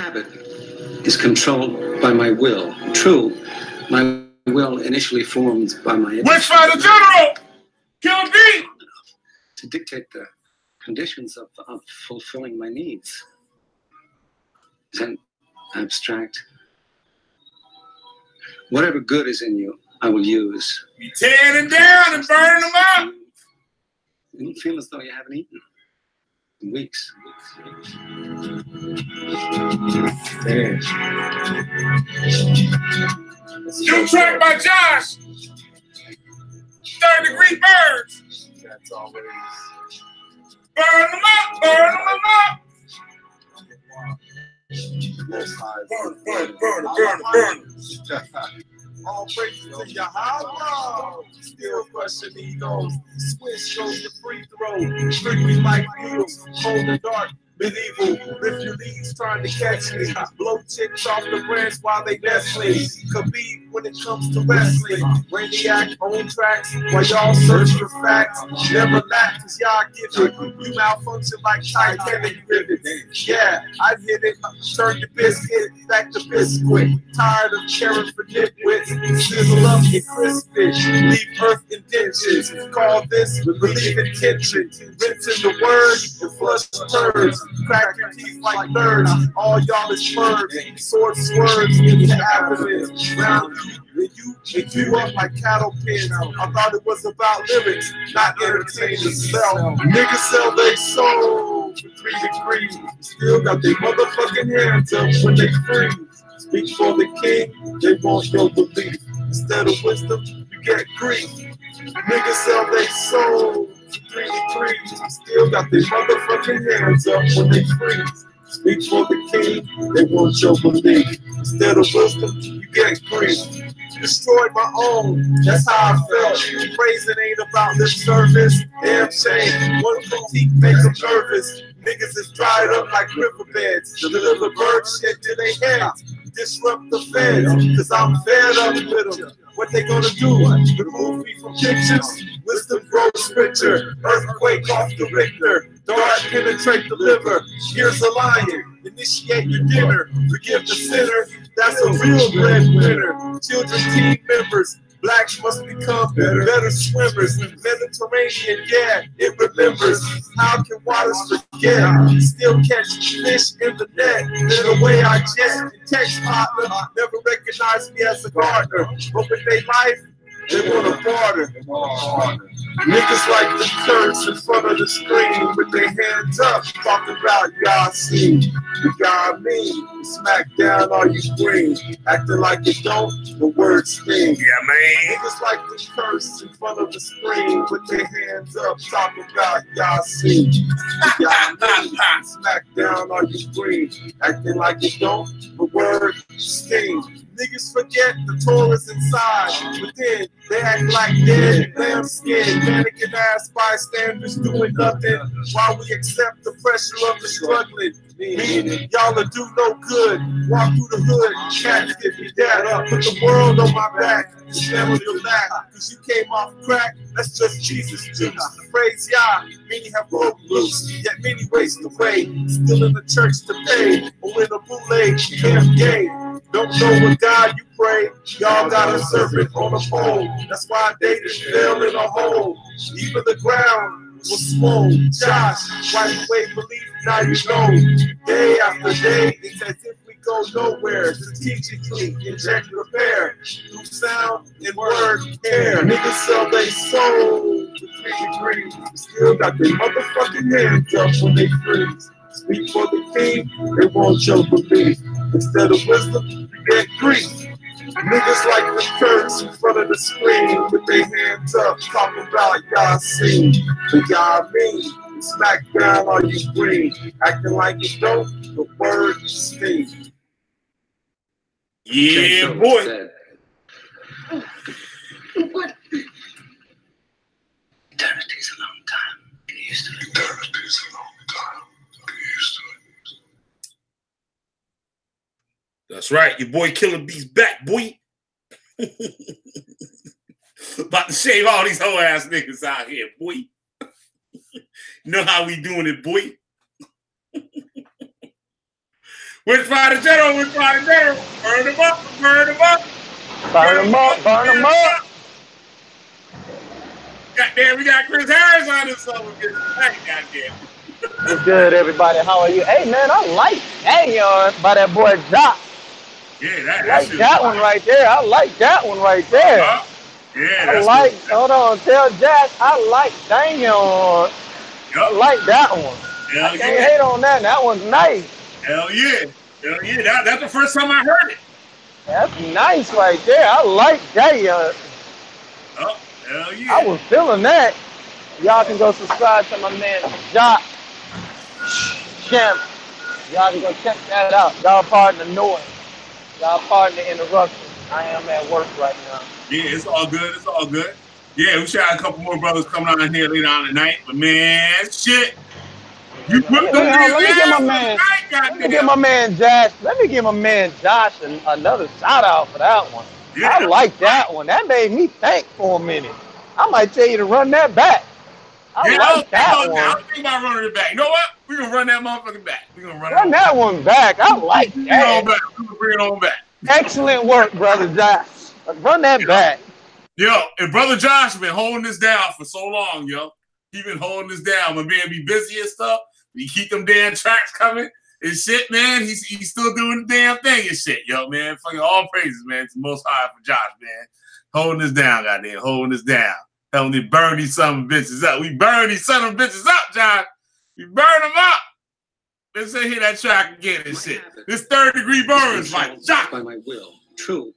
habit is controlled by my will. True, my will initially formed by my Witch Fighter General! Kill me! To dictate the conditions of fulfilling my needs. Then abstract. Whatever good is in you, I will use. You tear them down and burn them up. You feel as though you haven't eaten in weeks. Damn. New track by Josh. 3rd-degree birds. That's always. Burn them up, burn them up. Burn. All praises to Yahweh. Still crushing egos. Switch goes to free throw. Strictly like needles. Cold and dark. Medieval refugees trying to catch me. Blow chicks off the branch while they nestling. Khabib when it comes to wrestling. Radiac on tracks while y'all search for facts. Never lack cause y'all give it. You malfunction like Titanic rivets. Yeah, I hit it. Turn your biscuit back to biscuit. Tired of caring for nitwits. Sizzle up your crispish. Leave earth in ditches. Call this relief intention. Rinse in the word and flush turds. Crack your teeth like nerds. All y'all is birds. Sword swerves in the abdomen. Round you and you up like cattle pins. I thought it was about lyrics, not entertaining the smell. Niggas sell their soul for 3 degrees. Still got their motherfucking hands up when they freeze. Speak for the king, they want your belief. Instead of wisdom, you get grief. Niggas sell their soul for 3 degrees. Still got their motherfucking hands up when they freeze. Speak for the king, they want your belief. Instead of wisdom, you get grief. Destroyed my own, that's how I felt. Praising ain't about lip service. Damn shame, one critique makes them nervous. Niggas is dried up like riverbeds. Deliver bird shit to their heads. Disrupt the feds, cause I'm fed up with them. What they gonna do? Remove me from pictures? Wisdom grows richer. Earthquake off the Richter. Dart penetrate the liver. Here's a lion. Initiate your dinner. Forgive the sinner. That's a real breadwinner. Children, team members. Blacks must become better swimmers. Mediterranean, yeah, it remembers. How can waters forget? Still catch fish in the net. Then away I jet. Text partner never recognize me as a gardener. But with their life, they want to barter. Niggas like the Kurds in front of the screen with their hands up, talking about y'all see. The guy mean, smack down all you green. Acting like you don't, the words sting. Yeah, man. Niggas like the Kurds in front of the screen with their hands up, talking about y'all see. The guy mean, smack down all you green. Acting like you don't, the words sting. Niggas forget the Torah's inside. Within, they act like dead lambskin. Mannequin ass bystanders doing nothing while we accept the pressure of the struggling. Meaning, y'all will do no good. Walk through the hood, cats get me down. Put the world on my back. Stand on your back. Cause you came off crack, that's just Jesus juice. Praise Yah, many have broken loose, yet many waste away. Still in the church to pay, or in a bootleg camp game. Don't know what God you pray. Y'all got a serpent on a pole. That's why David fell in a hole. Even the ground was swole. Josh, wipe away belief, now you know. Day after day, it's as if we go nowhere. Strategically inject repair through sound and word care. Niggas sell they soul for 3 degrees. Still got their motherfucking hands up when they freeze. Speak for the king, they want your belief. Instead of wisdom, you get grief. Niggas like the Kurds in front of the screen with their hands up, talking about y'all see. The y'all mean, smack down all you green. Acting like you don't, the word sting. Yeah, boy. What? Eternity's a long time. Get used to it. Eternity's a long time. Get used to it. That's right, your boy Killer B's back, boy. About to shave all these whole ass niggas out here, boy. You know how we doing it, boy. Which fire the general? Which fire the general? Burn them up! Burn them up! Burn them up! Burn them up! Goddamn, we got Chris Harris on this song. Goddamn. What's good, everybody? How are you? Hey, man, I like that by that boy Jock. Yeah, that I like that one right there. I like that one right there. Yeah, I like, hold on, tell Jack, I like Daniel. Yep. I like that one. Hell I can't hate on that. That one's nice. Hell yeah. Hell yeah. That's the first time I heard it. That's nice right there. I like that. Oh, hell yeah. I was feeling that. Y'all can go subscribe to my man Jock Champ. Y'all can go check that out. Y'all pardon the noise. Y'all pardon the interruption. I am at work right now. Yeah, it's all good. It's all good. Yeah, we shot a couple more brothers coming on here later on tonight. But man, shit. You put them let me get my man. Let me give my man Josh. Let me give my man Josh another shout out for that one. Yeah, I like that one. That made me think for a minute. I might tell you to run that back. I like that one. I don't think about running it back. You know what? We're gonna run that motherfucker back. We're gonna run that one back. I like that. We're gonna bring it on back. Excellent work, brother Josh. Run that back. Yo, and brother Josh been holding this down for so long, yo. He been holding this down. My man be busy and stuff. He keep them damn tracks coming and shit, man. He's still doing the damn thing and shit, yo, man. Fucking all praises, man. It's the most high for Josh, man. Holding this down, goddamn. Holding this down. Telling me burn these son of bitches up. We burn these son of bitches up, John. We burn them up. Let's say hear that track again and shit. This third-degree burns, like Jock. By my will. True.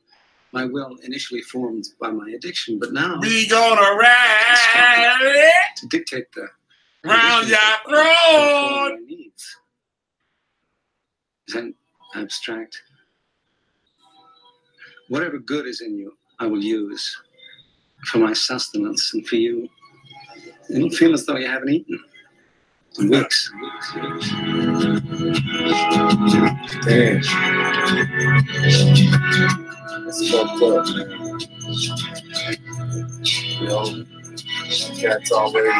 My will initially formed by my addiction, but now we gonna ride it to dictate the round your throat. Needs. Is that abstract? Whatever good is in you, I will use for my sustenance and for you. You don't feel as though you haven't eaten in weeks. Damn. It's fucked up. You know, cats always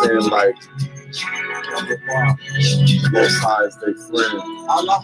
saying like, most high is their friend. Allah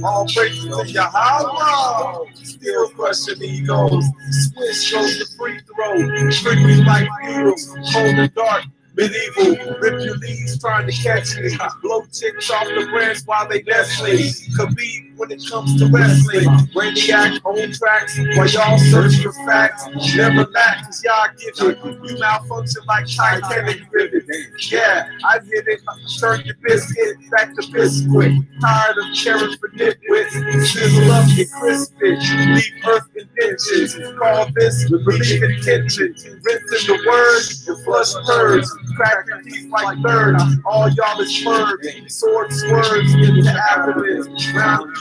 all praises to Yahweh. Still crushing egos. Swish goes the free throw. Strictly like needles. Cold and dark. Medieval, rip your leaves trying to catch me. Blow chicks off the branch while they nestling. Khabib when it comes to wrestling. Brainiac on tracks while y'all search for facts. Never lack cause y'all give it. You malfunction like Titanic rivet. Yeah, I hit it. Turn your biscuit back to biscuit. Tired of caring for nitwits. Sizzle up and crisp it. Leave earth in ditches. Call this relief intention. Rinse in the word and flush purrs. Crack your teeth like birds. All y'all is birds. Sword swerves into avenues. Round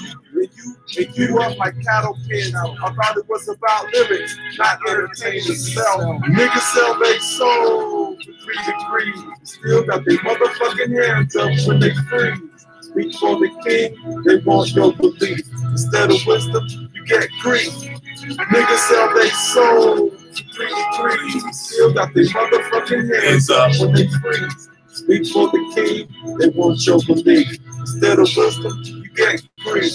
and you up like cattle pins. I thought it was about lyrics, not entertaining self. Niggas sell their soul for 3 degrees. Still got their motherfucking hands up when they freeze. Speak for the king, they want your belief. Instead of wisdom, you get grief. Niggas sell their soul for 3 degrees. Still got their motherfucking hands up when they freeze. Speak for the king, they want your belief. Instead of wisdom, you get grief.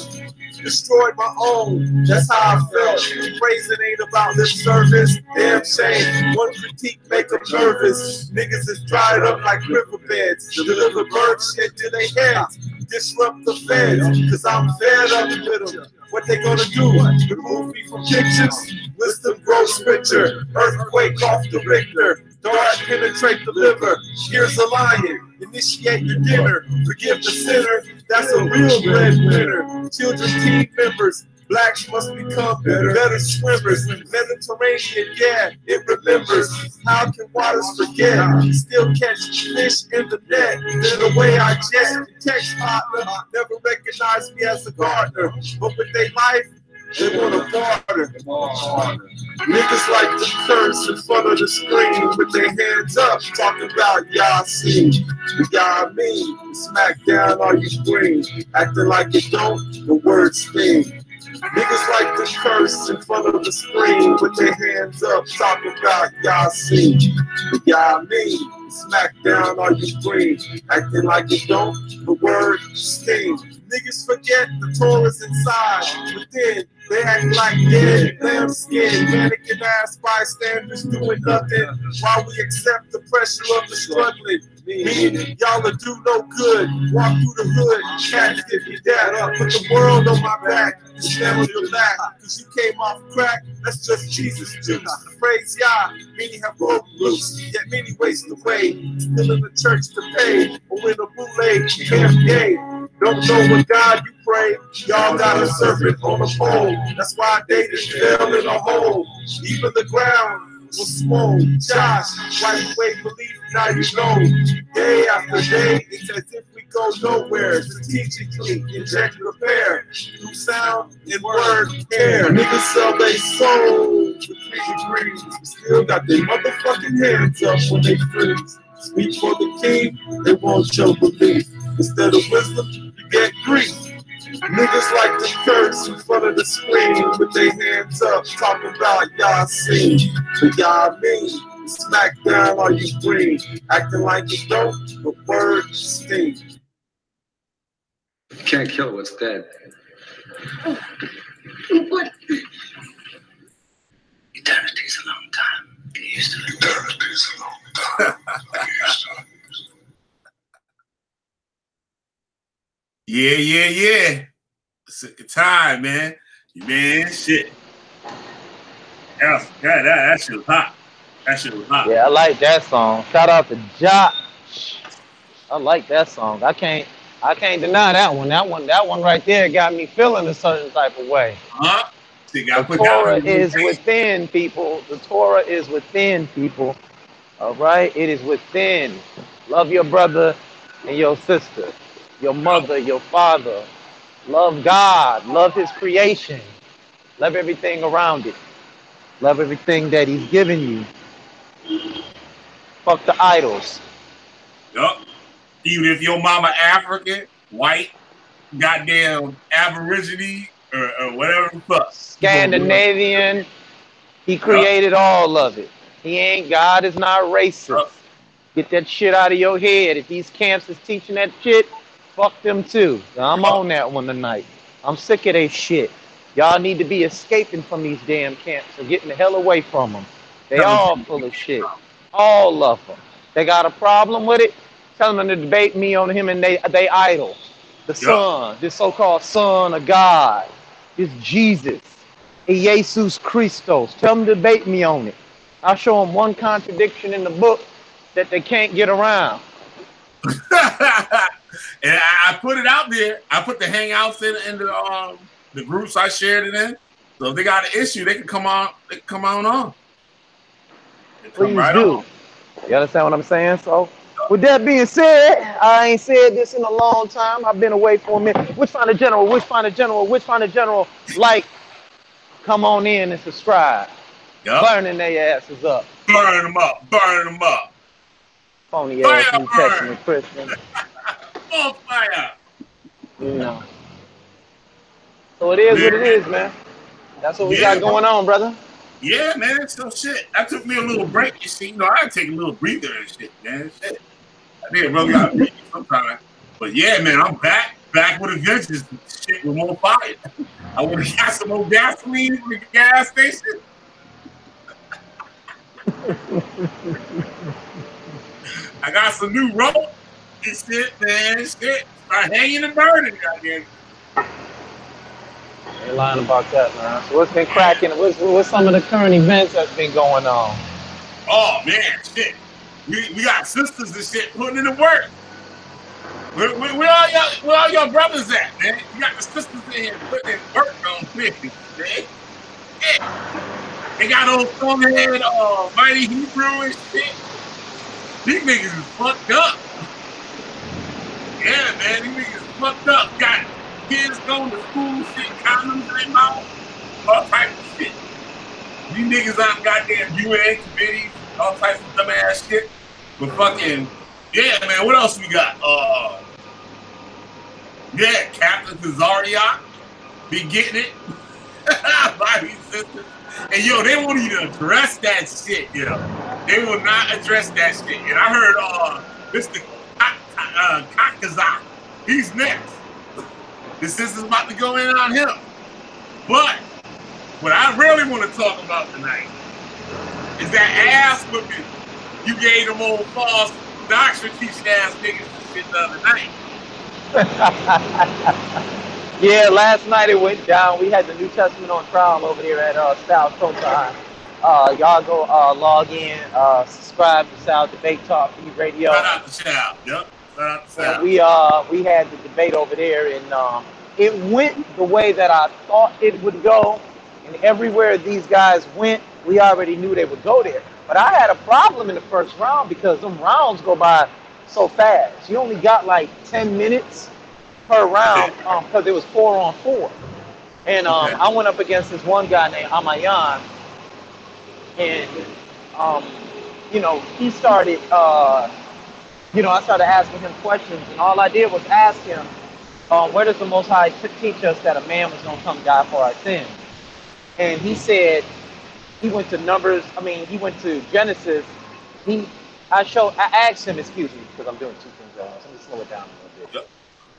Destroyed my own, that's how I felt. Praising ain't about lip service. Damn shame, one critique make them nervous. Niggas is dried up like riverbeds. Deliver bird shit to their heads. Disrupt the feds, cause I'm fed up with them. What they gonna do? Remove me from pictures? Wisdom grows richer. Earthquake off the Richter. Dart penetrate the liver. Here's a lion. Initiate your dinner. Forgive the sinner. That's a real breadwinner. Children, team members. Blacks must become better swimmers. Mediterranean, yeah, it remembers. How can waters forget? Still catch fish in the net. Then the way I jet. Text partner never recognized me as a gardener. But with their life, they want to barter. Niggas like to curse in front of the screen with their hands up, talking about y'all see, y'all mean. Smack down all you scream, acting like it don't, the words sting. Niggas like to curse in front of the screen with their hands up, talking about y'all see, but y'all mean. Smack down all you green, acting like you don't, the word sting. Niggas forget the Torah's inside, but then they act like dead, lambskin, mannequin ass bystanders doing nothing while we accept the pressure of the struggling. Meaning y'all will do no good, walk through the hood, cats give you that up, put the world on my back, stand on your lap, cause you came off crack, that's just Jesus juice. Praise Yah, many have broke loose, yet many waste away, still in the church to pay, or when a bootleg camp gay. Don't know what God you pray, y'all got a serpent on a pole, that's why David fell in a hole, even the ground was small. Josh, wipe away belief, now you know. Day after day, it's as if we go nowhere. Strategically, inject repair through sound and word care. Niggas sell their soul for 3 degrees. Still got their motherfucking hands up when they freeze. Speak for the king, they won't show belief. Instead of wisdom, you get grief. Niggas like to curse in front of the screen with their hands up, talking about y'all see, but y'all mean. Smack down all you green, acting like you don't, but words sting. You can't kill what's dead. What? Eternity's a long time. Get used to it. Eternity's a long time. Get used to it. Yeah. Sick of time, man. Man, shit. That shit was hot. That shit was hot. Yeah, I like that song. Shout out to Josh. I like that song. I can't deny that one. That one right there got me feeling a certain type of way. Huh? The Torah is within people. The Torah is within people. All right? It is within. Love your brother and your sister, your mother, your father. Love God. Love his creation. Love everything around it. Love everything that he's given you. Fuck the idols. Yup. Even if your mama African, white, goddamn Aborigine, or whatever the fuck. Scandinavian. He created all of it. God is not racist. Get that shit out of your head. If these camps is teaching that shit, fuck them too. I'm on that one tonight. I'm sick of their shit. Y'all need to be escaping from these damn camps or getting the hell away from them. They all full of shit. All of them. They got a problem with it? Tell them to debate me on him and they idol. The son, this so-called son of God. This Jesus. Jesus Christos. Tell them to debate me on it. I'll show them one contradiction in the book that they can't get around. And I put it out there. I put the hangouts in the groups I shared it in. So if they got an issue, they can come on. They can come on. Please do. You understand what I'm saying? So, with that being said, I ain't said this in a long time. I've been away for a minute. Which find a general? Like, come on in and subscribe. Yep. Burning their asses up. Burn them up. Phony ass New Testament Christian. On fire. You know. So it is what it is, man. That's what we got going on, brother. Yeah, man. So shit. That took me a little break. You see, I had to take a little breather and shit, man. Shit. I did really got to breathe sometimes. But yeah, man, I'm back with a vengeance. Shit with more fire. I would have got some more gasoline from the gas station. I got some new rope and shit, man. Shit. Start hanging and burning, goddamn. Ain't lying about that, man. So what's been cracking? What's some of the current events that's been going on? Oh man, shit. We got sisters and shit putting in the work. Where all your brothers at, man? You got the sisters in here putting in work on things, man. Yeah. They got old Stonehead, Mighty Hebrew and shit. These niggas is fucked up. Yeah, man, these niggas is fucked up. Got kids going to school, shit, condoms in their mouth, all types of shit. These niggas on goddamn UN committees, all types of dumbass shit. But fucking, yeah, man, what else we got? Yeah, Captain Kazariak be getting it. Bobby sisters. And yo, they won't even address that shit, yo. They will not address that shit. And I heard Mr. Kakaza, he's next. The sister's about to go in on him. But what I really want to talk about tonight is that ass whipping you gave them old false doctrine teaching ass niggas and shit the other night. Yeah, last night it went down. We had the New Testament on trial over there at South Showtime. Y'all go log in, subscribe to South Debate Talk Radio. Shout out to South. Yep. Shout out to South. And we had the debate over there, and it went the way that I thought it would go. And everywhere these guys went, we already knew they would go there. But I had a problem in the first round because them rounds go by so fast. You only got like 10 minutes per round because it was 4-on-4. And I went up against this one guy named Amayan. And, you know, he started, you know, I started asking him questions. And all I did was ask him, where does the Most High teach us that a man was going to come die for our sins? And he said, he went to he went to Genesis. I asked him, excuse me, because I'm doing two things at once. Let me slow it down a little bit. Yep.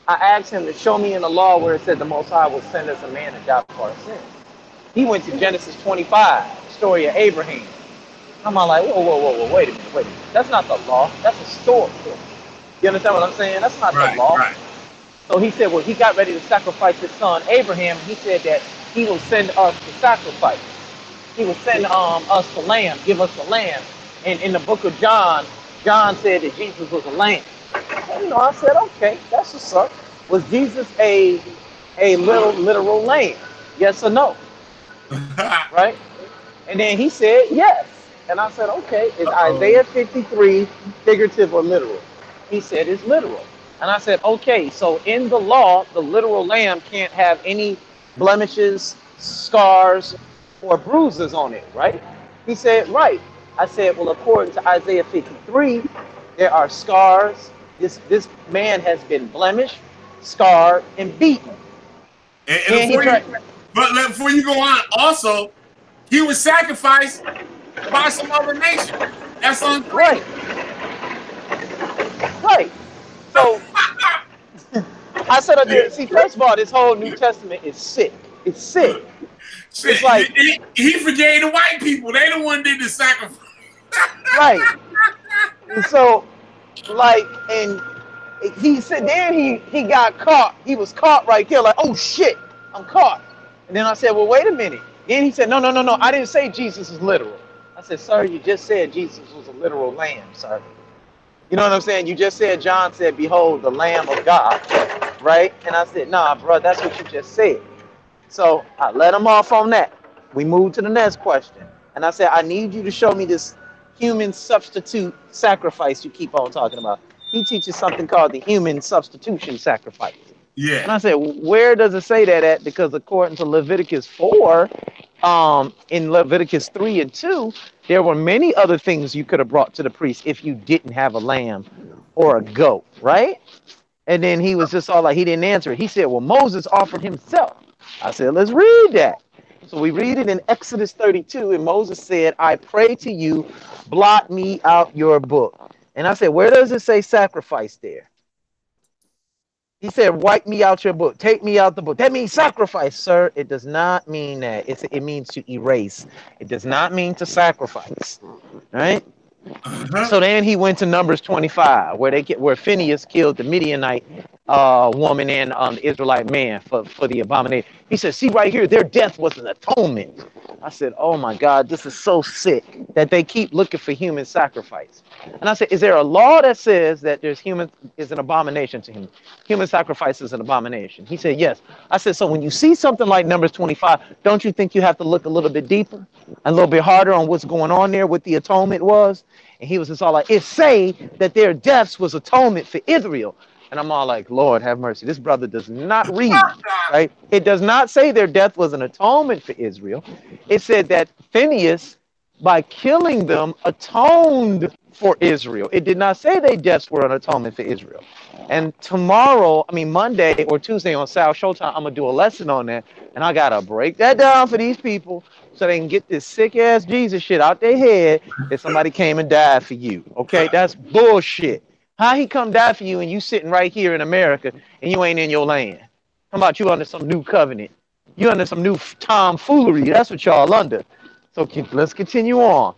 I asked him to show me in the law where it said the Most High would send us a man to die for our sins. He went to Genesis 25, story of Abraham. I'm all like, whoa, wait a minute. That's not the law. That's a story. You understand what I'm saying? That's not the law. Right. So he said, well, he got ready to sacrifice his son Abraham. He said that he will send us the sacrifice. He will send us the lamb, give us the lamb. And in the book of John, John said that Jesus was a lamb. And, you know, I said, okay, that's what's up. Was Jesus a literal lamb? Yes or no? Right? And then he said, yes. And I said, okay, is Isaiah 53 figurative or literal? He said it's literal. And I said, okay, so in the law, the literal lamb can't have any blemishes, scars, or bruises on it, right? He said, right. I said, well, according to Isaiah 53, there are scars. This man has been blemished, scarred, and beaten. But before you go on, also, he was sacrificed by some other nation. That's unclean. Right. So I said, see, first of all, this whole New Testament is sick. It's sick. It's like he forgave the white people. They the one did the sacrifice. Right. And so, like, and he said, then he got caught. He was caught right there, like, oh shit, I'm caught. And then I said, well, wait a minute. Then he said, no, I didn't say Jesus is literal. I said, sir, you just said Jesus was a literal lamb, sir. You know what I'm saying? You just said, John said, behold, the Lamb of God, right? And I said, nah, bro, that's what you just said. So I let him off on that. We moved to the next question. And I said, I need you to show me this human substitute sacrifice you keep on talking about. He teaches something called the human substitution sacrifice. Yeah. And I said, where does it say that at? Because according to Leviticus 4, in Leviticus 3 and 2, there were many other things you could have brought to the priest if you didn't have a lamb or a goat, right? And then he was just all like, he didn't answer it. He said, well, Moses offered himself. I said, let's read that. So we read it in Exodus 32, and Moses said, I pray to you, blot me out your book. And I said, where does it say sacrifice there? He said, wipe me out your book. Take me out the book. That means sacrifice, sir. It does not mean that. It means to erase. It does not mean to sacrifice. Right? So then he went to Numbers 25, where Phineas killed the Midianite woman and the Israelite man for the abomination. He said, see right here, their death was an atonement. I said, oh my God, this is so sick that they keep looking for human sacrifice. And I said, is there a law that says that there's is an abomination to him? Human sacrifice is an abomination. He said, yes. I said, so when you see something like Numbers 25, don't you think you have to look a little bit deeper, a little bit harder on what's going on there, what the atonement was? And he was just all like, it say that their deaths was atonement for Israel. And I'm all like, Lord, have mercy. This brother does not read, right? It does not say their death was an atonement for Israel. It said that Phineas, by killing them, atoned for Israel. It did not say they deaths were an atonement for Israel. And tomorrow, I mean Monday or Tuesday on South Showtime, I'm gonna do a lesson on that, and I gotta break that down for these people so they can get this sick ass Jesus shit out their head that somebody came and died for you. Okay, that's bullshit. How he come die for you and you sitting right here in America and you ain't in your land? How about you under some new covenant? You under some new tomfoolery? That's what y'all under. So let's continue on.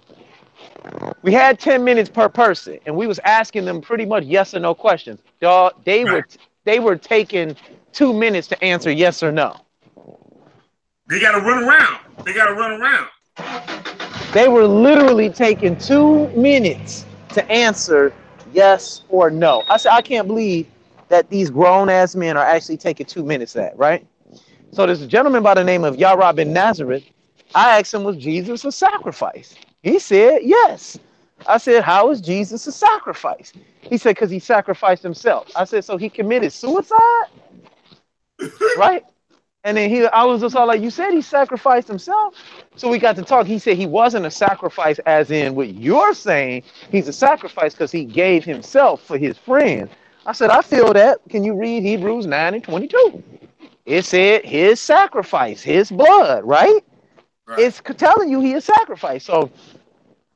We had 10 minutes per person, and we was asking them pretty much yes or no questions. Dog, they were taking 2 minutes to answer yes or no. They gotta run around. They gotta run around. They were literally taking 2 minutes to answer yes or no. I said, I can't believe that these grown ass men are actually taking 2 minutes at, right? So there's a gentleman by the name of Yahweh ben Nazareth. I asked him, was Jesus a sacrifice? He said, yes. I said, how is Jesus a sacrifice? He said, because he sacrificed himself. I said, so he committed suicide? Right? And then I was just all like, you said he sacrificed himself? So we got to talk. He said he wasn't a sacrifice as in what you're saying. He's a sacrifice because he gave himself for his friends. I said, I feel that. Can you read Hebrews 9:22? It said his sacrifice, his blood, right? It's telling you he is sacrificed. So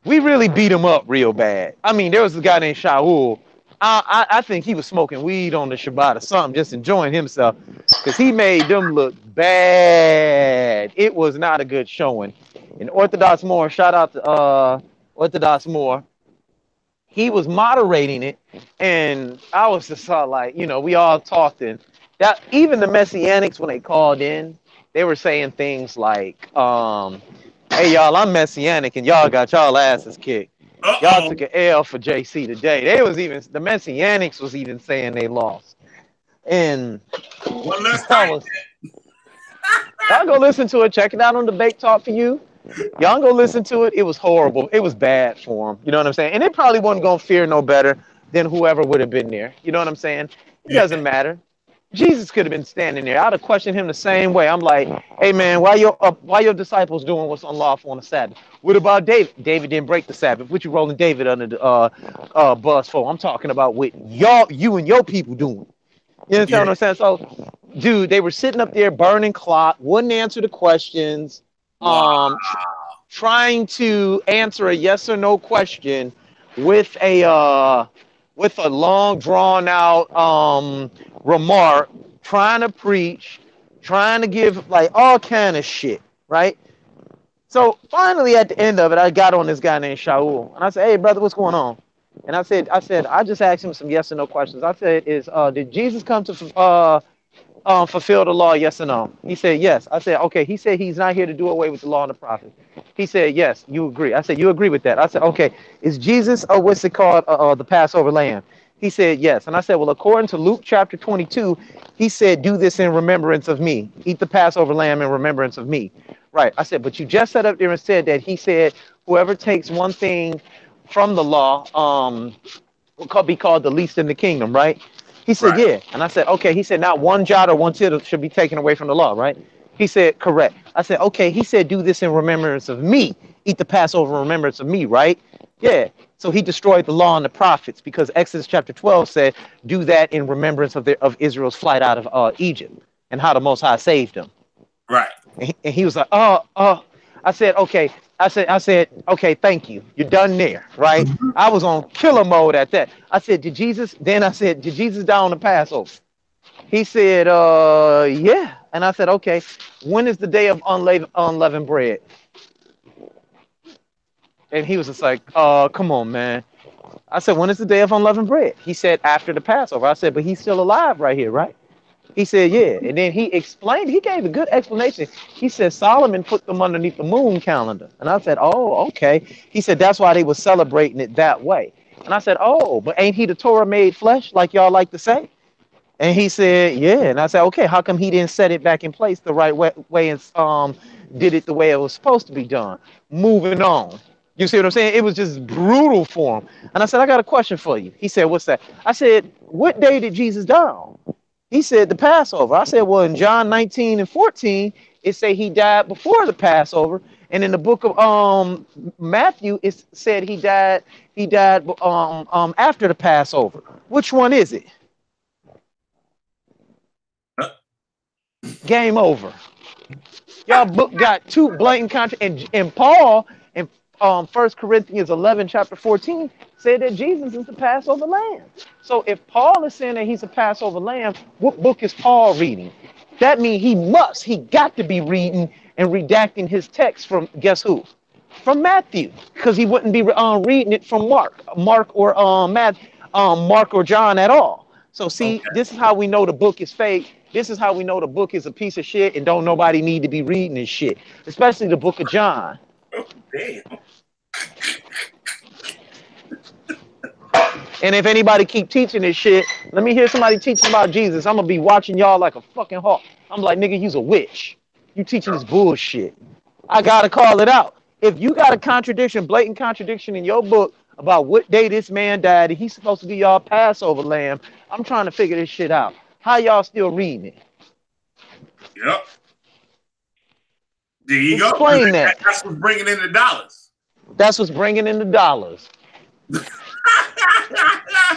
we really beat him up real bad. I mean, there was a guy named Shaul. I think he was smoking weed on the Shabbat or something, just enjoying himself, because he made them look bad. It was not a good showing. And Orthodox Moore, shout out to Orthodox Moore, he was moderating it, and I was just like, you know, we all talked, and that even the Messianics, when they called in, they were saying things like, hey, y'all, I'm Messianic, and y'all got y'all asses kicked. Y'all took an L for JC today. The Messianics was even saying they lost. And y'all go listen to it. Check it out on Debate Talk for You. Y'all go listen to it. It was horrible. It was bad for him. You know what I'm saying? And it probably wasn't going to fare no better than whoever would have been there. You know what I'm saying? It doesn't matter. Jesus could have been standing there. I'd have questioned him the same way. I'm like, hey, man, why your disciples doing what's unlawful on the Sabbath? What about David? David didn't break the Sabbath. What you rolling David under the bus for? I'm talking about what you and your people doing. You understand what I'm saying? So, dude, they were sitting up there burning clock, wouldn't answer the questions, trying to answer a yes or no question with a long drawn out remark, trying to preach, trying to give like all kind of shit, right? So finally at the end of it, I got on this guy named Shaul, and I said, hey brother, what's going on? And I said, I just asked him some yes or no questions. I said, did Jesus come to fulfill the law, yes or no? He said, yes. I said, okay. He said he's not here to do away with the law and the prophets. He said, yes, you agree. I said, you agree with that? I said, okay. Is Jesus, what's it called, the Passover lamb? He said, yes. And I said, well, according to Luke chapter 22, he said, do this in remembrance of me. Eat the Passover lamb in remembrance of me. Right. I said, but you just sat up there and said that he said, whoever takes one thing from the law will be called the least in the kingdom, right? He said, yeah. And I said, okay. He said, not one jot or one tittle should be taken away from the law, right? He said, correct. I said, okay. He said, do this in remembrance of me. Eat the Passover in remembrance of me, right? Yeah. So he destroyed the law and the prophets because Exodus chapter 12 said, do that in remembrance of Israel's flight out of Egypt and how the Most High saved them. Right. And he was like, oh. I said, okay. I said, okay, thank you. You're done there, right? I was on killer mode at that. I said, did Jesus die on the Passover? He said, yeah. And I said, okay, when is the day of unleavened bread? And he was just like, come on, man. I said, when is the day of unleavened bread? He said, after the Passover. I said, but he's still alive right here, right? He said, yeah. And then he gave a good explanation. He said, Solomon put them underneath the moon calendar. And I said, oh, okay. He said, that's why they were celebrating it that way. And I said, oh, but ain't he the Torah made flesh, like y'all like to say? And he said, yeah. And I said, okay, how come he didn't set it back in place the right way and did it the way it was supposed to be done? Moving on. You see what I'm saying? It was just brutal for him. And I said, I got a question for you. He said, what's that? I said, what day did Jesus die on? He said, the Passover. I said, well, in John 19 and 14, it say he died before the Passover, and in the book of Matthew, it said he died after the Passover. Which one is it? Game over. Y'all book got two blatant contradictions, and Paul in 1 Corinthians 11, chapter 14, said that Jesus is the Passover lamb. So if Paul is saying that he's a Passover lamb, what book is Paul reading? That means he got to be reading and redacting his text from, guess who? From Matthew, because he wouldn't be reading it from Mark or Mark or John at all. So see, This is how we know the book is fake. This is how we know the book is a piece of shit and don't nobody need to be reading this shit, especially the book of John. Damn. And if anybody keep teaching this shit, let me hear somebody teaching about Jesus. I'm gonna be watching y'all like a fucking hawk. I'm like, nigga, you's a witch. You teaching this bullshit. I gotta call it out. If you got a contradiction, blatant contradiction in your book about what day this man died and he's supposed to be y'all Passover lamb, I'm trying to figure this shit out. How y'all still reading it? Yep. There you go. Explain that. That's what's bringing in the dollars. That's what's bringing in the dollars.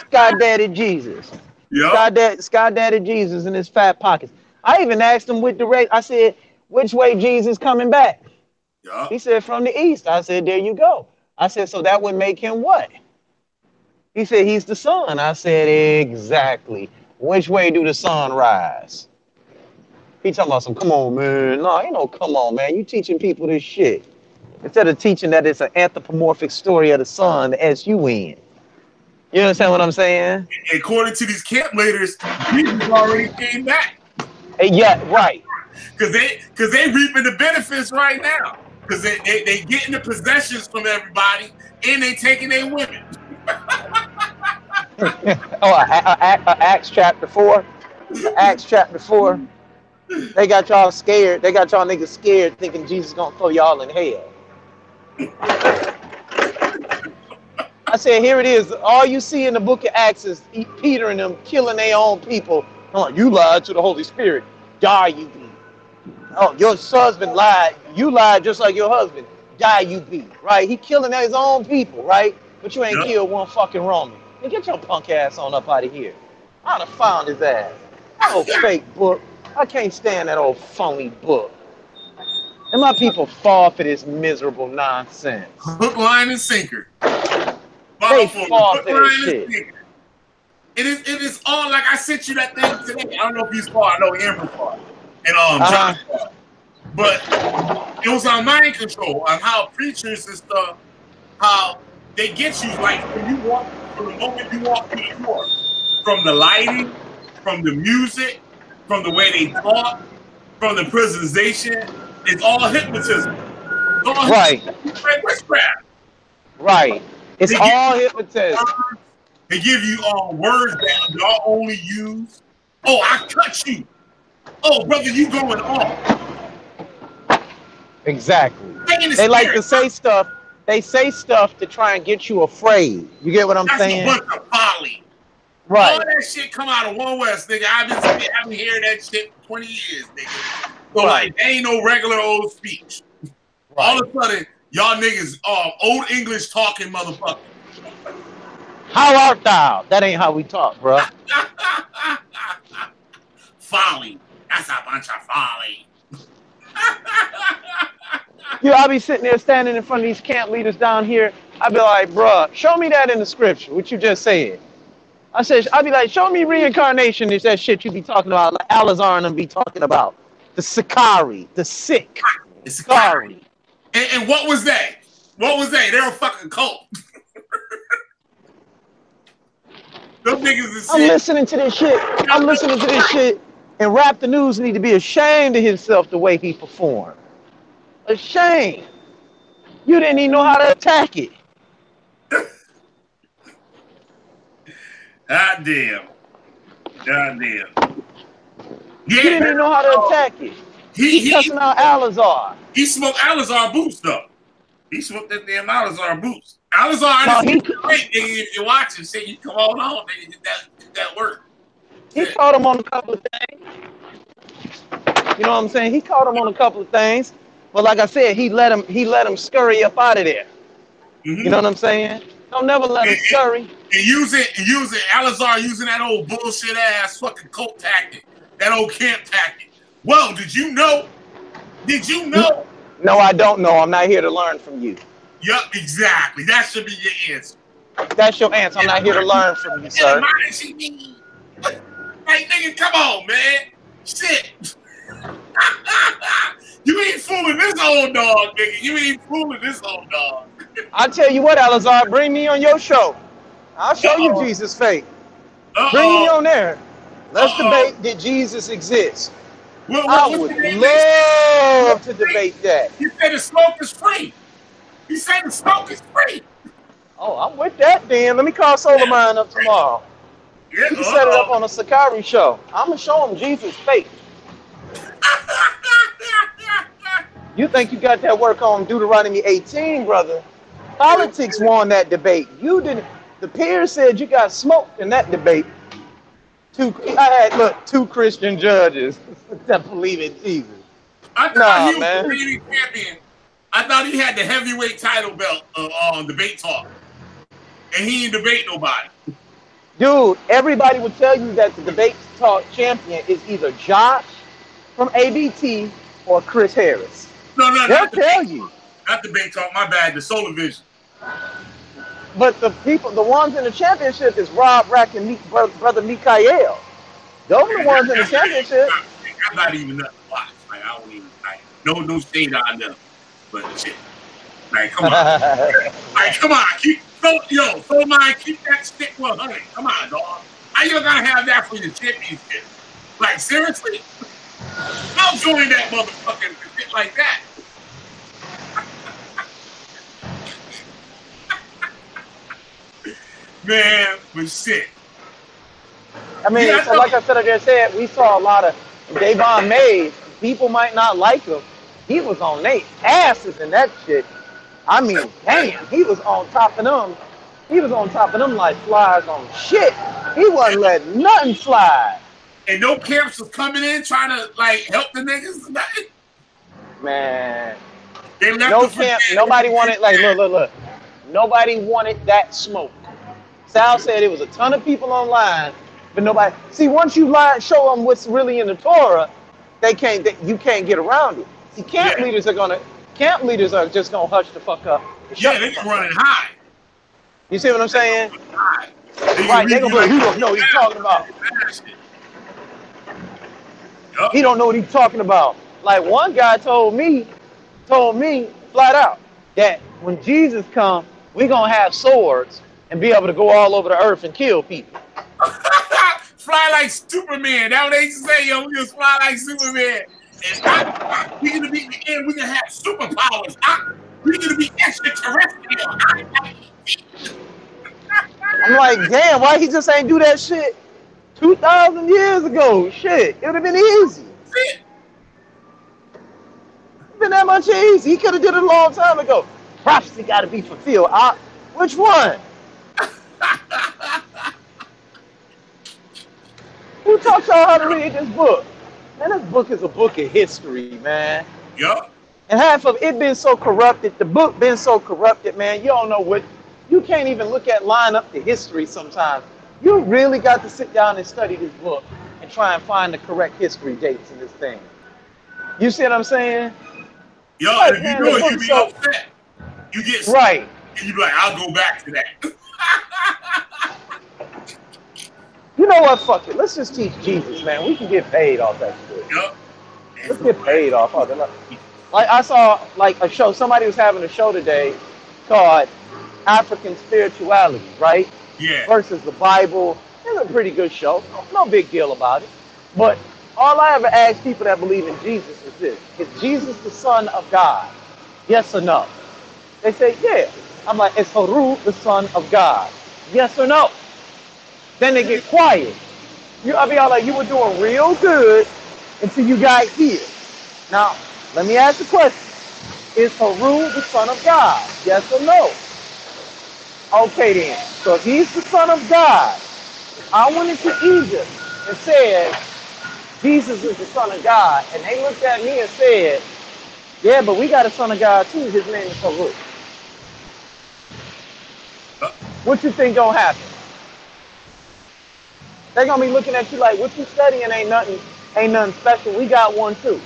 Sky Daddy Jesus. Yep. Sky Daddy Jesus in his fat pockets. I even asked him with direct. I said, which way Jesus coming back? Yep. He said, from the east. I said, there you go. I said, so that would make him what? He said, he's the sun. I said, exactly. Which way do the sun rise? He talking about some, come on, man. No, ain't no come on, man. You teaching people this shit. Instead of teaching that it's an anthropomorphic story of the sun, the S-U-N. You understand what I'm saying? According to these camp leaders, Jesus already came back. Yeah, right. Because they reaping the benefits right now. Because they getting the possessions from everybody and they taking their women. Acts chapter 4. Acts chapter 4. They got y'all scared. They got y'all niggas scared thinking Jesus gonna throw y'all in hell. I said, here it is. All you see in the book of Acts is Peter and them killing their own people. Oh, you lied to the Holy Spirit. Die you be. Oh, your husband lied. You lied just like your husband. Die you be. Right? He killing his own people, right? But you ain't killed one fucking Roman. Now get your punk ass on up out of here. I'd have found his ass. That old fake book. I can't stand that old phony book. And my people fall for this miserable nonsense. Hook, line, and sinker. They fall for this shit. It is all like I sent you that thing today. I don't know if you saw. I know Amber saw it. And John saw it. But it was on mind control on how preachers and stuff, how they get you like when you walk, from the moment you walk through the door, from the lighting, from the music, from the way they talk, from the presentation, it's all hypnotism. It's all right. Witchcraft. Right. It's all hypnotism. They give you words that y'all only use. Oh, I cut you. Oh, brother, you going off. Exactly. They like to say stuff. They say stuff to try and get you afraid. You get what I'm saying? That's a bunch of folly. Right. All that shit come out of One West, nigga. I've been hearing that shit for 20 years, nigga. So like, there ain't no regular old speech. Right. All of a sudden, y'all niggas, old English talking motherfucker. How art thou? That ain't how we talk, bro. Folly. That's a bunch of folly. I'll be sitting there standing in front of these camp leaders down here. I'll be like, bruh, show me that in the scripture, what you just said. I'll be like, show me reincarnation is that shit you be talking about, like Alazar and them be talking about. The sicarii, the sick. The sicarii. And what was that? What was that? They're a fucking cult. Those niggas is I'm listening to this shit. I'm listening to this shit. And Rap the News need to be ashamed of himself the way he performed. Ashamed. You didn't even know how to attack it. God damn. God damn. Yeah, you didn't even know how to attack it. He cussing out Alazar. He smoked Alazar boots though. He smoked that damn Alazar boots. Alazar is great, nigga. If you're watching, say you come on, nigga, did that work. He caught him on a couple of things. You know what I'm saying? He caught him on a couple of things, but like I said, he let him scurry up out of there. You know what I'm saying? Don't never let him scurry. And using Alazar using that old bullshit ass fucking cult tactic, that old camp tactic. Well, did you know? Did you know? No, I don't know. I'm not here to learn from you. Yup, exactly. That should be your answer. That's your answer. I'm not here to learn from you, sir. Like, nigga, come on, man. Shit. You ain't fooling this old dog, nigga. You ain't fooling this old dog. I tell you what, Alazar, bring me on your show. I'll show you Jesus' fate. Bring me on there. Let's debate, did Jesus exist? I would love to debate that. He said the smoke is free. He said the smoke is free. Oh, I'm with that then. Let me call Soleiman up tomorrow. Yeah, We can set it up on a Sicarii show. I'm going to show him Jesus' fate. You think you got that work on Deuteronomy 18, brother? Politics won that debate. You didn't. The peers said you got smoked in that debate. I had two Christian judges that believe in Jesus. I thought he was the reigning champion. I thought he had the heavyweight title belt on Debate Talk, and he ain't debate nobody. Dude, everybody would tell you that the Debate Talk champion is either Josh from ABT or Chris Harris. No, they'll tell you. Not Debate Talk. My bad. The Solar Vision. But the ones in the championship is Rob Rack and brother Mikael. Those are the ones in the championship. I'm not even nothing to watch. Like, I don't even, no shade on them. But shit. Like, come on. Like, come on. Keep that stick 100. Come on, dog. How you gonna have that for your championship? Like, seriously? I'll join that motherfucking shit like that. Man, but shit. I mean, so like I just said, we saw a lot of Davon Mays. People might not like him. He was on their asses in that shit. I mean, damn, he was on top of them. He was on top of them like flies on shit. He wasn't letting nothing slide. And no camps was coming in trying to like help the niggas. Nothing. Man, they left no camp. Nobody wanted look. Nobody wanted that smoke. Sal said it was a ton of people online, but nobody. See, once you show them what's really in the Torah, you can't get around it. See, camp leaders are just gonna hush the fuck up. Yeah, they can run it high. You see what I'm saying? Right, they gonna be like, he don't know what he's talking about. He don't know what he's talking about. Like one guy told me flat out that when Jesus comes, we're gonna have swords and be able to go all over the earth and kill people. Fly like Superman. That's what they used to say, yo. We just fly like Superman. And we're gonna be and we're gonna have superpowers. We're gonna be extraterrestrial. I'm like, damn, why he just ain't do that shit 2,000 years ago? Shit, it would have been easy. It's been that much easy. He could have did it a long time ago. Prophecy got to be fulfilled. Which one? Who taught y'all how to read this book? Man, this book is a book of history, man. Yup. And half of it been so corrupted, the book been so corrupted, man, you don't know what, you can't even line up the history sometimes. You really got to sit down and study this book and try and find the correct history dates in this thing. You see what I'm saying? Yo, like, if you do it, you be upset. You get right. And you be like, I'll go back to that. You know what? Fuck it. Let's just teach Jesus, man. We can get paid off that shit. Yep. Let's get paid off of it. Like I saw like a show. Somebody was having a show today called African Spirituality, right? Yeah. Versus the Bible. It's a pretty good show. No big deal about it. But all I ever ask people that believe in Jesus is this: is Jesus the Son of God? Yes or no? They say, yeah. I'm like, is Haru the Son of God? Yes or no? Then they get quiet. I'll be all like, you were doing real good until you got here. Now, let me ask the question. Is Haru the Son of God? Yes or no? Okay then. So if he's the Son of God, I went into Egypt and said, Jesus is the Son of God, and they looked at me and said, yeah, but we got a Son of God too. His name is Farouk. What you think gonna happen? They're gonna be looking at you like, what you studying ain't nothing special. We got one too.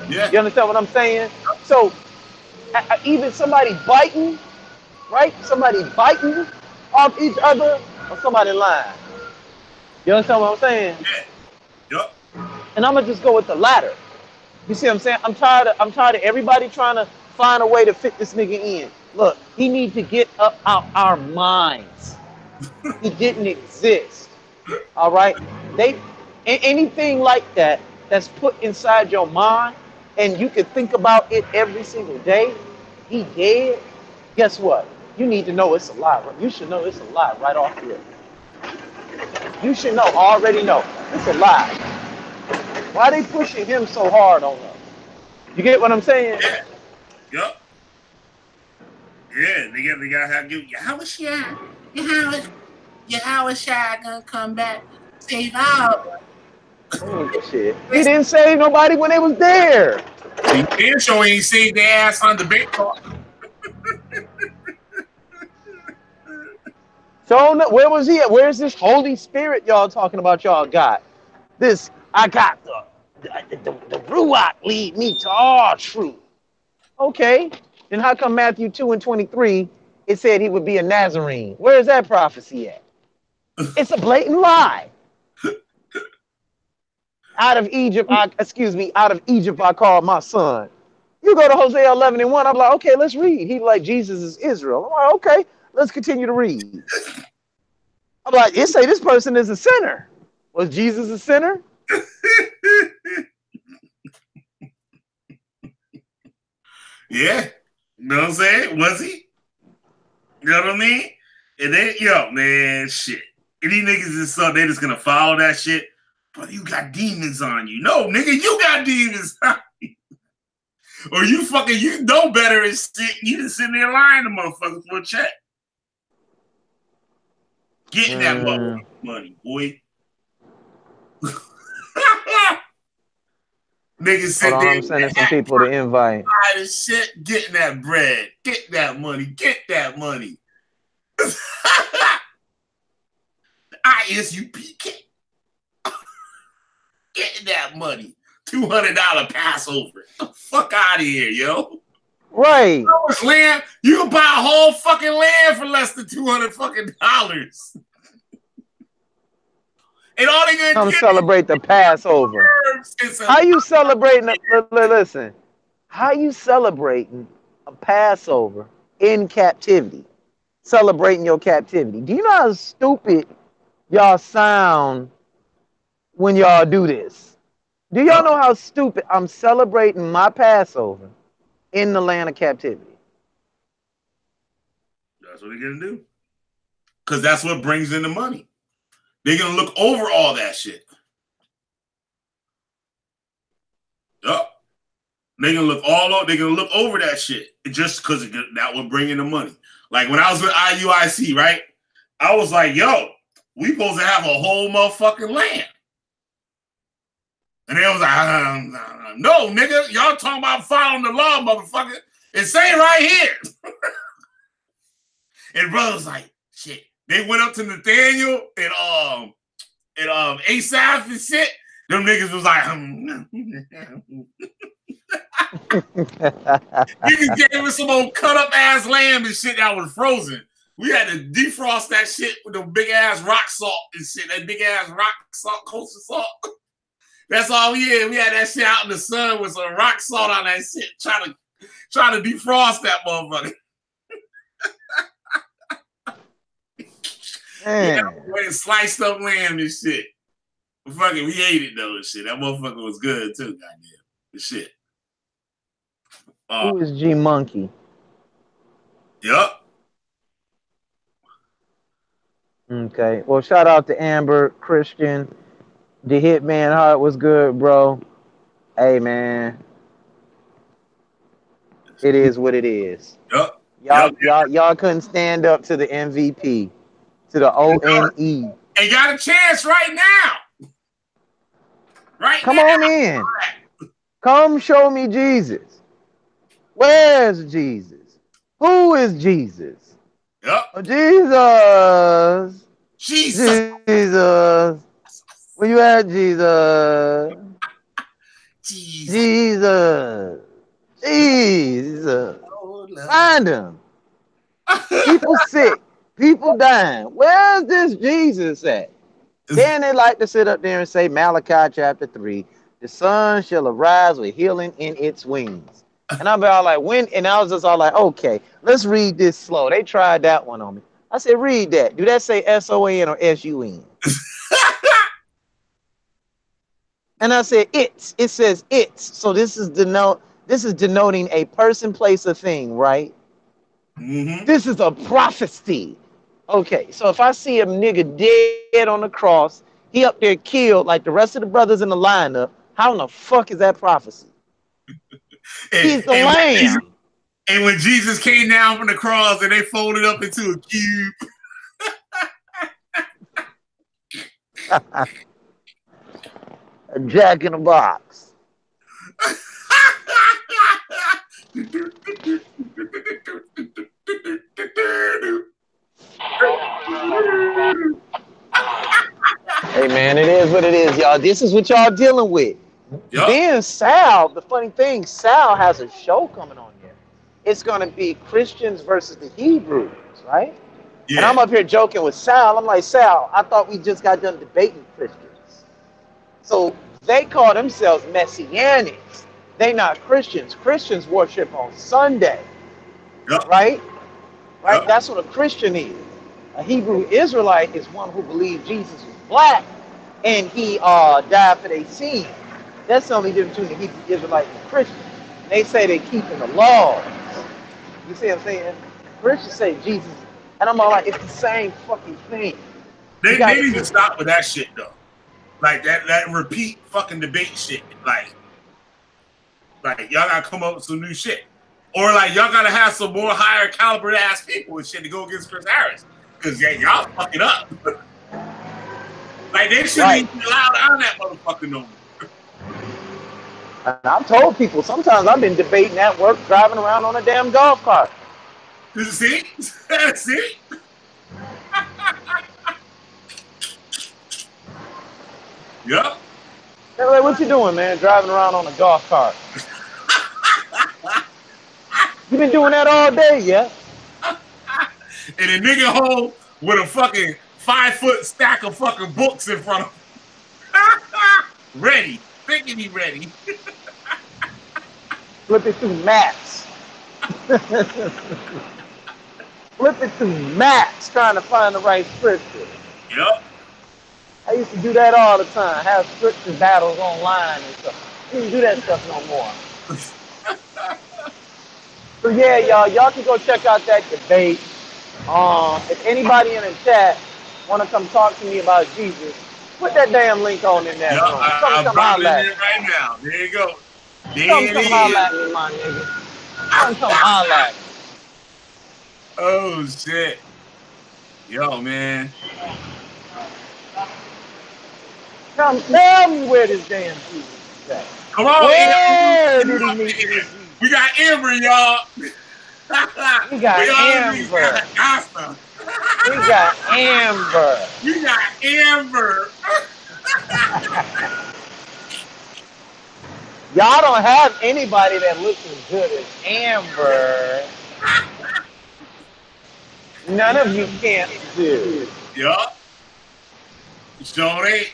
Yeah. You understand what I'm saying? So even somebody biting, right? Somebody biting off each other, or somebody lying. You understand what I'm saying? Yeah. Yep. And I'm gonna just go with the latter. You see what I'm saying? I'm tired of everybody trying to find a way to fit this nigga in. Look, he needs to get up out our minds. He didn't exist. All right? Anything like that that's put inside your mind and you can think about it every single day, he dead. Guess what? You need to know it's a lie. You should know it's a lie right off here. You should already know. It's a lie. Why are they pushing him so hard on us? You get what I'm saying? Yeah. Yep. Yeah, they gotta have you. Yahushua gonna come back, save all. Shit. He didn't save nobody when they was there. See, damn sure ain't saved their ass on the big car. So where was he at? Where's this Holy Spirit y'all talking about? Y'all got this. I got the Ruach lead me to all truth. Okay, then how come Matthew 2:23 it said he would be a Nazarene? Where is that prophecy at? It's a blatant lie. Out of Egypt I called my son. You go to Hosea 11:1. I'm like, okay, let's read. He's like, Jesus is Israel. I'm like, okay, let's continue to read. I'm like, it say this person is a sinner. Was Jesus a sinner? Yeah. You know what I'm saying? Was he? You know what I mean? And then, yo, man, shit. And these niggas is so they just gonna follow that shit. But you got demons on you. No, nigga, you got demons on you. Or you know better and shit. You just sitting there lying to motherfuckers for a check. Getting that motherfucking money, boy. Niggas sit there. I'm sending some people to invite. Shit, getting that bread. Get that money. Get that money. ISUPK. Getting that money. $200 Passover. Get the fuck out of here, yo. Right. You know land? You can buy a whole fucking land for less than $200 fucking dollars. And all they gonna come celebrate the Passover. How you celebrating? Listen, how you celebrating a Passover in captivity? Celebrating your captivity. Do you know how stupid y'all sound when y'all do this? Do y'all know how stupid I'm celebrating my Passover in the land of captivity? That's what they're gonna do. Because that's what brings in the money. They're gonna look over all that shit. Yup. They're gonna look over that shit just because that would bring in the money. Like when I was with IUIC, right? I was like, yo, we supposed to have a whole motherfucking land. And they was like, no, nigga, y'all talking about following the law, motherfucker. It say right here. And brother was like, shit. They went up to Nathaniel and Asaph and shit. Them niggas was like, niggas gave us some old cut up ass lamb and shit that was frozen. We had to defrost that shit with the big ass rock salt and shit. That big ass rock salt, coastal salt. That's all we had. We had that shit out in the sun with some rock salt on that shit, trying to defrost that motherfucker. Yeah, sliced up lamb and shit. Fucking, we ate it though and shit. That motherfucker was good too, goddamn. The shit. Who is G Monkey? Yup. Okay. Well, shout out to Amber, Christian. The Hitman Heart was good, bro. Hey, man. It is what it is. Yup. Y'all couldn't stand up to the MVP, to the ONE. And got a chance right now. Right Come now. on in. Come show me Jesus. Where's Jesus? Who is Jesus? Yep. Oh, Jesus. Jesus. Jesus. Where you at, Jesus? Jesus. Jesus. Jesus. Oh, Lord. Find him. People sick. People dying. Where's this Jesus at? Then they like to sit up there and say Malachi chapter 3, the sun shall arise with healing in its wings. And I'm all like, when? And I was just all like, okay, let's read this slow. They tried that one on me. I said, read that. Do that say S-O-N or S-U-N? And I said, it's. It says it's. So this is denoting a person, place, or thing, right? Mm-hmm. This is a prophecy. Okay, so if I see a nigga dead on the cross, he up there killed like the rest of the brothers in the lineup, how in the fuck is that prophecy? He's the lamb. And when Jesus came down from the cross and they folded up into a cube. A jack in a box. Hey man, it is what it is, y'all. This is what y'all dealing with. Yep. Then Sal, the funny thing, Sal has a show coming on here. It's gonna be Christians versus the Hebrews, right? Yeah. And I'm up here joking with Sal. I'm like, Sal, I thought we just got done debating Christians. So they call themselves Messianics. They not Christians. Christians worship on Sunday. Yep. Right? Right? Yep. That's what a Christian is. A Hebrew Israelite is one who believes Jesus was black and he died for their sins. That's the only difference between the Hebrew Israelite and the Christian. They say they're keeping the laws. You see what I'm saying? Christians say Jesus, and I'm all like, it's the same fucking thing. They need to stop with that shit though. Like that repeat fucking debate shit. Like y'all gotta come up with some new shit. Or like y'all gotta have some more higher caliber ass people and shit to go against Chris Harris. Cause y'all fucking up. Like they shouldn't even be allowed on that motherfucker no more. And I've told people sometimes I've been debating at work, driving around on a damn golf cart. See? See? Yep. Hey, like, what you doing, man? Driving around on a golf cart. You been doing that all day, yeah? And a nigga home with a fucking 5-foot stack of fucking books in front of him. Ready. Thinking he ready. Flipping through maps. Flipping through maps trying to find the right scripture. Yep. I used to do that all the time. Have scripture battles online and stuff. I didn't do that stuff no more. So yeah, y'all can go check out that debate. If anybody in the chat want to come talk to me about Jesus, put that damn link on in there. Yep, I'm dropping it in right now. There you go. Come holler at me, my nigga. Come holler at me. Oh shit. Yo, man. Tell me where this damn Jesus is at. Come on, where did he meet Jesus? We got Amber, y'all. We got Amber. We got Amber. We got Amber. Y'all don't have anybody that looks as good as Amber. None of you can't do. Yup. Sure ain't.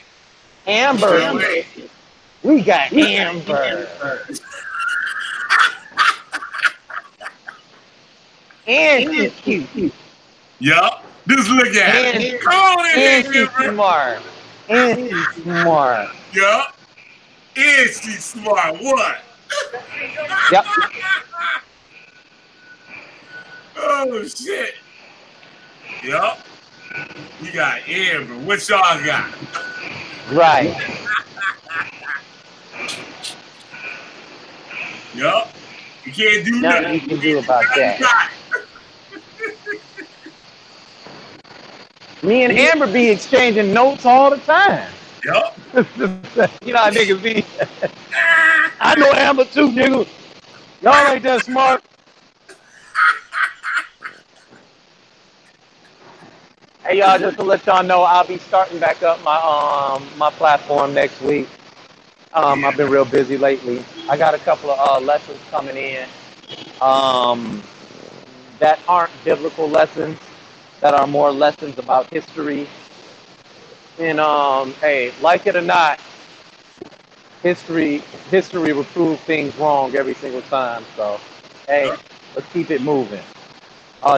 Amber. Sure ain't. We got Amber. And she's cute. Yup. Just look at it. Come on in here, Amber. Smart. And she's smart. Yup. And she's smart. What? Yep. Oh shit. Yup. You got Amber. What y'all got? Right. Yup. You can't do nothing. Nothing you can do about that. Me and Amber be exchanging notes all the time. Yup. You know how niggas be. I know Amber too, nigga. Y'all ain't that smart. Hey y'all, just to let y'all know, I'll be starting back up my platform next week. I've been real busy lately. I got a couple of lessons coming in that aren't biblical lessons, that are more lessons about history. And hey, like it or not, history will prove things wrong every single time. So, hey, let's keep it moving.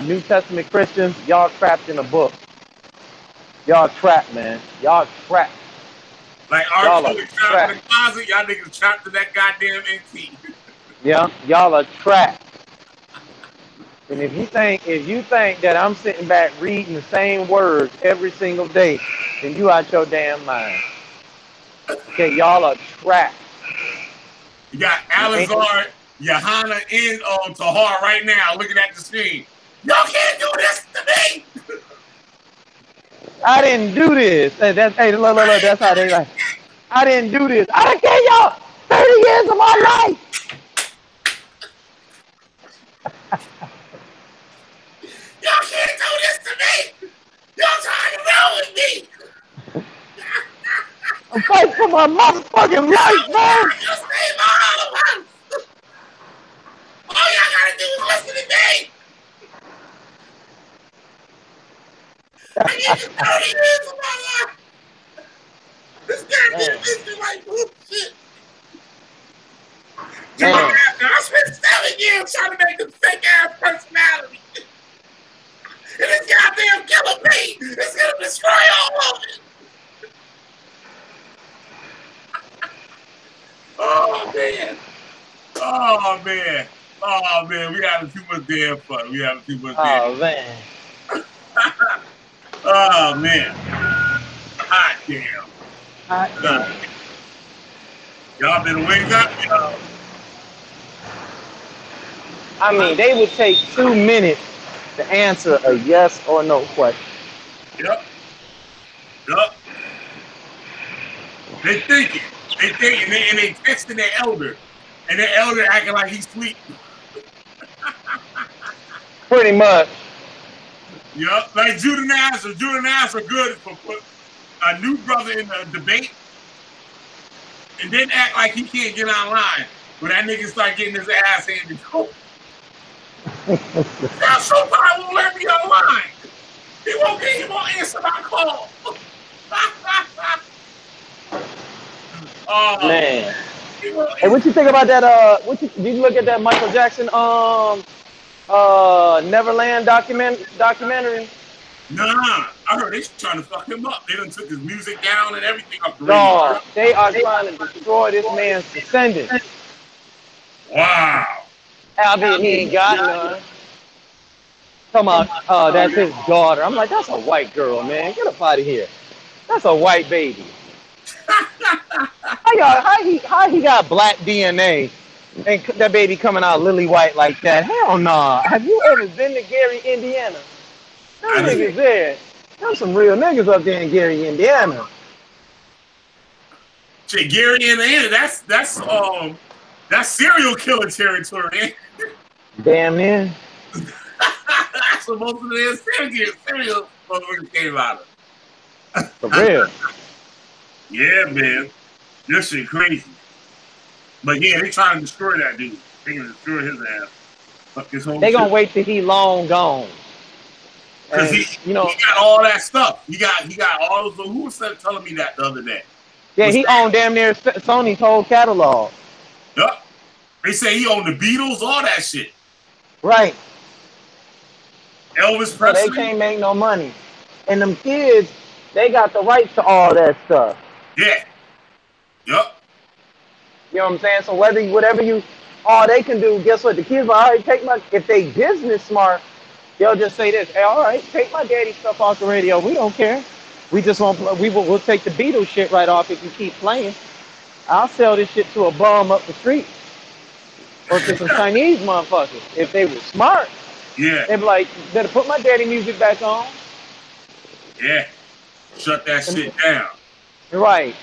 New Testament Christians, y'all trapped in a book. Y'all trapped, man. Y'all trapped. Like R. Kelly trapped in the closet, y'all niggas trapped in that goddamn NT. Yeah, y'all are trapped. And if you think that I'm sitting back reading the same words every single day, then you out your damn mind. Okay, y'all are trapped. You got Alizar, Johanna, and Tahar right now looking at the screen. Y'all can't do this to me. I didn't do this. Hey, look, that's how they like. I didn't do this. I done gave y'all 30 years of my life. Y'all can't do this to me. Y'all trying to roll with me. I'm fighting for my motherfucking life, man. You save all of us. All y'all gotta do is listen to me. I gave you 30 years of my life. This goddamn is like bullshit. I spent 7 years trying to make this fake ass personality. And this goddamn killer bee is gonna destroy all of it. Oh man. Oh man. Oh man. We having too much damn fun. We having too much damn fun. Man. Oh man. Hot damn. Hot damn. Y'all better wake up, y'all. I mean, they would take 2 minutes to answer a yes or no question. Yep. They thinking. And they texting their elder. And their elder acting like he's asleep. Pretty much. Yep. Like Judah Nassar. Judah Nassar good for put a new brother in the debate. And then act like he can't get online. When that nigga start getting his ass handed to him. Now somebody won't let me online. He won't answer my call. Oh man. Hey, what you think about that? Did you look at that Michael Jackson Neverland documentary? Nah, I heard they trying to fuck him up. They done took his music down and everything off the radio. They are trying to destroy this man's descendants. Wow. Albeit he ain't got none. Come on, that's his daughter. I'm like, that's a white girl, man. Get up out of here. That's a white baby. How he got black DNA and that baby coming out lily white like that? Hell no. Nah. Have you ever been to Gary, Indiana? Them niggas there. There's some real niggas up there in Gary, Indiana. Shit, Gary, Indiana, that's serial killer territory. Damn near. That's what most of the serial motherfuckers came out of. For real. Yeah, man. This shit crazy. But yeah, they trying to destroy that dude. They gonna destroy his ass. Fuck his whole they shit. Gonna wait till he long gone. Because he got all that stuff. He got all those. Who was telling me that the other day? Yeah, he owned damn near Sony's whole catalog. Yup. They say he owned the Beatles, all that shit. Right. Elvis Presley. So they can't make no money. And them kids, they got the rights to all that stuff. Yeah. Yup. You know what I'm saying? So all they can do, guess what? The kids will already take if they business smart, they'll just say this, hey, all right, take my daddy's stuff off the radio. We don't care. We just won't, we'll take the Beatles shit right off if you keep playing. I'll sell this shit to a bum up the street. Or to some Chinese motherfuckers. If they were smart, yeah, they'd be like, better put my daddy music back on. Yeah. Shut that shit down. Right.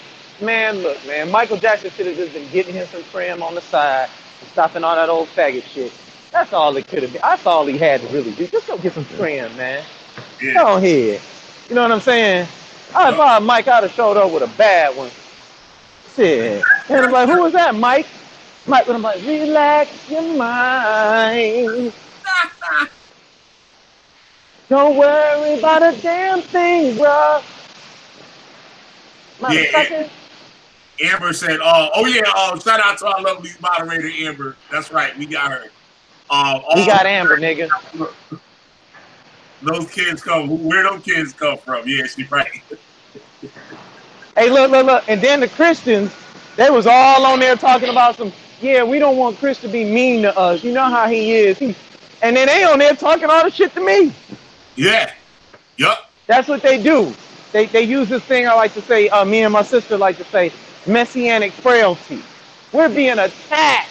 Man, look, man, Michael Jackson should have just been getting him some trim on the side and stopping all that old faggot shit. That's all it could have been. That's all he had to really do. Just go get some trim, man. Yeah. Go ahead. You know what I'm saying? If I Mike, I'd have showed up with a bad one. Shit. And I'm like, who was that, Mike? Mike, and I'm like, relax your mind. Don't worry about a damn thing, bro. Yeah. Amber said, oh yeah, shout out to our lovely moderator, Amber. That's right, we got her. We got Amber, nigga. Those kids where those kids come from? Yeah, she's right. Hey, look. And then the Christians, they was all on there talking about some, yeah, we don't want Chris to be mean to us. You know how he is. And then they on there talking all the shit to me. Yeah. Yup. That's what they do. They use this thing I like to say, me and my sister like to say, messianic frailty. We're being attacked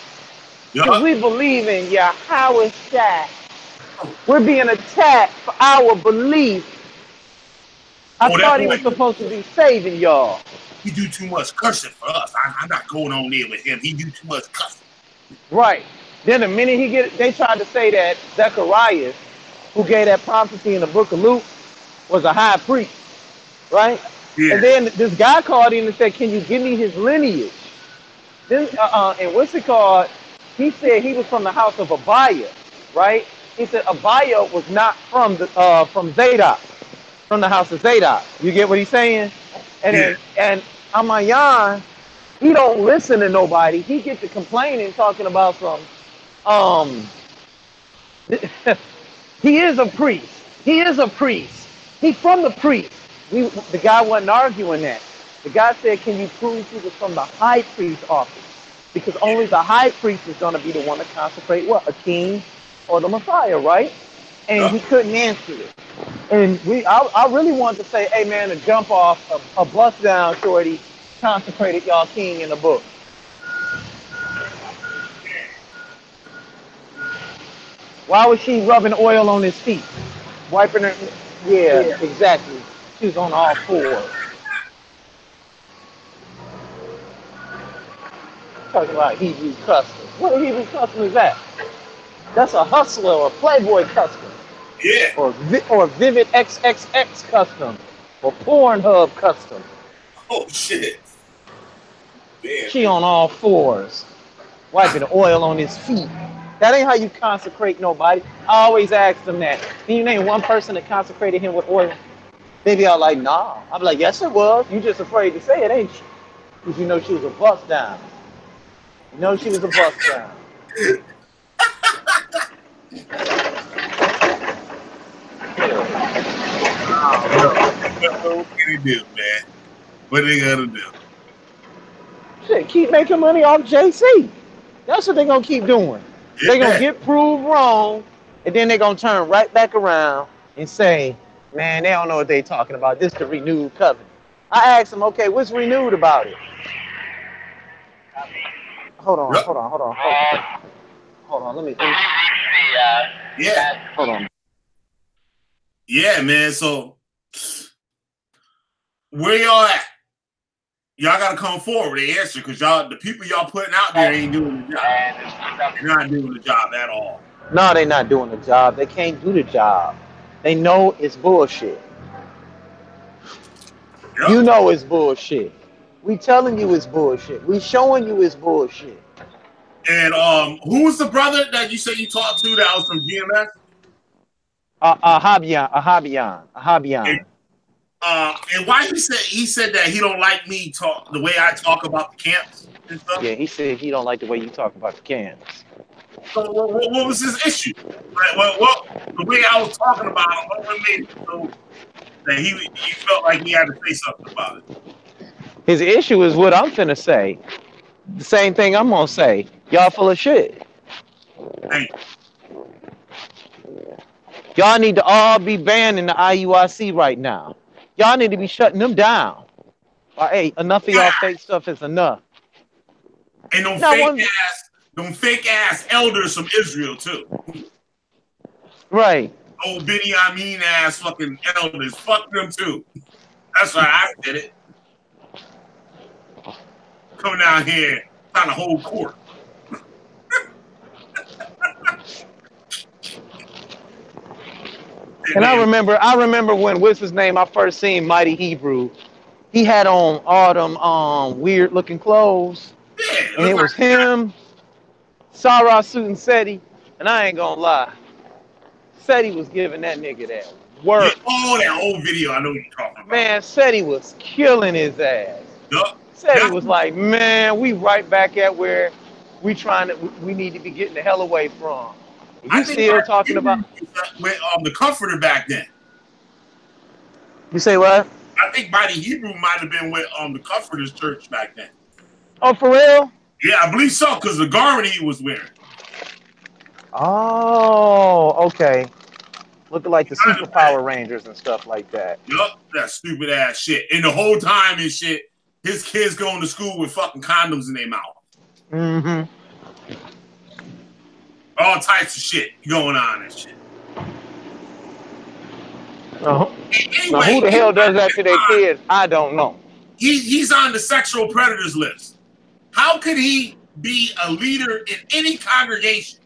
because we believe in Yahweh Shai. We're being attacked for our belief. I thought he was supposed to be saving y'all. He do too much cussing for us. I'm not going on there with him. He do too much cussing. Right. Then the minute they tried to say that Zechariah, who gave that prophecy in the book of Luke, was a high priest. Right? Yeah. And then this guy called in and said, can you give me his lineage? Then, and what's it called? He said he was from the house of Abiah, right? He said Abiah was not from Zadok, from the house of Zadok. You get what he's saying? And Amayan, he don't listen to nobody. He gets to complaining, talking about some, he is a priest. He is a priest. He's from the priest. The guy wasn't arguing that. The guy said, can you prove he was from the high priest office? Because only the high priest is going to be the one to consecrate what? A king or the Messiah, right? And he couldn't answer it. And I really wanted to say, hey man, to jump off a bust down, shorty, consecrated y'all king in the book. Why was she rubbing oil on his feet? Wiping her? Yeah, exactly. She was on all fours. Talking about Hebrew custom. What a Hebrew custom is that? That's a hustler or playboy custom. Yeah. Or Vivid XXX custom. Or Pornhub custom. Oh shit. Damn. She on all fours. Wiping the oil on his feet. That ain't how you consecrate nobody. I always ask them that. Can you name one person that consecrated him with oil? They be all like, nah. I'm like, yes it was. You just afraid to say it, ain't you? Because you know she was a bust down. You know she was a bust down. What can they do, man? What they gonna do? Shit, keep making money off JC. That's what they gonna keep doing. Yeah. They gonna get proved wrong, and then they gonna turn right back around and say, man, they don't know what they talking about. This is the renewed covenant. I asked them, okay, what's renewed about it? Hold on. Let me. Yeah. Hold on. Yeah, man. So where y'all at? Y'all gotta come forward and answer, because the people y'all putting out there ain't doing the job. They're not doing the job at all. No, they're not doing the job. They can't do the job. They know it's bullshit. Yep. You know it's bullshit. We telling you it's bullshit. We showing you it's bullshit. And who was the brother that you said you talked to that was from GMS? Ahabian. And why he said that he don't like me the way I talk about the camps and stuff? Yeah, he said he don't like the way you talk about the camps. So what was his issue? Well, the way I was talking about him, what made it so that he felt like he had to say something about it? His issue is what I'm finna say. The same thing I'm gonna say. Y'all full of shit. Hey. Y'all need to all be banned in the IUIC right now. Y'all need to be shutting them down. Hey, enough of y'all fake stuff is enough. And them fake ass elders from Israel too. Right. Old Benjamin ass fucking elders. Fuck them too. That's right, I did it. coming down here trying to hold court. And I remember when what's his name? I first seen Mighty Hebrew. He had on all them weird looking clothes. Yeah, and it was him, Sarah Suit and Seti. And I ain't gonna lie. Seti was giving that nigga that work. Yeah, oh, that old video, I know what you're talking about. Man, Seti was killing his ass. Yup. Seti was like, man, we right back at where we need to be getting the hell away from. You still talking about the Comforter back then? You say what? I think Mighty Hebrew might have been with the Comforter's church back then. Oh, for real? Yeah, I believe so, because the garment he was wearing. Oh, okay. Looking like the Super Power Rangers and stuff like that. Yup, that stupid ass shit. And the whole time and shit, his kids going to school with fucking condoms in their mouth. Mm-hmm. All types of shit going on and shit. Anyway, now, who the hell does that to their kids? I don't know. He's on the sexual predators list. How could he be a leader in any congregation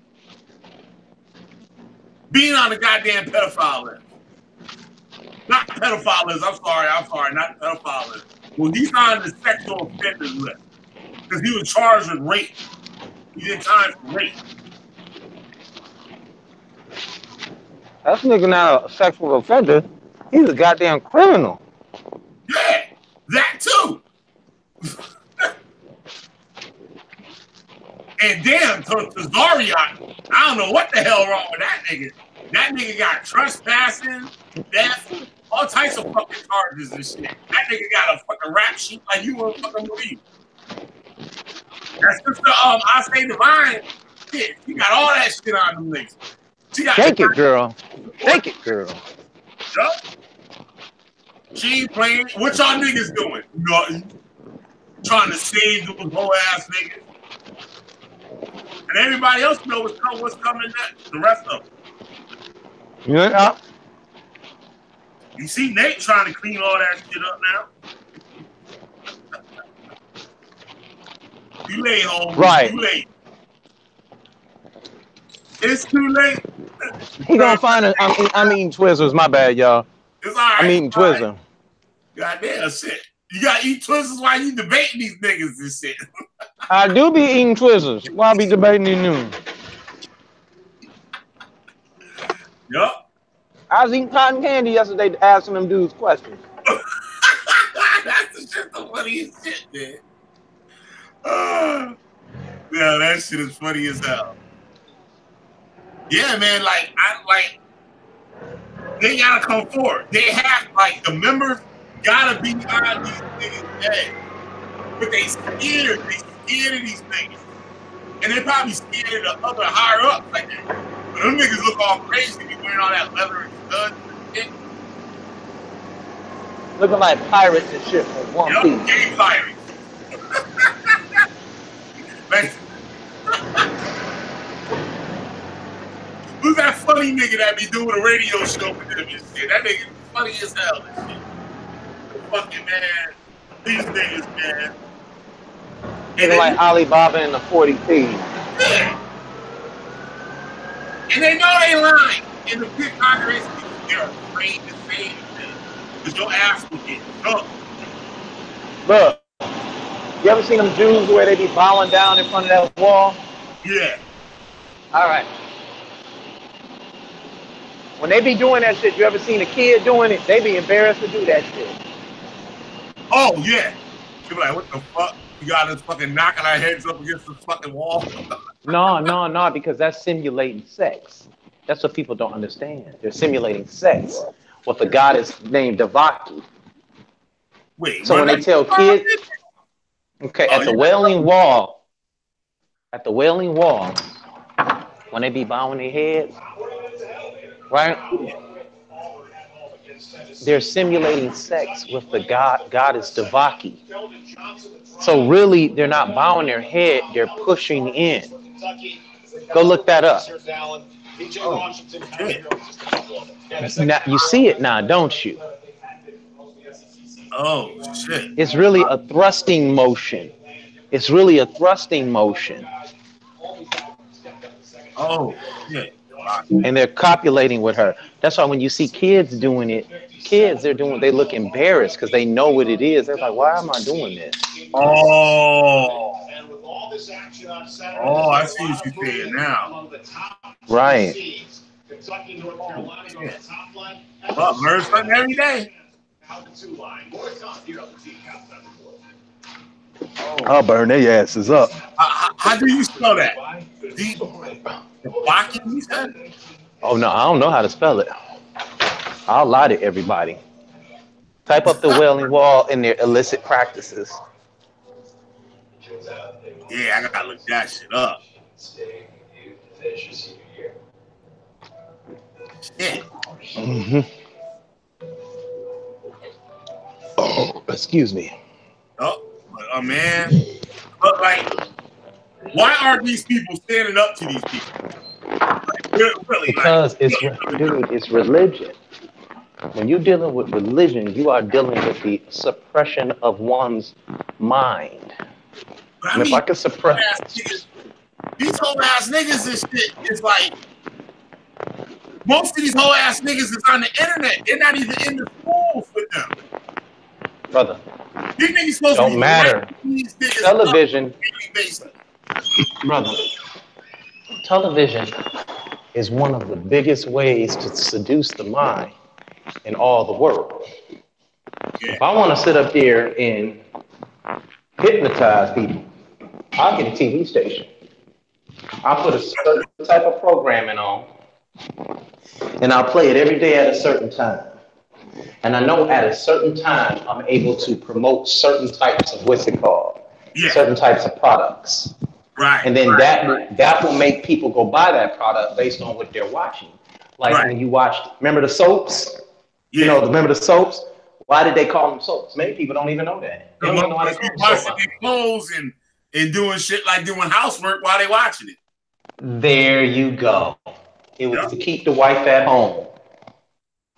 being on the goddamn pedophile list? Not pedophile list, I'm sorry, not pedophile list. Well, he's on the sexual offenders list because he was charged with rape. He did time for rape. That nigga not a sexual offender. He's a goddamn criminal. Yeah, that too. And damn, Tazariot, I don't know what the hell wrong with that nigga. That nigga got trespassing, theft, all types of fucking charges and shit. That nigga got a fucking rap sheet like you wouldn't fucking believe. That's just the I Say Divine shit. She got all that shit on them niggas. Shake it, girl. Shake it, girl. Yup. She ain't playing. What y'all niggas doing? Nothing. Trying to save those whole ass niggas. And everybody else know what's coming next. The rest of them. Yeah. You see Nate trying to clean all that shit up now. Too late, homie. Right. Too late. It's too late. He gonna find it. I'm eating Twizzlers. My bad, y'all. It's all right. I'm eating Twizzlers. Right. Goddamn shit. You gotta eat Twizzlers while you debating these niggas and shit. I do be eating Twizzlers while I be debating these news. Yup. I was eating cotton candy yesterday asking them dudes questions. That's just the funniest shit, man. Yeah, that shit is funny as hell. Yeah, man, they gotta come forward. They have, the members gotta be on these niggas' head. But they scared of these niggas. And they probably scared of the other higher ups like that. But them niggas look all crazy, be wearing all that leather and studs and shit. Looking like pirates and shit from One Piece. Gay pirates. Who's that funny nigga that be doing a radio show with them and shit? That nigga funny as hell and shit. Fucking man. These niggas, man. Looking like Alibaba and the 40 Thieves. Yeah. And they know they lying. In the big congregation, they're afraid to say anything. Because your ass will get drunk. Look, you ever seen them Jews where they be bowing down in front of that wall? Yeah. All right. When they be doing that shit, you ever seen a kid doing it? They be embarrassed to do that shit. Oh, yeah. They be like, what the fuck? You got us fucking knocking our heads up against the fucking wall? No, because that's simulating sex. That's what people don't understand. They're simulating sex with a goddess named Devaki. Wait. So when they tell kids, okay, at the Wailing Wall, when they be bowing their heads, right? They're simulating sex with the goddess Devaki. So really, they're not bowing their head, they're pushing in. Go look that up. Oh, now, you see it now, don't you? Oh, shit. It's really a thrusting motion. It's really a thrusting motion. Oh, yeah. And they're copulating with her. That's why when you see kids doing it, they look embarrassed because they know what it is. They're like, why am I doing this? Oh. Oh, I see what you're saying now. Right. Yeah. Well, learn something every day. I'll burn their asses up. How do you spell that? Yapping, you said? Oh, no, I don't know how to spell it. I'll lie to everybody. Type up the Wailing Wall in their illicit practices. Yeah, I gotta look that shit up. Shit. Mm-hmm. Oh, excuse me. Oh, man. But like, why aren't these people standing up to these people? Like, really? Because it's religion. When you're dealing with religion, you are dealing with the suppression of one's mind. But And if I can suppress these whole ass niggas and shit, it's like most of these whole ass niggas is on the internet. They're not even in the schools with them. brother, These niggas supposed don't to be matter. these niggas Television, brother, television is one of the biggest ways to seduce the mind in all the world. Yeah. If I want to sit up here and hypnotize people, I'll get a TV station. I'll put a certain type of programming on, and I'll play it every day at a certain time. And I know at a certain time, I'm able to promote certain types of what's it called? Yeah. Certain types of products. Right. And then that will make people go buy that product based on what they're watching. Like when you watched, remember the soaps? Yeah. You know, remember the soaps? Why did they call them soaps? Many people don't even know that. They don't even know why they call them soaps. Washing their clothes and doing shit like doing housework while they watching it. There you go. It was to keep the wife at home.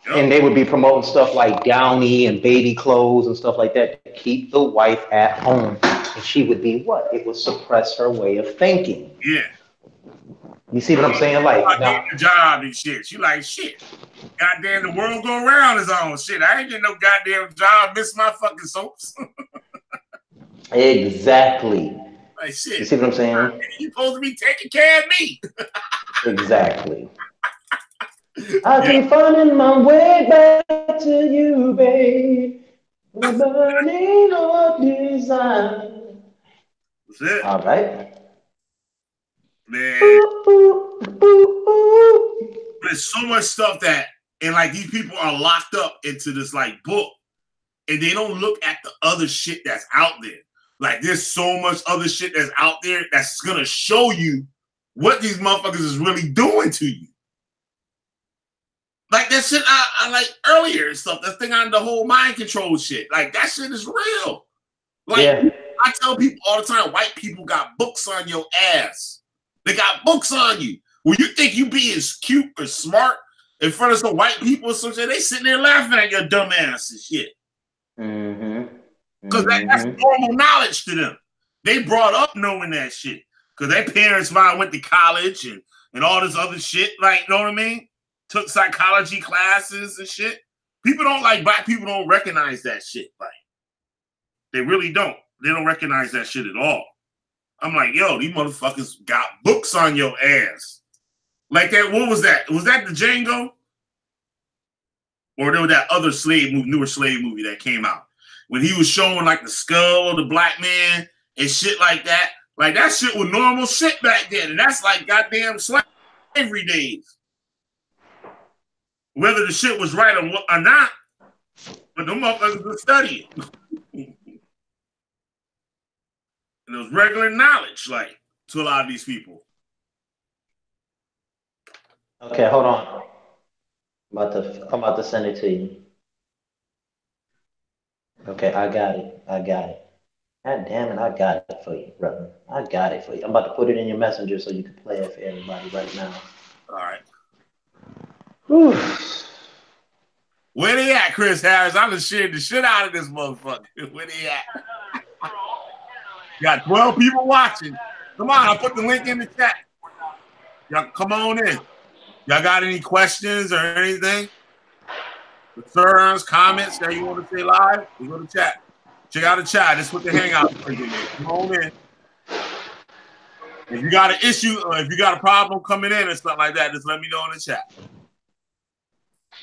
Yep. And they would be promoting stuff like Downy and baby clothes and stuff like that to keep the wife at home. And she would be what? It would suppress her way of thinking. Yeah. You see what I'm saying? Like, now, the job and shit. She like, shit. Goddamn, the world go around his own shit. I ain't getting no goddamn job. Miss my fucking soaps. Exactly. Like, shit. You see what I'm saying? You supposed to be taking care of me. Exactly. I keep finding my way back to you, babe. The burning of desire. That's it. All right. Man. Ooh, ooh, ooh, ooh. There's so much stuff that, and like these people are locked up into this like book, and they don't look at the other shit that's out there. Like there's so much other shit that's out there that's gonna show you what these motherfuckers is really doing to you. Like that shit I like earlier and stuff. That thing on the whole mind control shit. Like that shit is real. Like I tell people all the time, white people got books on your ass. They got books on you. When you think you being cute or smart in front of some white people or something, they sitting there laughing at your dumb ass and shit. Because that's normal knowledge to them. They brought up knowing that shit. Because their parents might went to college and all this other shit. Like, you know what I mean? Took psychology classes and shit. People don't like black people don't recognize that shit. Like, they really don't. They don't recognize that shit at all. I'm like, yo, these motherfuckers got books on your ass. Like that, what was that? Was that the Django? Or there was that other slave movie, newer slave movie that came out. When he was showing like the skull of the black man and shit like that. Like that shit was normal shit back then. And that's like goddamn slavery days. Whether the shit was right or not, but them motherfuckers were studying. And it was regular knowledge, like, to a lot of these people. Okay, hold on. I'm about to send it to you. Okay, I got it. God damn it, I got it for you, brother. I got it for you. I'm about to put it in your messenger so you can play it for everybody right now. All right. Whew. Where they at, Chris Harris? I'm gonna share the shit out of this motherfucker. Where they at? Got 12 people watching. Come on, I'll put the link in the chat. Y'all come on in. Y'all got any questions or anything? Concerns, comments that you want to say live? We go to chat. Check out the chat. This is what the hangout is. Come on in. If you got an issue or if you got a problem coming in or something like that, just let me know in the chat.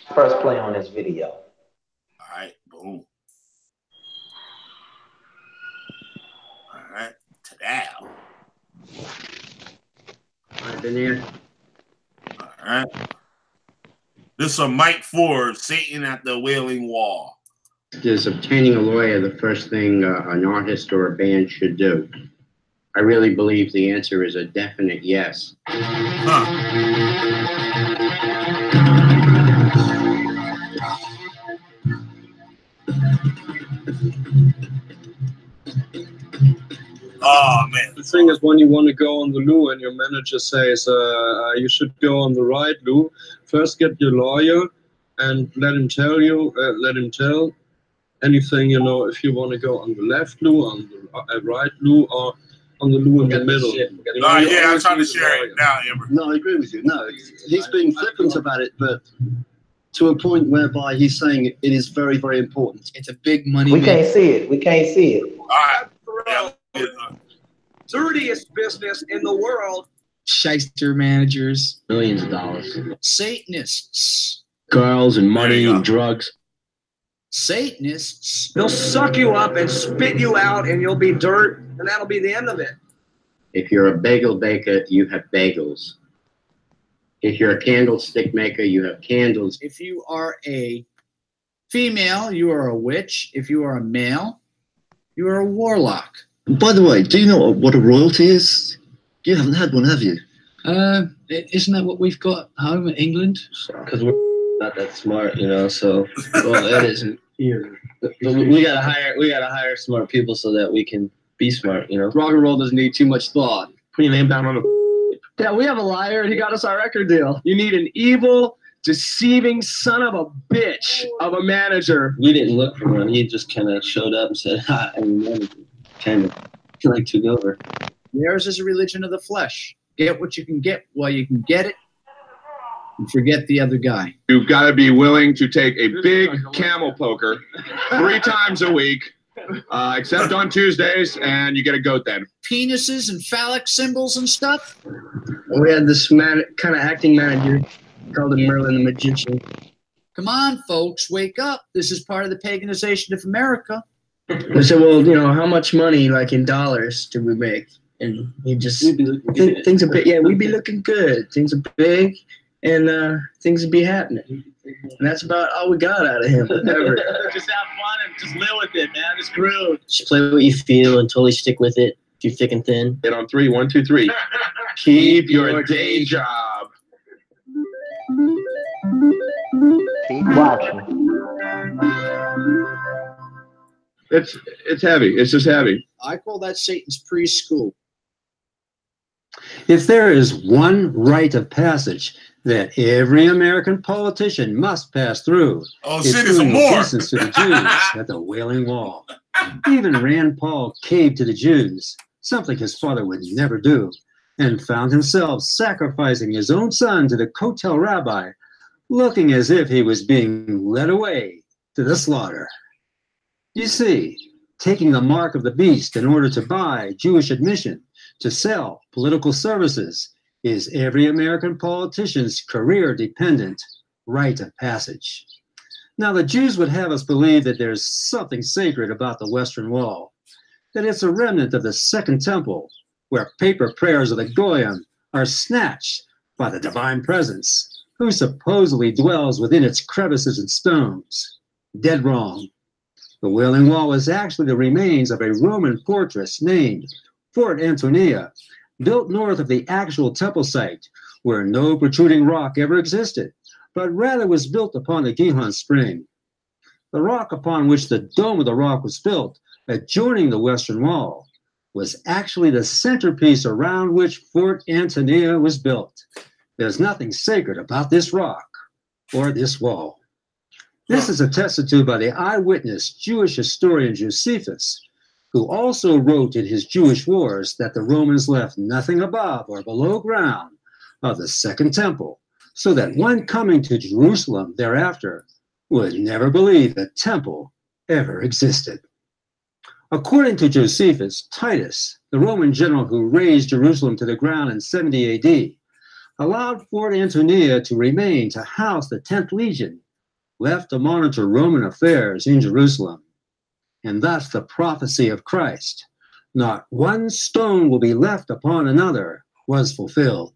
Press play on this video. All right, boom. All right, ta-da. I've been here. All right. This is a Mike Ford, Satan at the Wailing Wall. Is obtaining a lawyer the first thing an artist or a band should do? I really believe the answer is a definite yes. Huh. Oh, man. The thing is, when you want to go on the loo and your manager says, you should go on the right loo, first get your lawyer and let him tell anything, you know, if you want to go on the left loo, on the right loo, or on the loo in the middle. Yeah, I'm trying to share it now, Amber. No, I agree with you. No, he's being flippant about it, but to a point whereby he's saying it is very, very important. It's a big money. We can't see it. We can't see it. All right. Yeah. Dirtiest business in the world. Shyster managers. Millions of dollars. Satanists. Girls and money and drugs. Satanists. They'll suck you up and spit you out and you'll be dirt, and that'll be the end of it. If you're a bagel baker, you have bagels. If you're a candlestick maker, you have candles. If you are a female, you are a witch. If you are a male, you are a warlock. By the way, do you know what a royalty is? You haven't had one, have you? Isn't that what we've got home in England? Because we're not that smart, you know. So, well, that isn't here. We gotta hire smart people so that we can be smart, you know. Rock and roll doesn't need too much thought. Put your name down on the. Yeah, we have a liar, and he got us our record deal. You need an evil, deceiving son of a bitch of a manager. We didn't look for one. He just kind of showed up and said, "Hi, I'm a manager." Kind of like took over. Theirs is a religion of the flesh. Get what you can get while you can get it, and forget the other guy. You've got to be willing to take a big camel poker 3 times a week, except on Tuesdays, and you get a goat then. Penises and phallic symbols and stuff. We had this kind of acting manager called him Merlin the Magician. Come on, folks, wake up. This is part of the paganization of America. I said, well, you know, how much money, like in dollars, do we make? And he just, things are big. Yeah, we'd be looking good. Things are big, and things would be happening. And that's about all we got out of him, ever. Just have fun and just live with it, man. It's groove. Just play what you feel and totally stick with it. Through thick and thin. Get on 3, 1, 2, 3. Keep your day job. Keep watching. It's heavy. It's just heavy. I call that Satan's preschool. If there is one rite of passage that every American politician must pass through, it's doing obeisance to the Jews at the Wailing Wall. Even Rand Paul caved to the Jews, something his father would never do, and found himself sacrificing his own son to the Kotel rabbi, looking as if he was being led away to the slaughter. You see, taking the mark of the beast in order to buy Jewish admission, to sell political services, is every American politician's career-dependent rite of passage. Now, the Jews would have us believe that there's something sacred about the Western Wall, that it's a remnant of the Second Temple, where paper prayers of the Goyim are snatched by the divine presence, who supposedly dwells within its crevices and stones. Dead wrong. The Wailing Wall was actually the remains of a Roman fortress named Fort Antonia, built north of the actual temple site, where no protruding rock ever existed, but rather was built upon the Gihon Spring. The rock upon which the dome of the rock was built, adjoining the Western Wall, was actually the centerpiece around which Fort Antonia was built. There's nothing sacred about this rock or this wall. This is attested to by the eyewitness Jewish historian Josephus, who also wrote in his Jewish Wars that the Romans left nothing above or below ground of the Second Temple, so that one coming to Jerusalem thereafter would never believe a temple ever existed. According to Josephus, Titus, the Roman general who razed Jerusalem to the ground in 70 AD, allowed Fort Antonia to remain to house the 10th Legion, left to monitor Roman affairs in Jerusalem. And thus the prophecy of Christ, not one stone will be left upon another, was fulfilled.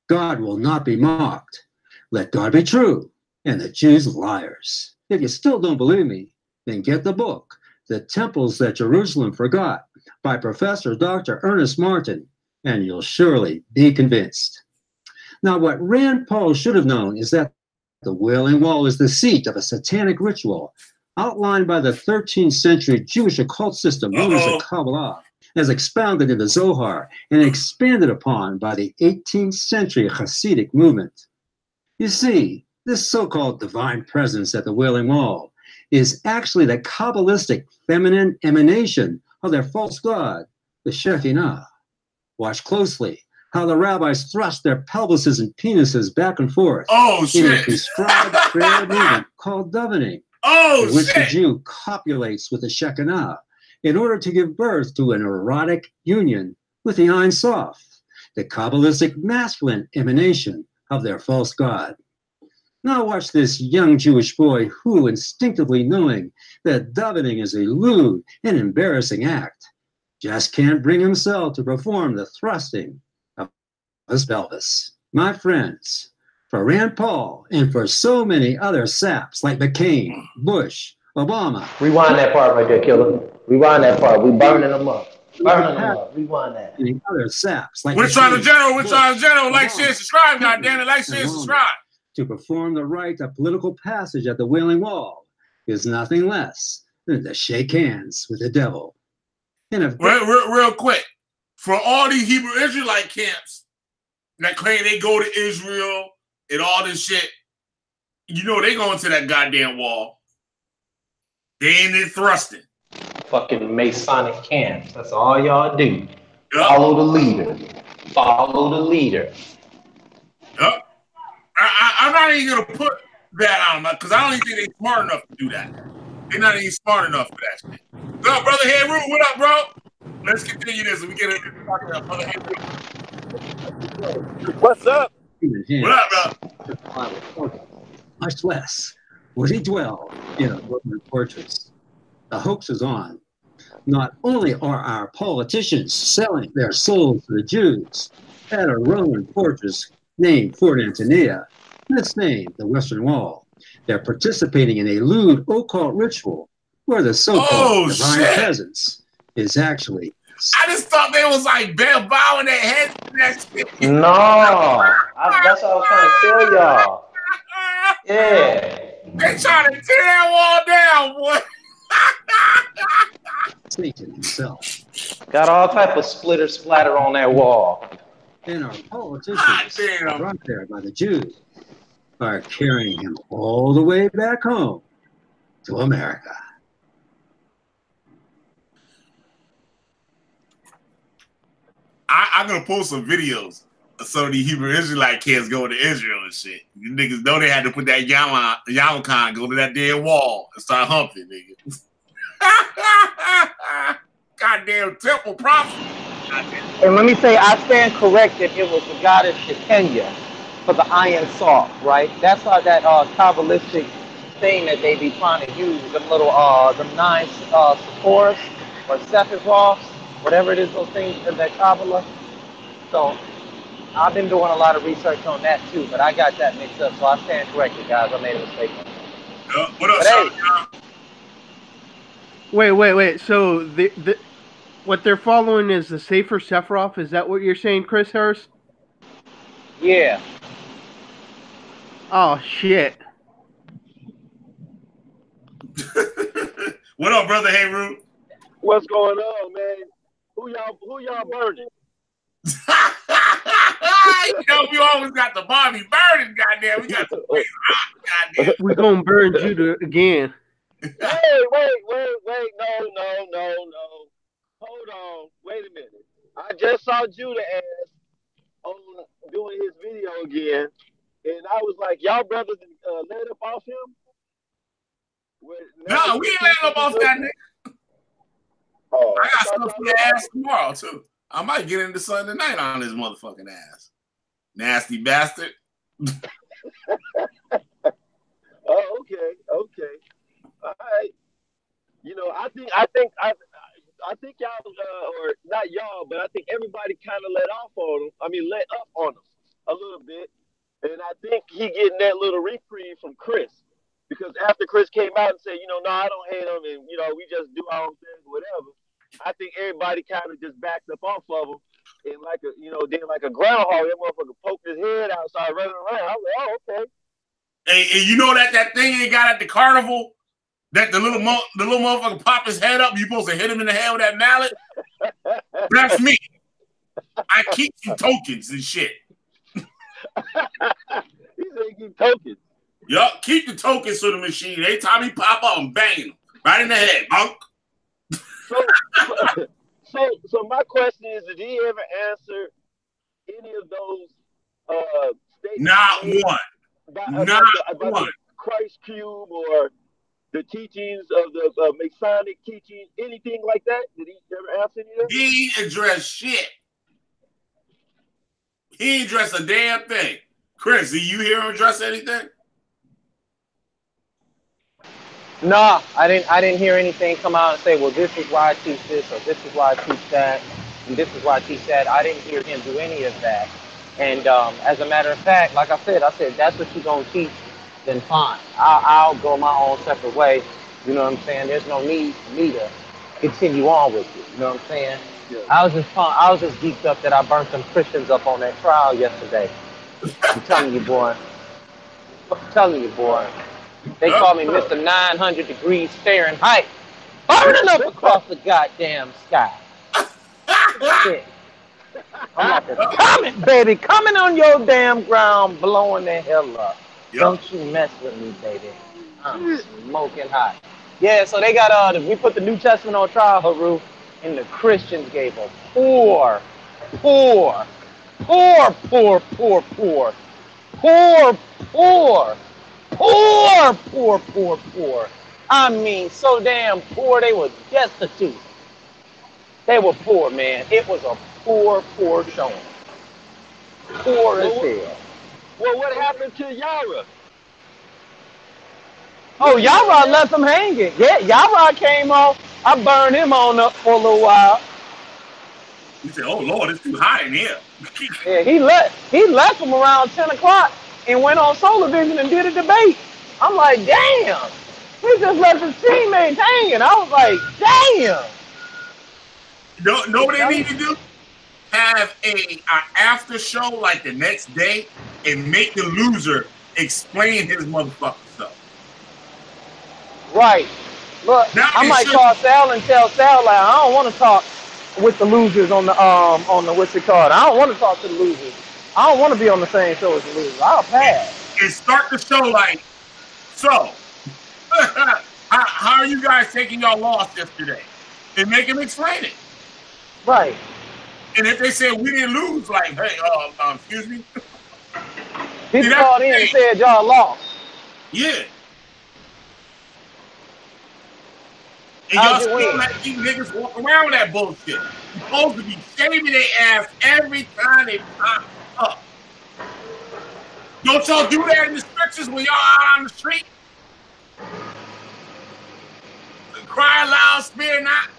God will not be mocked. Let God be true, and the Jews liars. If you still don't believe me, then get the book, The Temples That Jerusalem Forgot, by Professor Dr. Ernest Martin, and you'll surely be convinced. Now, what Rand Paul should have known is that the Wailing Wall is the seat of a satanic ritual outlined by the 13th century Jewish occult system known as the Kabbalah, as expounded in the Zohar and expanded upon by the 18th century Hasidic movement. You see, this so-called divine presence at the Wailing Wall is actually the Kabbalistic feminine emanation of their false god, the Shekinah. Watch closely how the rabbis thrust their pelvises and penises back and forth in a prescribed prayer movement called davening, in which the Jew copulates with the Shekinah in order to give birth to an erotic union with the Ein Sof, the Kabbalistic masculine emanation of their false god. Now watch this young Jewish boy who, instinctively knowing that davening is a lewd and embarrassing act, just can't bring himself to perform the thrusting of his pelvis. My friends, for Rand Paul and for so many other saps like McCain, Bush, Obama. Rewind that part right there, Killer. Rewind that part. We burning them up. Burning them up. Rewind that. And other saps like we're trying to general. Like, share, subscribe, goddammit. Like, share, subscribe. To perform the rite of political passage at the Wailing Wall is nothing less than to shake hands with the devil. And if real quick, for all these Hebrew Israelite camps that claim they go to Israel and all this shit, you know they going to that goddamn wall. They ain't in thrusting. Fucking Masonic camps. That's all y'all do. Yep. Follow the leader. Follow the leader. Yep. I'm not even gonna put that on because I don't even think they're smart enough to do that. They're not even smart enough for that shit. What up, brother Heru? What up, bro? Let's continue this. We get into talking about brother Heru. What's up? What up, bro? Much less would he dwell in a Roman fortress. The hoax is on. Not only are our politicians selling their souls to the Jews at a Roman fortress named Fort Antonia, misnamed the Western Wall, they're participating in a lewd occult ritual where the so-called divine presence is actually. I just thought they was like bowing their heads to that shit. No, that's what I was trying to tell y'all. Yeah. They trying to tear that wall down, boy. Satan himself. Got all type of splitter splatter on that wall. And our politicians brought there by the Jews are carrying him all the way back home to America. I'm gonna post some videos of some of these Hebrew Israelite kids going to Israel and shit. You niggas know they had to put that yarmulke, go to that damn wall and start humping, nigga. Goddamn temple prophet. And let me say, I stand corrected. It was the goddess Shekinah for the Ein Sof, right? That's how that Kabbalistic thing that they be trying to use, them little, them 9 Sephoras or Sephiroths, whatever it is, those things in that Kabbalah. So I've been doing a lot of research on that too, but I got that mixed up. So I stand corrected, guys. I made a mistake. What up, Wait. So what they're following is the Sefer Sephiroth. Is that what you're saying, Chris Harris? Yeah. Oh shit. What up, brother Heru? What's going on, man? Who y'all burning? You know, we always got the Bobby burning, goddamn. We got the place hot, goddamn. We're gonna burn Judah again. Wait, no. hold on, wait a minute. I just saw Judah ass on doing his video again, and I was like, y'all brothers let up off him? No, we ain't letting up off that nigga. Oh, I got stuff for the ass tomorrow too. I might get into something tonight on his motherfucking ass. Nasty bastard. Oh, okay. All right. You know, I think y'all, or not y'all, but I think everybody kind of let up on him a little bit, and I think he getting that little reprieve from Chris, because after Chris came out and said, no, I don't hate him, and we just do our own thing, whatever. I think everybody kind of just backed up off of him, and then like a groundhog, that motherfucker poked his head out, started running around. I was like, oh, okay. And you know that thing they got at the carnival, that the little motherfucker pop his head up, you supposed to hit him in the head with that mallet? That's me. I keep some tokens and shit. He said keep tokens. Yup, keep the tokens for the machine. Every time he pop up, I'm banging him right in the head, punk. So my question is, did he ever answer any of those statements? Not one. Not one. The Christ cube or the teachings of the Masonic teachings, anything like that? Did he ever answer any of that? He addressed shit. He ain't addressed a damn thing. Chris, did you hear him address anything? No, I didn't hear anything come out and say, well, this is why I teach this, or this is why I teach that, and this is why I teach that. I didn't hear him do any of that. And as a matter of fact, like I said, that's what you're going to teach, then fine. I'll go my own separate way. You know what I'm saying? There's no need for me to continue on with it. You know what I'm saying? Yeah. I was just geeked up that I burnt some Christians up on that trial yesterday. I'm telling you, boy. They call me Mr. 900 degrees Fahrenheit, burning up across the goddamn sky. Shit. I'm like a comet, baby, coming on your damn ground, blowing the hell up. Yep. Don't you mess with me, baby. I'm smoking hot. Yeah, so they got we put the New Testament on trial, Haru, and the Christians gave a poor. I mean, so damn poor, they were destitute. They were poor, man. It was a poor showing. Poor as hell. Well, what happened to Yara? Oh, Yara left him hanging. Yeah, Yara came on. I burned him on up for a little while. He said, oh, Lord, it's too hot in here. Yeah, he left him around 10 o'clock and went on Solar Vision and did a debate. I'm like, damn. He just left his teammates hanging. I was like, damn. Know what they need to do? Have an after show like the next day and make the loser explain his motherfucking stuff. Right. Look, now I might call Sal and tell Sal, like, I don't want to talk with the losers on the what's it called? I don't want to talk to the losers. I don't want to be on the same show as the losers. I'll pass. And start the show like, so, how are you guys taking y'all loss yesterday? And make him explain it. Right. And if they say we didn't lose, like, hey, excuse me. He called in and said y'all lost. Yeah. And y'all still let these niggas walk around with that bullshit. You're supposed to be shaving their ass every time they pop up. Don't y'all do that in the scriptures when y'all out on the street? Cry loud, spare not.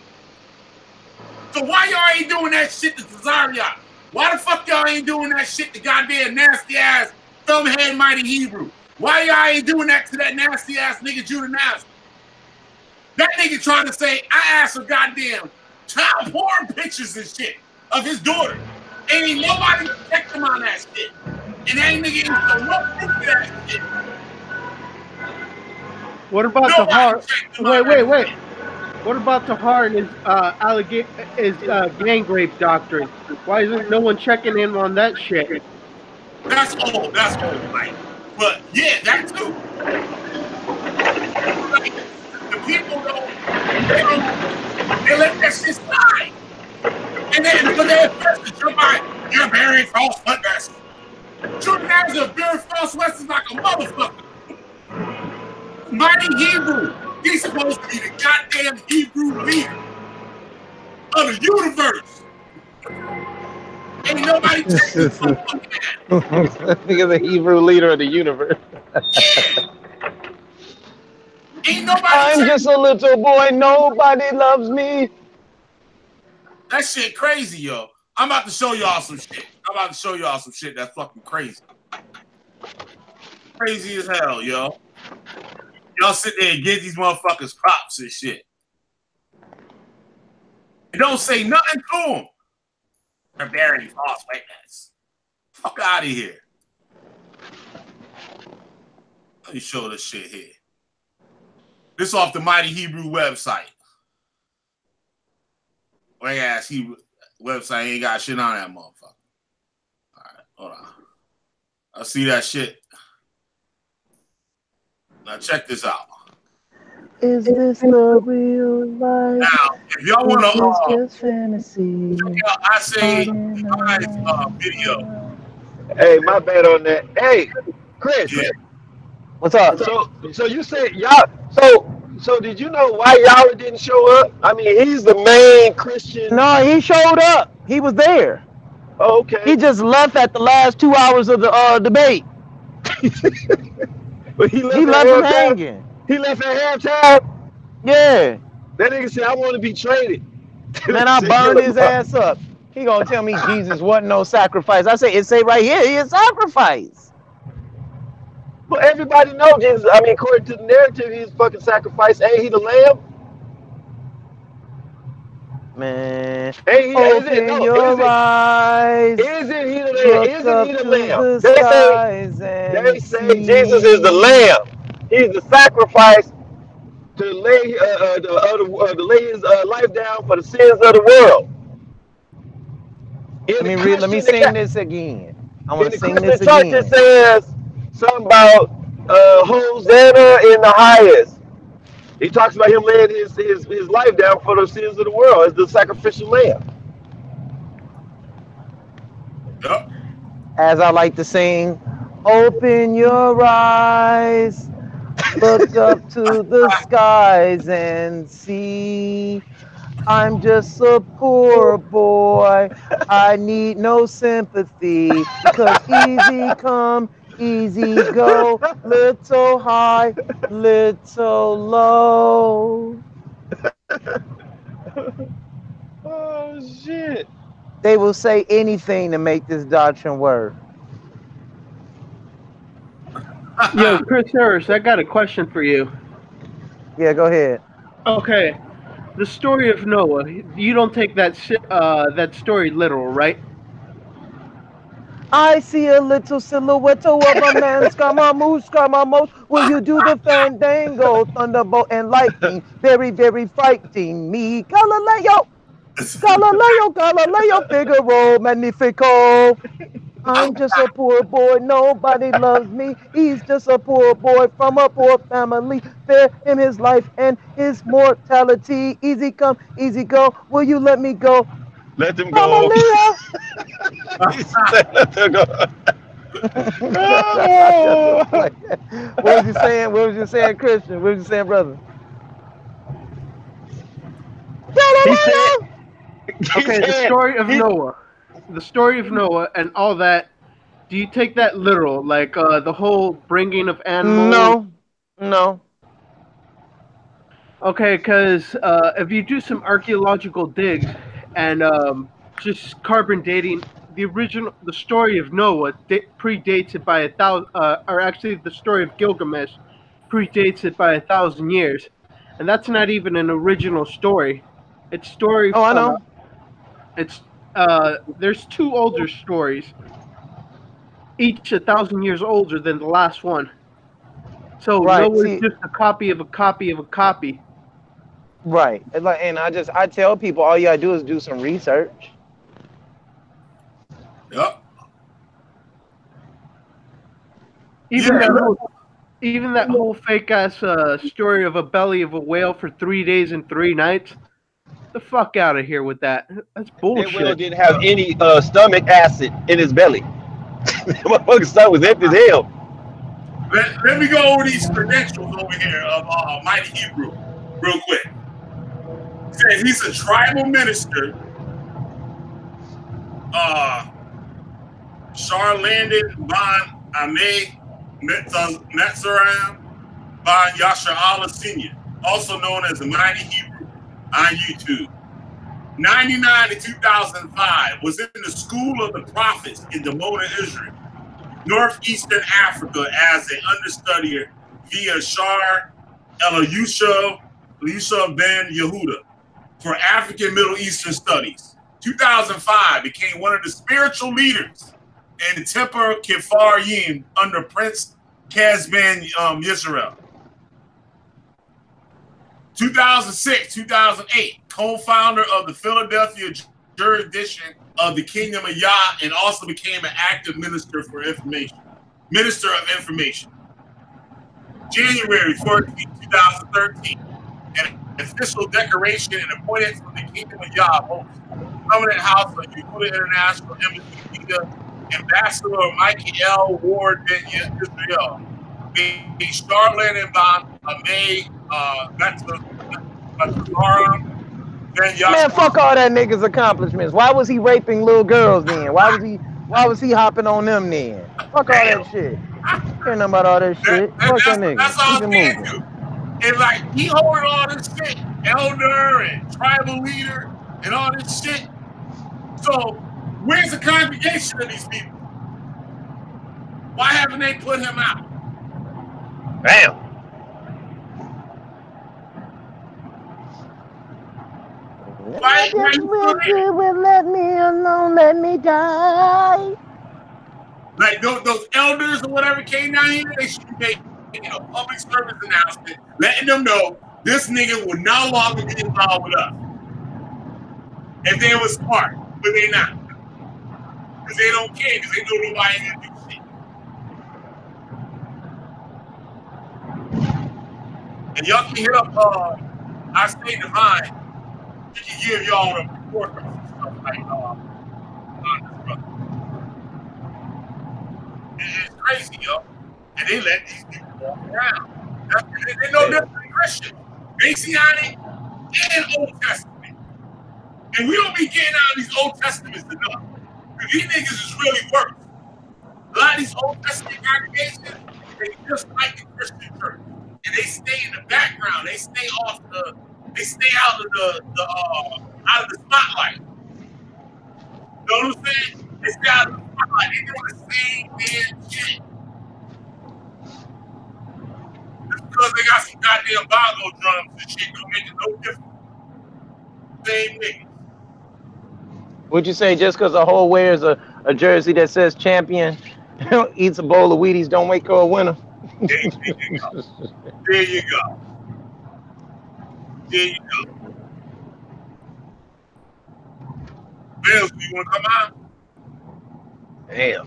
So why y'all ain't doing that shit to Cesaria? Why the fuck y'all ain't doing that shit to goddamn nasty ass thumbhead mighty Hebrew? Why y'all ain't doing that to that nasty ass nigga Judah Nazareth? That nigga trying to say I asked for goddamn child porn pictures and shit of his daughter. Ain't nobody checked him on that shit. And that nigga ain't no proof of that shit. What about the heart? Wait. What about the heart and his gang rape doctrine? Why isn't no one checking in on that shit? That's old, like. But yeah, that too. Like, the people don't They let that shit slide. And then but they first you're bearing false witness. True narrative bearing false witness like a motherfucker. Mighty Hebrew. He's supposed to be the goddamn Hebrew leader of the universe. Ain't nobody taking Think of the Hebrew leader of the universe. Ain't nobody. I'm just a little boy. Nobody loves me. That shit crazy, yo. I'm about to show y'all some shit. That's fucking crazy. Crazy as hell, yo. Y'all sit there and give these motherfuckers props and shit. You don't say nothing to them. They're bearing false witness. Fuck out of here. Let me show this shit here. This off the Mighty Hebrew website. Wait ass Hebrew website ain't got shit on that motherfucker. All right, hold on. I see that shit. Now check this out. Is this the real life? Now, if y'all want to, just fantasy. I say video. Hey, my bad on that. Hey, Chris. Yeah. What's up? So you said y'all. So did you know why y'all didn't show up? I mean, he's the main Christian. No, he showed up. He was there. Oh, okay. He just left at the last 2 hours of the debate. But he left him hanging. He left at halftime. Yeah. That nigga said, "I want to be traded." Man, I burned his ass up. He gonna tell me Jesus wasn't no sacrifice. I say it say right here, he is sacrifice. Well, everybody knows Jesus. I mean, according to the narrative, he's fucking sacrifice. Ain't he the lamb? Man, ain't he, open your eyes. Isn't he the lamb? Isn't he the lamb? They say Jesus is the lamb. He's the sacrifice to lay to lay his life down for the sins of the world. Let me sing this again. I want to sing this again. It says something about Hosanna in the highest. He talks about him laying his life down for the sins of the world as the sacrificial lamb. Yep. As I like to sing, open your eyes, look up to the skies and see. I'm just a poor boy. I need no sympathy. Cause easy come, easy go. Little high, little low. Oh, shit. They will say anything to make this doctrine work. Yo, Chris Harris, I got a question for you. Yeah, go ahead. Okay. The story of Noah, you don't take that story literal, right? I see a little silhouette of a man, Skamamos. Will you do the fandango, thunderbolt and lightning? Very, very frightening me. Galileo, Figaro, Magnifico. I'm just a poor boy, nobody loves me. He's just a poor boy from a poor family. Spare him his life and his mortality. Easy come, easy go. Will you let me go? Let them go. Let them go. What was you saying? What was you saying, Christian? What was you saying, brother? Okay, the story of Noah. The story of Noah and all that, do you take that literal? Like the whole bringing of animals? No. Okay, because if you do some archaeological digs and just carbon dating, the story of Noah predates it by 1,000, or actually the story of Gilgamesh predates it by 1,000 years, and that's not even an original story. It's story. Oh, I know. It's there's two older stories, each 1,000 years older than the last one. So Noah's just a copy of a copy of a copy. Right. And I tell people all you gotta do is do some research. Yep. Even that whole fake ass story of a belly of a whale for 3 days and 3 nights. The fuck out of here with that. That's bullshit. That whale didn't have any stomach acid in his belly. Motherfucker's stomach was empty as hell. Let me go over these credentials over here of Mighty Hebrew real quick. He says he's a tribal minister. Charlandon Ban Ame Metzaram Ban Yasha Allah Senior, also known as the Mighty Hebrew on YouTube. 99 to 2005 was in the School of the Prophets in Dimona, Israel, northeastern Africa, as an understudier via Shar El-Yusuf Ben Yehuda for African Middle Eastern Studies. 2005 became one of the spiritual leaders in the Temper Kefarim under Prince Kazban Yisrael. 2006-2008, co-founder of the Philadelphia jurisdiction of the Kingdom of Yah, and also became an active minister of information. January 14, 2013, an official decoration and appointed from the Kingdom of Yah, permanent house of Yehuda International Embassy, Ambassador Mikey L. Ward Ben Israel, the Charlotte and May Man, fuck all that nigga's accomplishments. Why was he raping little girls then? Why was he hopping on them then? Fuck all that shit. Care nothing about all that shit. Fuck that nigga. That's all I'm saying to. And like he holding all this shit, elder and tribal leader and all this shit. So where's the congregation of these people? Why haven't they put him out? Damn. Why will let me alone, let me die. Like those elders or whatever came down here, they should make a public service announcement letting them know this nigga will no longer be involved with us. If they were smart, but they not. Because they don't care, because they know nobody ain't gonna do shit. And y'all can hit up I Stay Divine. We can give y'all the report and stuff like on this brother. It's crazy, yo. And they let these people walk around. They're no different than Christians. Messianic and Old Testament. And we don't be getting out of these Old Testaments enough. Because these niggas is really worse. A lot of these Old Testament congregations, they just like the Christian church. And they stay in the background. They stay off they stay out of the spotlight. You know what I'm saying? They stay out of the spotlight. They doing the same damn shit. Just because they got some goddamn bongo drums and shit don't make it no different. Same niggas. Would you say just because a hoe wears a jersey that says champion, eats a bowl of Wheaties, don't make her a winner? There you go. There you go. There you go. Bills, do you want to come out? Damn.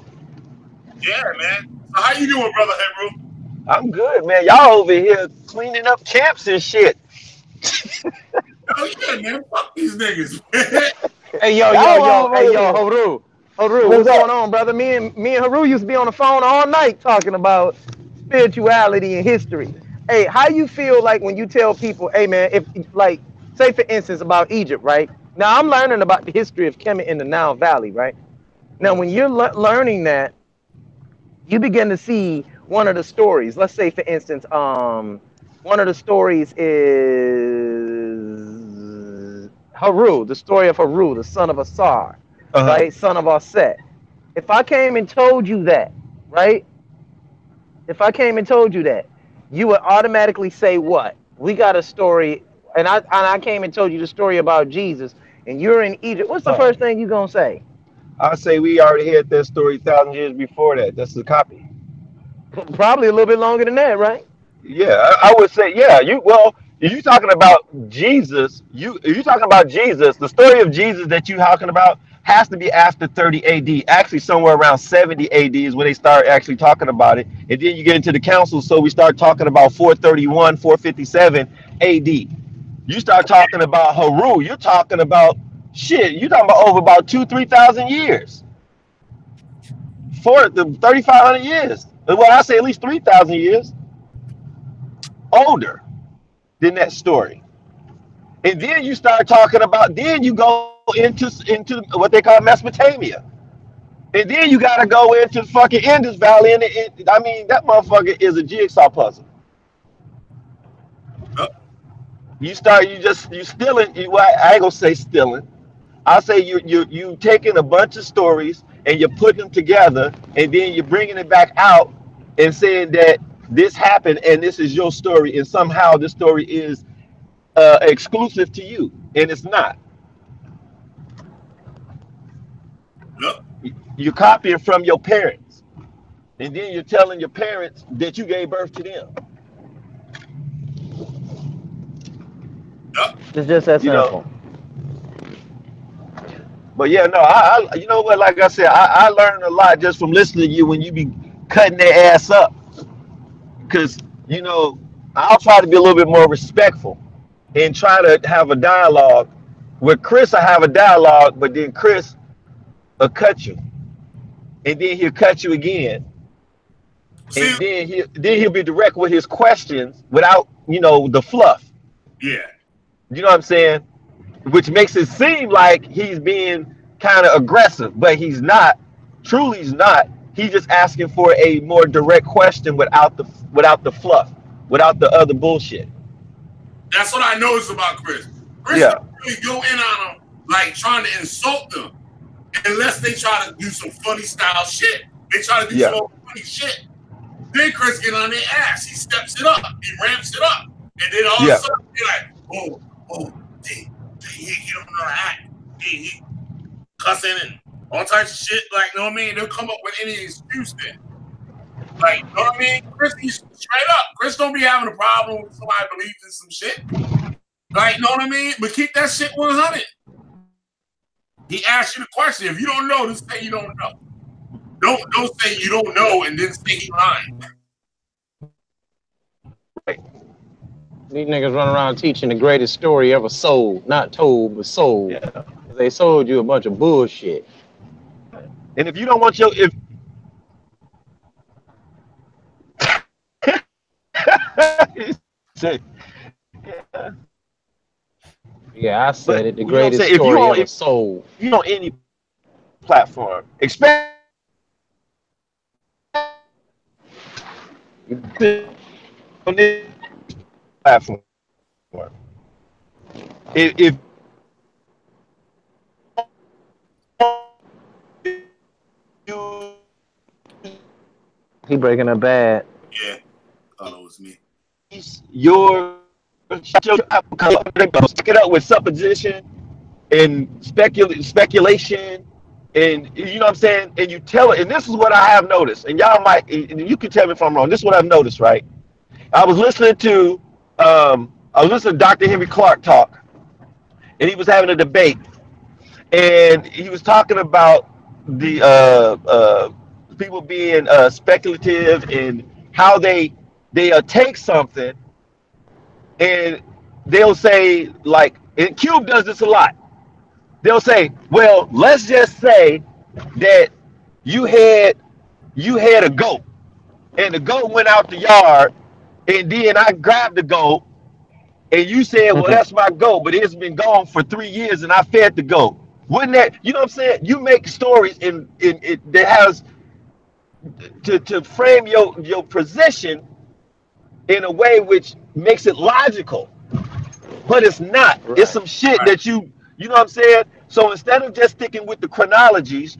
Yeah, man. So how you doing, brother Hebrew? I'm good, man. Y'all over here cleaning up camps and shit. Oh yeah, man. Fuck these niggas. Hey, yo, Haru. Haru, what's going on, brother? Me and Haru used to be on the phone all night talking about spirituality and history. Hey, how you feel like when you tell people, hey man, if like, say for instance about Egypt, right? Now I'm learning about the history of Kemet in the Nile Valley, right? Now when you're learning that, you begin to see one of the stories. Let's say for instance, one of the stories is Haru, the story of Haru, the son of Asar, right? Son of Aset. If I came and told you that, right? If I came and told you that, you would automatically say what? We got a story, and I came and told you the story about Jesus, and you're in Egypt. What's the first thing you gonna say? I say we already had that story 1,000 years before that. That's the copy. Probably a little bit longer than that, right? Yeah, I would say, yeah. If you talking about Jesus, if you talking about Jesus, the story of Jesus that you talking about has to be after 30 AD. Actually, somewhere around 70 AD is when they start actually talking about it. And then you get into the council, so we start talking about 431, 457 AD. You start talking about Haru, you're talking about shit. You're talking about over about 2,000-3,000 years. 3,500 years. Well, I say at least 3,000 years older than that story. And then you start talking about, then you go into what they call Mesopotamia. And then you got to go into fucking Indus Valley. And I mean, that motherfucker is a jigsaw puzzle. You stealing. Well, I ain't gonna say stealing. I'll say you taking a bunch of stories and you're putting them together, and then you're bringing it back out and saying that this happened and this is your story, and somehow this story is exclusive to you, and it's not. You're copying from your parents, and then you're telling your parents that you gave birth to them. It's just that simple. But yeah, no, I you know what? Like I said, I learned a lot just from listening to you when you be cutting their ass up. Because I'll try to be a little bit more respectful and try to have a dialogue. With Chris, I have a dialogue, but then Chris will cut you, and then he'll cut you again, and then he'll be direct with his questions without the fluff. Yeah. You know what I'm saying? Which makes it seem like he's being kind of aggressive, but he's not. Truly, he's not. He's just asking for a more direct question without the fluff, without the other bullshit. That's what I noticed about Chris. Chris doesn't really go in on them like trying to insult them, unless they try to do some funny style shit. They try to do some funny shit. Then Chris get on their ass. He steps it up. He ramps it up, and then all of a sudden they're like, he don't know how to act. He cussing and all types of shit. Like, you know what I mean? They'll come up with any excuse then. Like, you know what I mean? Chris, he's straight up. Chris don't be having a problem with somebody believes in some shit. Like, you know what I mean? But keep that shit 100. He asks you the question. If you don't know, just say you don't know. Don't say you don't know and then say he lying. These niggas run around teaching the greatest story ever sold. Not told, but sold. Yeah. They sold you a bunch of bullshit. And if you don't want your... Yeah, I said it. The greatest story ever sold. You on any platform. Expect on this platform. If he breaking up bad. Yeah, thought it was me. Stick it up with supposition and speculation, and you know what I'm saying, and you tell it. And this is what I have noticed, and y'all might, and you can tell me if I'm wrong. This is what I've noticed, right? I was listening to Dr. Henry Clark talk, and he was having a debate, and he was talking about the people being speculative and how they take something and they'll say, like, and Cube does this a lot. They'll say, well, let's just say that you had a goat and the goat went out the yard, and then I grabbed the goat and you said, well, that's my goat, but it's been gone for 3 years and I fed the goat. Wouldn't that, you know what I'm saying? You make stories in it that has to frame your position in a way which makes it logical, but it's not. Right. It's some shit that you know what I'm saying? So instead of just sticking with the chronologies,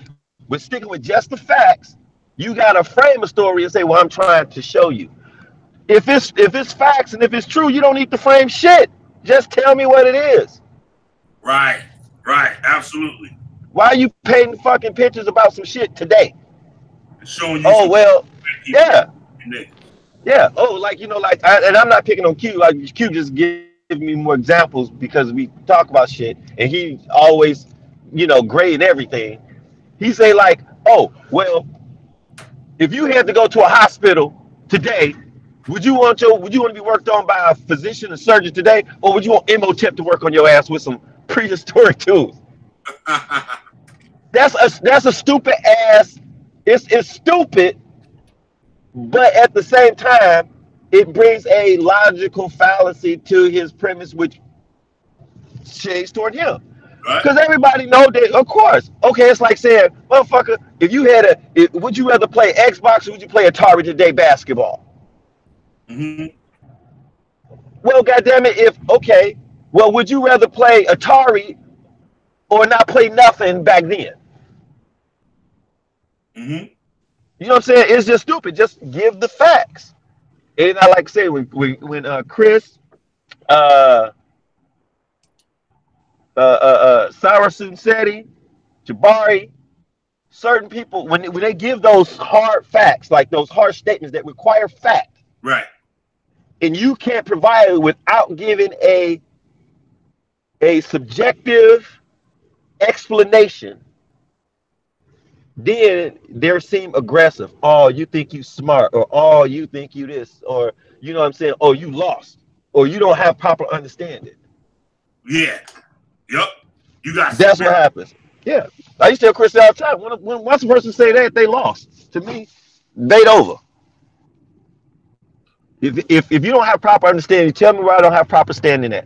but sticking with just the facts, you gotta frame a story and say, well, I'm trying to show you. If it's facts and if it's true, you don't need to frame shit. Just tell me what it is. Right, absolutely. Why are you painting fucking pictures about some shit today? Showing you. Oh well, yeah. Yeah. Oh, like, you know, like, and I'm not picking on Q. Like, Q just give me more examples because we talk about shit, and he always, you know, grading everything. He say like, oh, well, if you had to go to a hospital today Would you want to be worked on by a physician or surgeon today, or would you want Imhotep to work on your ass with some prehistoric tools? That's a stupid ass. It's stupid, but at the same time, it brings a logical fallacy to his premise, which shades toward him. Because everybody know that, of course. Okay, it's like saying, motherfucker, if you had would you rather play Xbox or would you play Atari today basketball? Well, goddamn it, well, would you rather play Atari or not play nothing back then? You know what I'm saying? It's just stupid. Just give the facts. And I like to say when Chris, Saracen Seti, Jabari, certain people when they give those hard facts, like those harsh statements that require fact, right? And you can't provide it without giving a subjective explanation, then they seem aggressive. Oh, you think you smart, or oh, you think you this, or you know what I'm saying? Oh, you lost, or you don't have proper understanding. Yeah. Yep. You got. That's what happens. Yeah. I used to tell Chris all the time. When once a person say that, they lost. To me, date over. If you don't have proper understanding, tell me where I don't have proper standing at.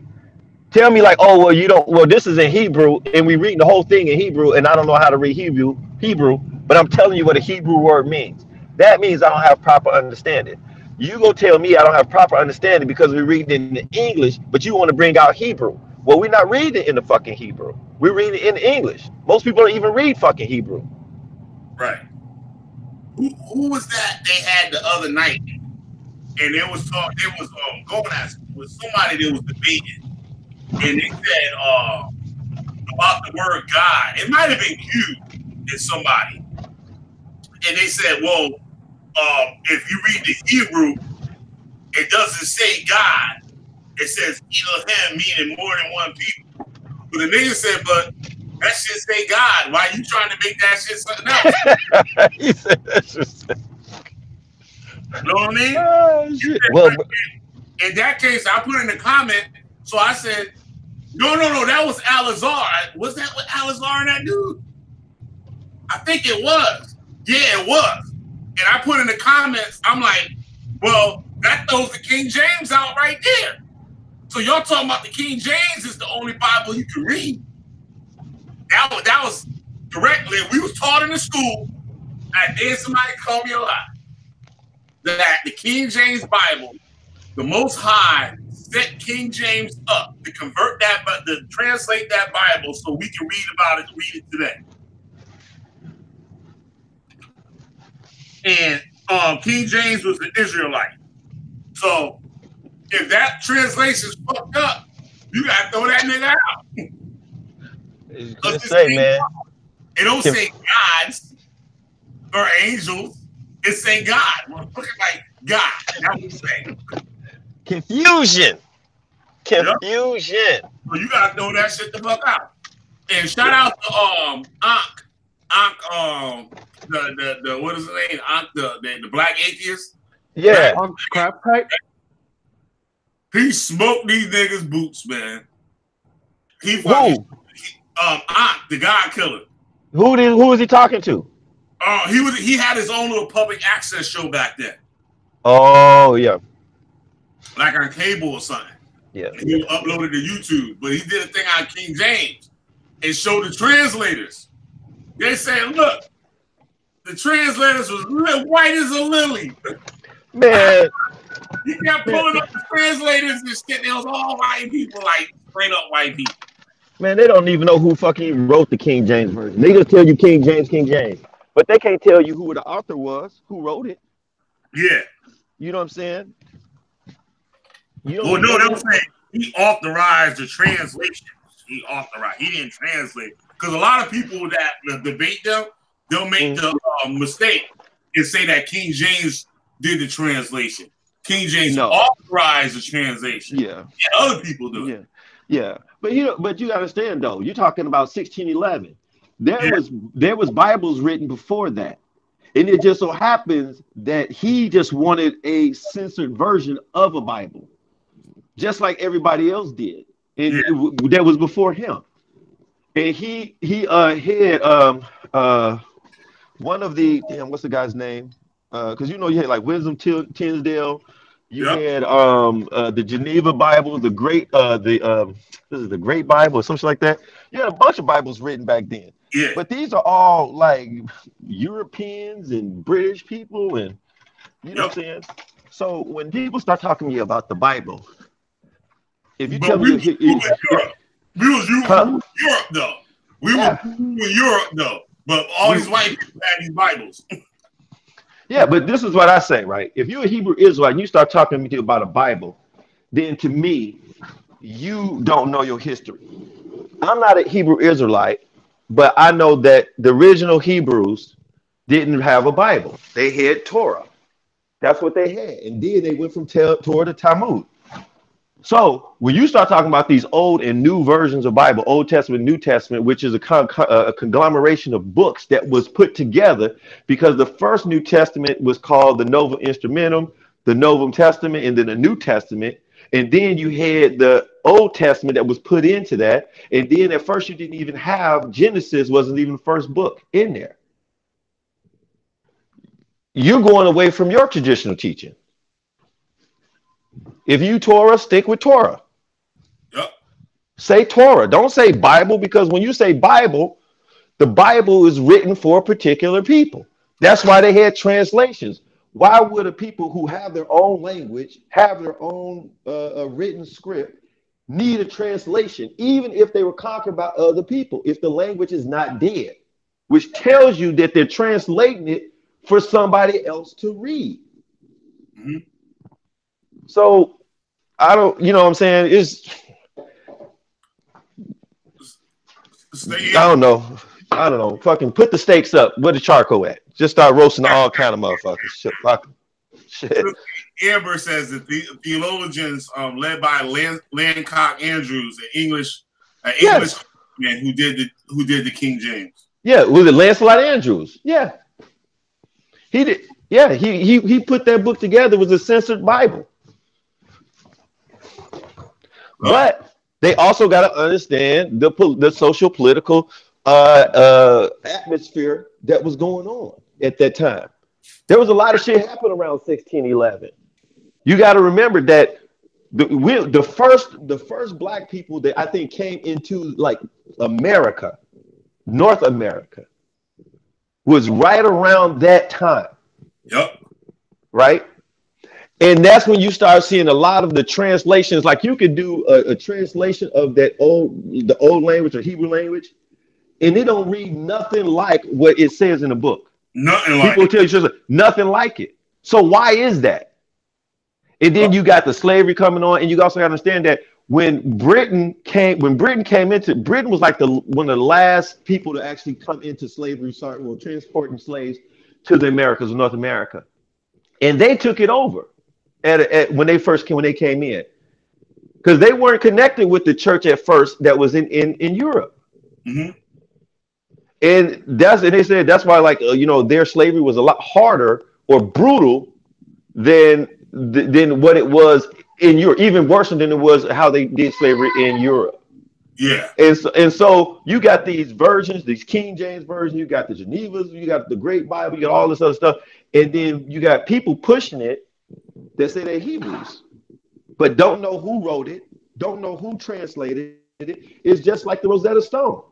Tell me like, oh well, you don't. Well, this is in Hebrew, and we reading the whole thing in Hebrew, and I don't know how to read Hebrew, but I'm telling you what a Hebrew word means. That means I don't have proper understanding. You go tell me I don't have proper understanding because we're reading in English, but you want to bring out Hebrew. Well, we're not reading in the fucking Hebrew. We're reading in English. Most people don't even read fucking Hebrew. Right. Who was that they had the other night? And it was going at with somebody that was debating, and they said about the word God. It might have been you and somebody, and they said, well, if you read the Hebrew, it doesn't say God. It says Elohim, meaning more than one people. But the nigga said, but that shit say God. Why are you trying to make that shit something else? He said that shit. You know what I mean? Well, in that case, I put in the comment. So I said, no, that was Al-Azhar. Was that with Al-Azhar and that dude? I think it was. Yeah, it was. And I put in the comments, I'm like, well, that throws the King James out right there. So y'all talking about the King James is the only Bible you can read. That was directly, we was taught in the school, and then somebody called me a lie. That the King James Bible, the Most High set King James up to convert that, but to translate that Bible so we can read it today. And King James was the Israelite. So if that translation's fucked up, you gotta throw that nigga out. Just say, man. It don't say gods or angels. It say God. Look like God. That's what it's saying. Confusion. So you gotta throw that shit the fuck out. And shout out to Ankh, the what is his name? Ankh, the black atheist. Yeah. Crap pipe. He smoked these niggas' boots, man. He fucking Ankh, the God killer. Who was he talking to? He had his own little public access show back then. Oh yeah. Like on cable or something. Yeah. And he uploaded to YouTube, but he did a thing on King James and showed the translators. They said, look, the translators was white as a lily. Man. He kept pulling up the translators and shit. It was all white people, like straight up white people. Man, they don't even know who fucking wrote the King James version. They just tell you King James. But they can't tell you who the author was, who wrote it. Yeah. You know what I'm saying? Well, no, they were saying he authorized the translation. He didn't translate. Because a lot of people that debate them, they'll make the mistake and say that King James did the translation. King James authorized the translation. Yeah. Other people do it. Yeah. But you gotta understand though, you're talking about 1611. There was Bibles written before that. And it just so happens that he just wanted a censored version of a Bible, just like everybody else did. And that was before him. And he had one of the what's the guy's name? Because you had like Wisdom Tinsdale. You had the Geneva Bible, the Great this is the Great Bible or something like that. You had a bunch of Bibles written back then. Yeah. But these are all like Europeans and British people, and you know what I'm saying? So when people start talking to you about the Bible, if you tell me we was Europe though. We were in Europe though. But all these white people had these Bibles. Yeah, but this is what I say, right? If you're a Hebrew Israelite and you start talking to me about a Bible, then to me, you don't know your history. I'm not a Hebrew Israelite, but I know that the original Hebrews didn't have a Bible. They had Torah. That's what they had. And then they went from Torah to Talmud. So when you start talking about these old and new versions of Bible, Old Testament, New Testament, which is a conglomeration of books that was put together, because the first New Testament was called the Novum Instrumentum, the Novum Testament, and then the New Testament. And then you had the Old Testament that was put into that. And then at first you didn't even have Genesis, wasn't even the first book in there. You're going away from your traditional teaching. If you Torah, stick with Torah. Yep. Say Torah. Don't say Bible, because when you say Bible, the Bible is written for particular people. That's why they had translations. Why would a people who have their own language, have their own written script, need a translation, even if they were conquered by other people, if the language is not dead, which tells you that they're translating it for somebody else to read. Mm-hmm. So I don't, you know what I'm saying? I don't know. Fucking put the stakes up. Where the charcoal at? Just start roasting all kind of motherfuckers. Shit. Amber says that the theologians led by Lancock Andrews, an English man who did the King James. Yeah, was it Lancelot Andrews? Yeah. He did. Yeah, he put that book together. It was a censored Bible. But they also got to understand the social political atmosphere that was going on at that time. There was a lot of shit happening around 1611. You got to remember that the first black people that I think came into like America, North America, was right around that time. Yep. Right. And that's when you start seeing a lot of the translations. Like you could do a translation of the old language or Hebrew language, and it don't read nothing like what it says in the book. Nothing like people tell you nothing like it. So why is that? And then you got the slavery coming on, and you also got to understand that when Britain came into, Britain was like one of the last people to actually come into slavery, transporting slaves to the Americas, North America, and they took it over. When they came in, because they weren't connected with the church at first that was in Europe. Mm-hmm. And they said that's why their slavery was a lot harder or brutal than what it was in Europe, even worse than it was how they did slavery in Europe. Yeah. And so you got these versions, these King James versions, you got the Genevas, you got the Great Bible, you got all this other stuff, and then you got people pushing it that say they're Hebrews, but don't know who wrote it, don't know who translated it. It's just like the Rosetta Stone.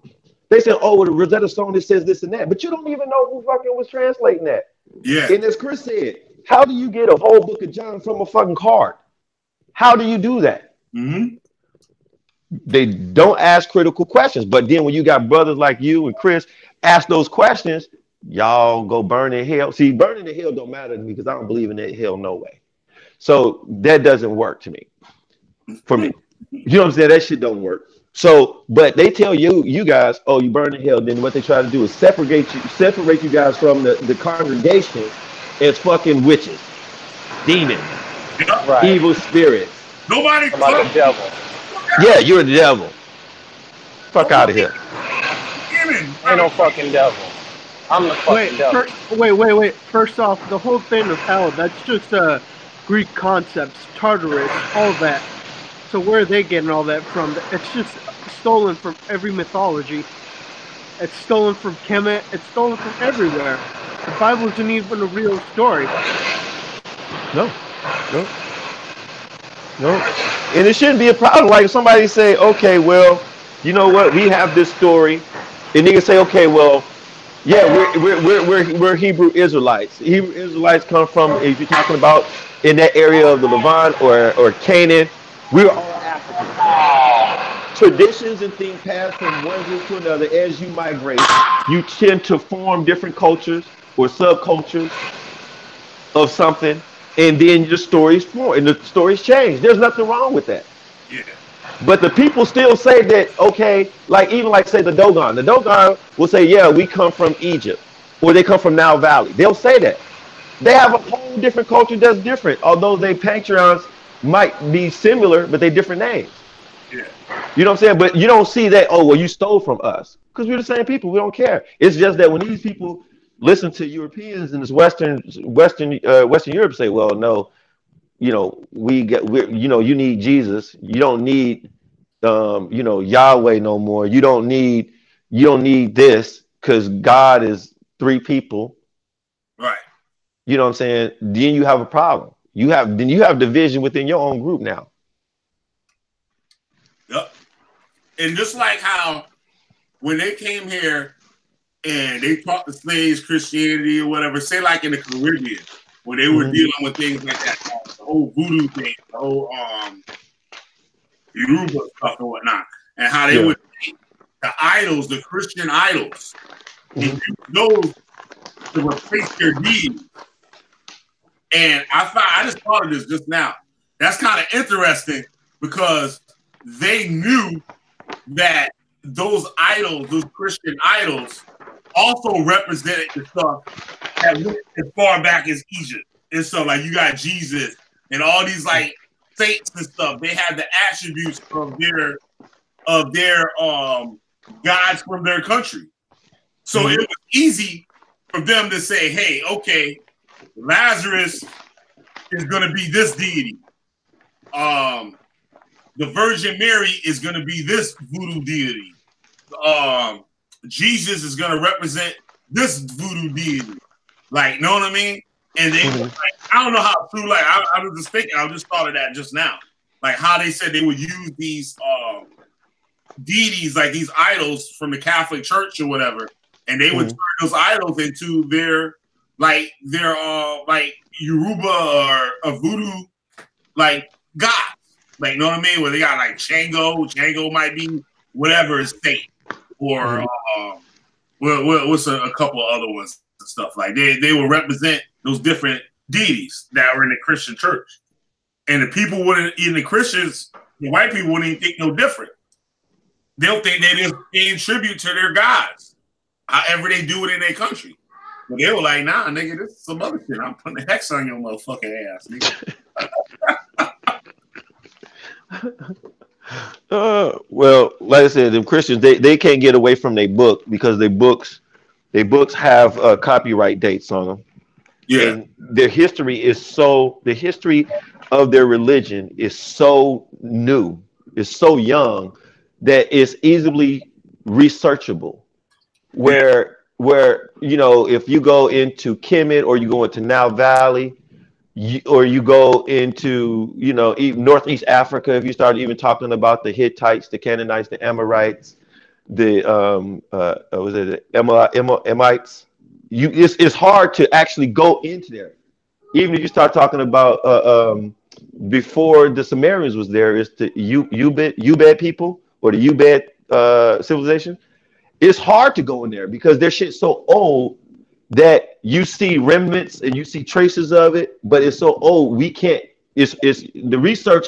They said, oh, the Rosetta Stone, it says this and that, but you don't even know who fucking was translating that. Yeah. And as Chris said, how do you get a whole book of John from a fucking card? How do you do that? Mm-hmm. They don't ask critical questions, but then when you got brothers like you and Chris ask those questions, y'all go burn in hell. See, burning in hell don't matter to me because I don't believe in that hell no way. So that doesn't work to me. For me, you know what I'm saying? That shit don't work. So, but they tell you guys, oh, you burn in hell. Then what they try to do is separate you guys from the congregation as fucking witches, demons, right. Evil spirits. Nobody like the devil. Yeah, you're the devil. Fuck out of here. Ain't no fucking devil. I'm the fucking devil. Wait. First off, the whole thing of hell, that's just Greek concepts, Tartarus, all that. So where are they getting all that from? It's just stolen from every mythology. It's stolen from Kemet. It's stolen from everywhere. The Bible isn't even a real story. No. And it shouldn't be a problem. Like if somebody say, okay, well, you know what? We have this story, and they can say, okay, well, yeah, we're Hebrew Israelites. Hebrew Israelites come from, if you're talking about in that area of the Levant or Canaan, we're all African. Traditions and things pass from one group to another as you migrate. You tend to form different cultures or subcultures of something, and then the stories form and the stories change. There's nothing wrong with that. Yeah. But the people still say that, okay, like even like say the Dogon. The Dogon will say, yeah, we come from Egypt, or they come from Nile Valley. They'll say that. They have a whole different culture that's different, although their pantheons might be similar, but they different names. Yeah. You know what I'm saying? But you don't see that, oh, well, you stole from us. Because we're the same people. We don't care. It's just that when these people listen to Europeans in this Western Europe say, well, no, you know, you need Jesus. You don't need Yahweh no more. You don't need this because God is three people. Right. You know what I'm saying? Then you have a problem. You have division within your own group now. Yep. And just like how when they came here and they taught the slaves Christianity or whatever, say like in the Caribbean, where they were dealing with things like that, the whole voodoo thing, the whole Yoruba stuff and whatnot, and how they would take the idols, the Christian idols, and use those to replace their deeds. And I just thought of this just now. That's kind of interesting because they knew that those idols, those Christian idols, also represented the stuff that went as far back as Egypt. And so, like, you got Jesus and all these like saints and stuff. They have the attributes of their gods from their country. So it was easy for them to say, "Hey, okay, Lazarus is going to be this deity. The Virgin Mary is going to be this voodoo deity. Jesus is going to represent this voodoo deity." Like, know what I mean? And they, like, I don't know how true. Like, I was just thinking. I just thought of that just now. Like how they said they would use these deities, like these idols from the Catholic Church or whatever, and they would turn those idols into their Yoruba or a voodoo like gods. Like, know what I mean? Where they got like Chango might be whatever is saint, or what's a couple of other ones and stuff. Like they will represent those different deities that are in the Christian church, and the people wouldn't, even the Christians, the white people wouldn't even think no different. They'll think they just paying tribute to their gods, however they do it in their country. But they were like, nah, nigga, this is some other shit. I'm putting the hex on your motherfucking ass, nigga. Well, like I said, the Christians they can't get away from their book because their books have copyright dates on them. Yeah, and the history of their religion is so new, it's so young that it's easily researchable. Where you know, if you go into Kemet or you go into Nile Valley, or you go into, you know, Northeast Africa, if you start even talking about the Hittites, the Canaanites, the Amorites, the Emites, it's hard to actually go into there. Even if you start talking about before the Sumerians was there, it's the Ubed people or the Ubed civilization. It's hard to go in there because their shit's so old that you see remnants and you see traces of it, but it's so old we can't. It's the research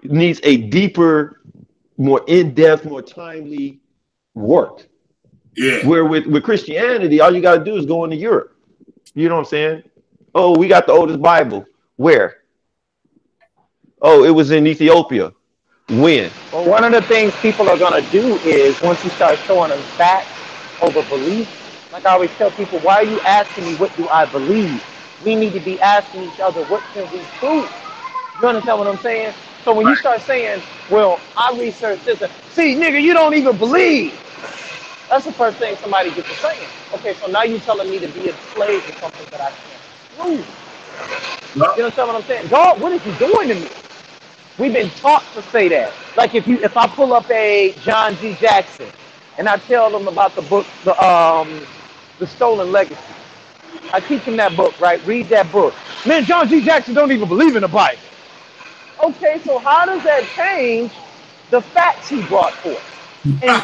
needs a deeper, more in-depth, more timely work. Yeah. Where with Christianity, all you got to do is go into Europe. You know what I'm saying? Oh, we got the oldest Bible. Where? Oh, it was in Ethiopia. When? Well, one of the things people are going to do is once you start showing them facts over belief, Like I always tell people, why are you asking me what do I believe? We need to be asking each other, what can we prove? You understand what I'm saying? So when you start saying, well, I researched this, see, nigga, you don't even believe. That's the first thing somebody gets to saying. Okay, so now you're telling me to be a slave to something that I can't prove. You understand what I'm saying? God, what is he doing to me? We've been taught to say that. Like if I pull up a John G. Jackson and I tell them about the book, the Stolen Legacy. I teach him that book, right? Read that book. Man, John G. Jackson don't even believe in the Bible. Okay, so how does that change the facts he brought forth? And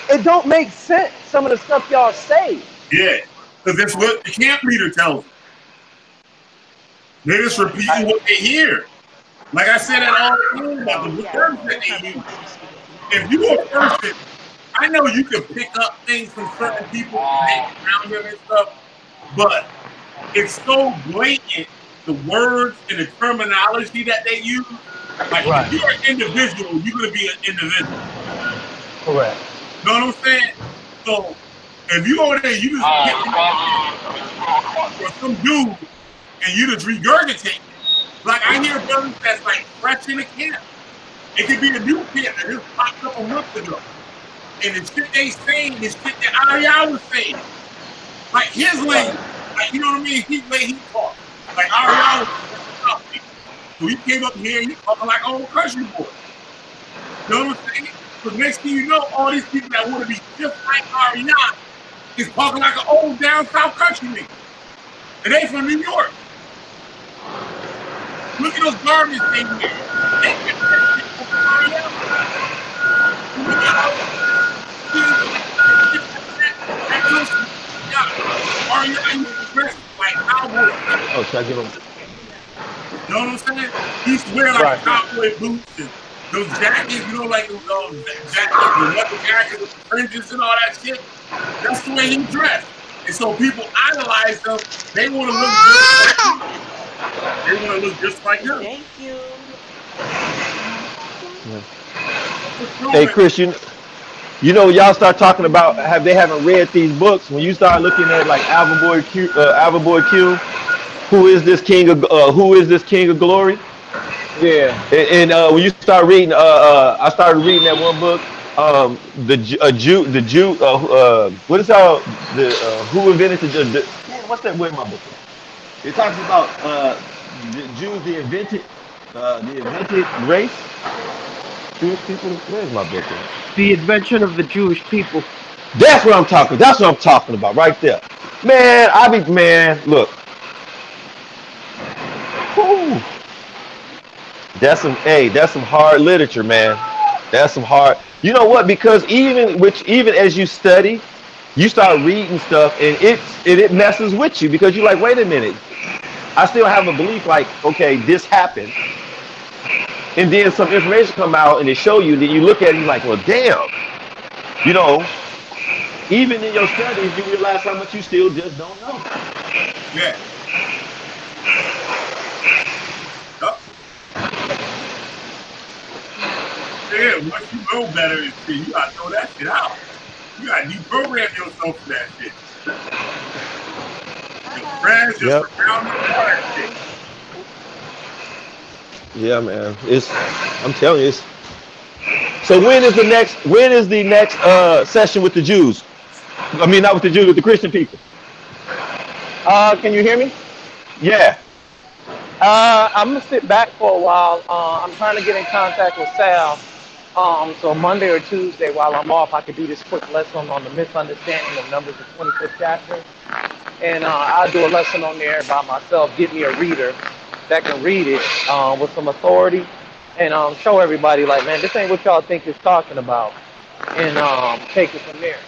it don't make sense, some of the stuff y'all say. Yeah, because that's what the camp leader tells them. They're just repeating what they hear. Like I said at all the time about the words that they use. If you're a person, I know you can pick up things from certain people around them and stuff, but it's so blatant, the words and the terminology that they use. Like if you're an individual, you're gonna be an individual. Correct. You know what I'm saying? So if you over there, you just pick or some dude and you just regurgitate. Like I hear brothers that's like fresh in the camp. It could be a new camp that just popped up a month ago. And the shit they saying, the shit that Ariel was saying. Like his language. Like, you know what I mean? He talk. Like Ariel was so he came up here and he talking like old country boy. You know what I'm saying? Because next thing you know, all these people that want to be just like Ariel is talking like an old down south country nigga. And they from New York. Look at those garments they wear. They get that shit from like cowboy. Oh, should I give him? You know what I'm saying? He used to wear like cowboy boots and those jackets, you know, like those jackets, the leather jackets with the fringes and all that shit. That's the way he dressed. And so people idolize them. They want to look just like him. They want to look just like him. Thank you. Yeah. Hey, Chris, you know, y'all start talking about they haven't read these books. When you start looking at like Alvin Boy Q, who is this king of glory? Yeah. And when you start reading, I started reading that one book, what is who invented the what's that word in my book? It talks about the Jews, the invented race. Jewish people. Where's my book? The invention of the Jewish people. That's what I'm talking. That's what I'm talking about right there, man. Look, whew. That's some hard literature, man. That's some hard. You know what? Because even as you study, you start reading stuff, and it messes with you because you're like, wait a minute, I still have a belief like, okay, this happened, and then some information come out and they show you that you look at it, you're like, well, damn, you know, even in your studies, you realize how much you still just don't know. Yeah. Yeah, once you know better and shit, you gotta throw that shit out. You gotta deprogram yourself for that shit. Your friends just around you for that shit. Yeah, man. I'm telling you, so when is the next session with the Jews? I mean, not with the Jews, with the Christian people. Can you hear me? Yeah. I'm gonna sit back for a while. I'm trying to get in contact with Sal. So Monday or Tuesday, while I'm off, I could do this quick lesson on the misunderstanding of Numbers, the 25th chapter. And I'll do a lesson on there by myself, get me a reader that can read it with some authority, and show everybody, like, man, this ain't what y'all think it's talking about, and take it from there.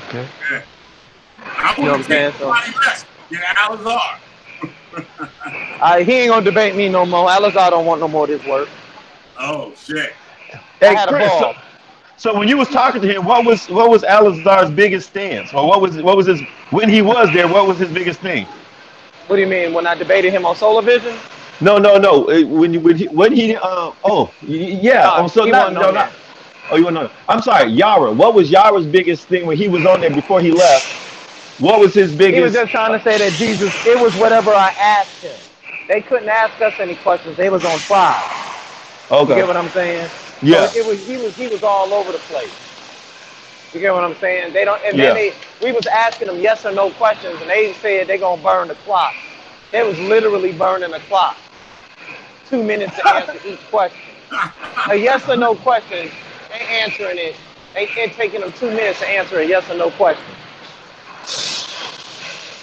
Okay. Yeah. I want to take somebody less. Yeah, Alizar. He ain't gonna debate me no more. Alizar don't want no more of this work. Oh shit. Hey, Chris, so when you was talking to him, what was Alizar's biggest stance, or what was his when he was there? What was his biggest thing? What do you mean? When I debated him on Solar Vision? No. When he Oh, you want to know? I'm sorry, Yara. What was Yara's biggest thing when he was on there before he left? What was his biggest? He was just trying to say that Jesus, it was whatever I asked him. They couldn't ask us any questions. They was on trial. Okay. You get what I'm saying? Yeah. So he was all over the place. You get what I'm saying? They don't, and then we was asking them yes or no questions, and they said they gonna burn the clock. They was literally burning the clock. 2 minutes to answer each question. A yes or no question, they answering it. It taking them 2 minutes to answer a yes or no question.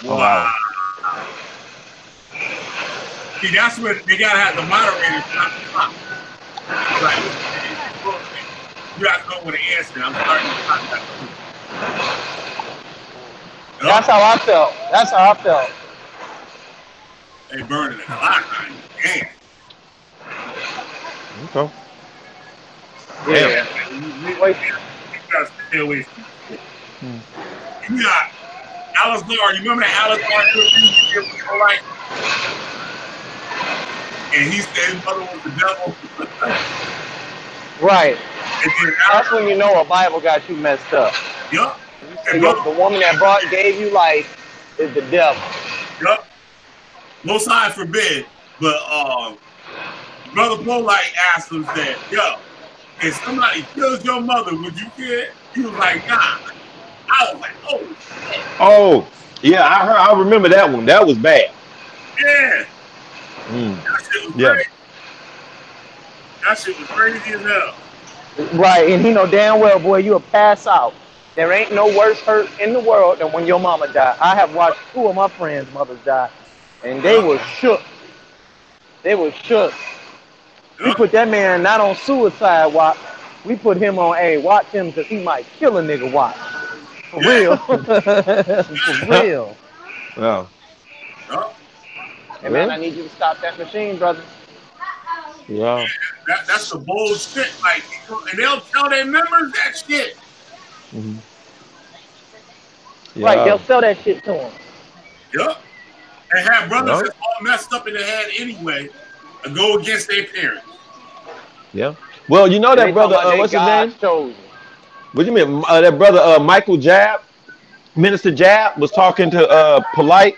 Wow. See, that's what they gotta have the moderators stop the clock. Like, you gotta know what the answer. I'm starting to talk about it. That's how I felt. That's how I felt. They burning the clock. Damn. Okay. Yeah. You gotta stay away from it. You got Alice Gar. You remember that Alice Gar like? And he said his mother was the devil. Right. That's when you know a Bible got you messed up. Yup. The woman that gave you life is the devil. Yup. Most High forbid, but Brother Polite asked him, said, yo, if somebody kills your mother, would you care? He was like, nah. I was like, oh shit. Oh, yeah, I remember that one. That was bad. Yeah. That shit was crazy. That shit was crazy as hell. Right, and he know damn well, boy, you'll pass out. There ain't no worse hurt in the world than when your mama died. I have watched 2 of my friends' mothers die, and they were shook. They were shook. We put that man not on suicide watch. We put him on, hey, watch him because he might kill a nigga watch. For real. For real. Wow. Hey, man, I need you to stop that machine, brother. Yeah. That's the bold shit. Like, and they'll tell their members that shit. Mm-hmm. Right, they'll sell that shit to them. Yup. And have brothers that's all messed up in the head anyway and go against their parents. Yeah. Well, you know that brother, what's his name? What do you mean? That brother, Michael Jab, Minister Jab, was talking to Polite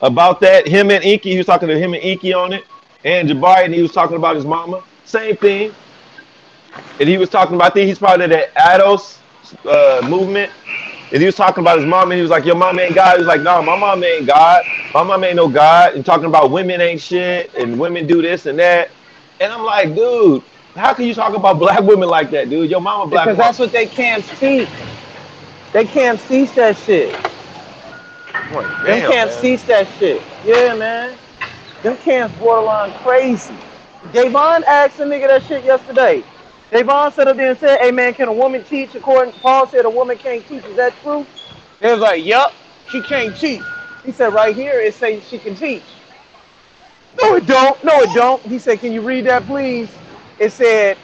about that. Him and Inky, he was talking to him and Inky on it. And Jabari, and he was talking about his mama. Same thing. And he was talking about, I think he's part of that ADOS movement. And he was talking about his mom, and he was like, your mom ain't God. He was like, no, my mom ain't God. My mom ain't no God. And talking about women ain't shit, and women do this and that. And I'm like, dude, how can you talk about black women like that, dude? Your mama black. Because that's what they can't teach. They can't teach that shit. They can't teach that shit. Yeah, man. Them camps borderline crazy. Davon asked a nigga that shit yesterday. Davon said up there and said, hey man, can a woman teach? According to Paul said a woman can't teach. Is that true? They was like, yup, she can't teach. He said right here it says she can teach. No it don't, no it don't. He said, can you read that please? It said,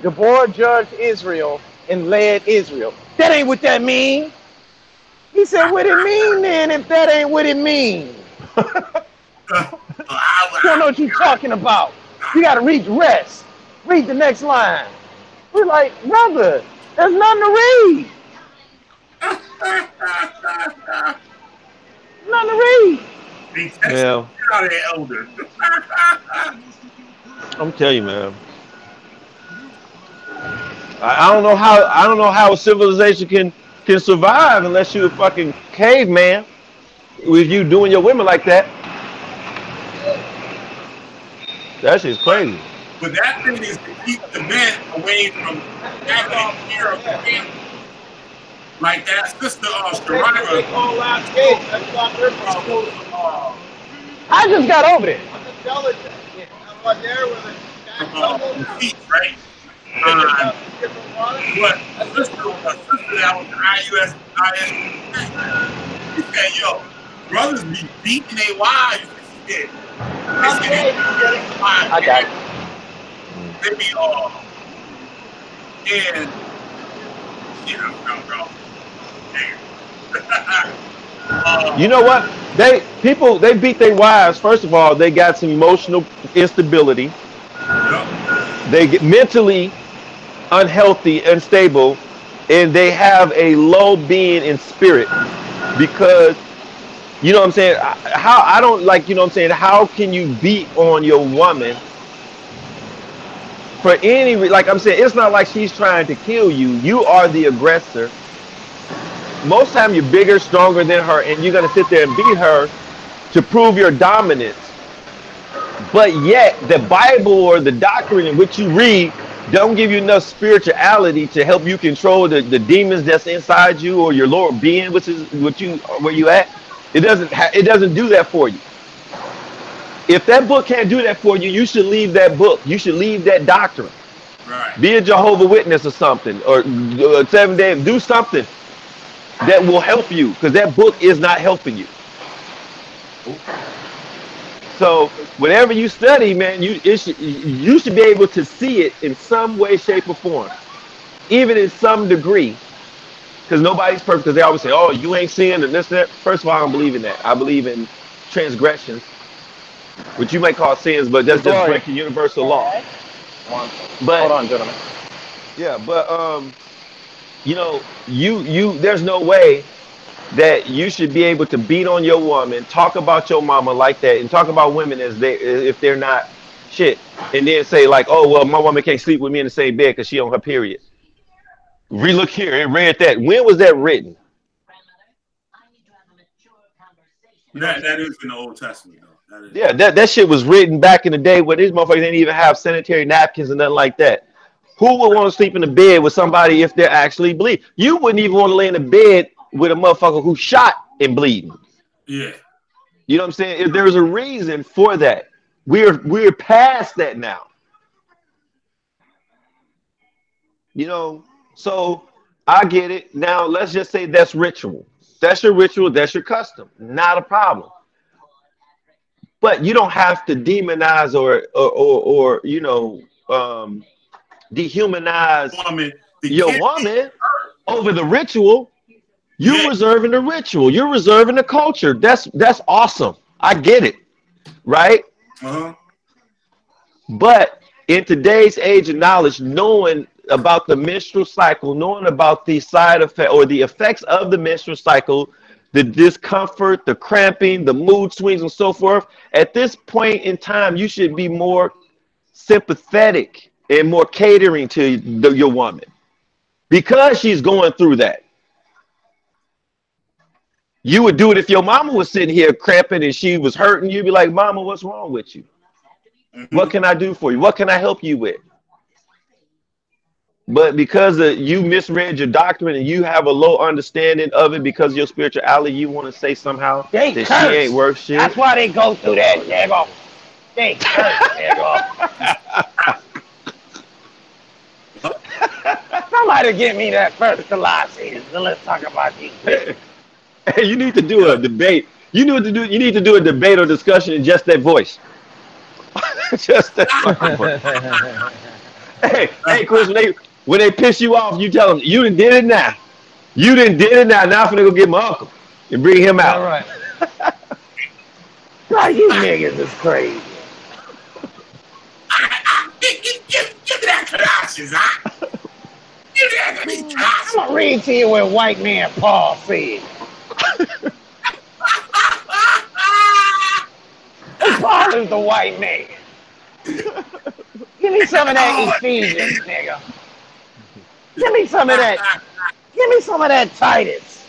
Deborah judged Israel and led Israel. That ain't what that mean. He said, what it mean then if that ain't what it mean? You don't know what you're talking about. You got to read the rest. Read the next line. We're like, brother, there's nothing to read. Nothing to read. Yeah. I'm telling you, man. I don't know how a civilization can survive unless you're a fucking caveman with you doing your women like that. That shit's crazy. But that thing is to keep the men away from having care of the family. Like that sister Sharira. I just got over it. Right? But a sister that was an ISUPK. He said, yo, brothers be beating their wives and shit. I got it. They be all and you know what? They beat their wives. First of all, they got some emotional instability. They get mentally unhealthy, unstable, and they have a low being in spirit because you know what I'm saying. How I don't like you know what I'm saying. How can you beat on your woman for any like I'm saying? It's not like she's trying to kill you. You are the aggressor. Most time you're bigger, stronger than her, and you're gonna sit there and beat her to prove your dominance. But yet, the Bible or the doctrine in which you read don't give you enough spirituality to help you control the demons that's inside you or your lower being, which is what you where you at. It doesn't do that for you. If that book can't do that for you, you should leave that book. You should leave that doctrine. Right. Be a Jehovah Witness or something, or 7 Day. Do something that will help you, because that book is not helping you. So whenever you study, man, you should be able to see it in some way, shape, or form, even in some degree. Because nobody's perfect. Because they always say, "Oh, you ain't seeing and this, that." First of all, I don't believe in that. I believe in transgressions, which you may call sins, but that's just breaking universal law. But hold on, gentlemen. Yeah, but you know, there's no way that you should be able to beat on your woman, talk about your mama like that, and talk about women as if they're not shit, and then say like, "Oh well, my woman can't sleep with me in the same bed because she on her period." Relook here, it read that. When was that written? That is in the Old Testament, though. Yeah, that shit was written back in the day where these motherfuckers didn't even have sanitary napkins and nothing like that. Who would want to sleep in the bed with somebody if they're actually bleeding? You wouldn't even want to lay in the bed with a motherfucker who's shot and bleeding. Yeah. You know what I'm saying? If there's a reason for that, we're past that now. You know, so I get it. Now let's just say that's ritual. That's your ritual, that's your custom. Not a problem. But you don't have to demonize or you know, dehumanize your woman over the ritual. You're reserving the ritual. You're reserving the culture. That's awesome. I get it, right? But in today's age of knowledge, knowing about the menstrual cycle, knowing about the side effect or the effects of the menstrual cycle, the discomfort, the cramping, the mood swings, and so forth. At this point in time, you should be more sympathetic and more catering to your woman because she's going through that. You would do it if your mama was sitting here cramping and she was hurting. You'd be like, "Mama, what's wrong with you? What can I do for you? What can I help you with?" But because you misread your doctrine and you have a low understanding of it because of your spirituality, you want to say somehow that she ain't worth shit. That's why they go through that, nigga. They curse, nigga. Somebody give me that first Colossians and let's talk about these. Hey, you need to do a debate. You need to do a debate or discussion in just that voice. Just that fucking voice. Hey, Chris, when they piss you off, you tell them, "You done did it now. You done did it now. Now I'm finna go get my uncle and bring him out." All right. God, you niggas is crazy. Give me that Colossians, huh? Give me that Colossians. I'm gonna read to you what white man Paul said. Paul is the white man. Give me some of that Ephesians, nigga. Give me some of that. Give me some of that Titus.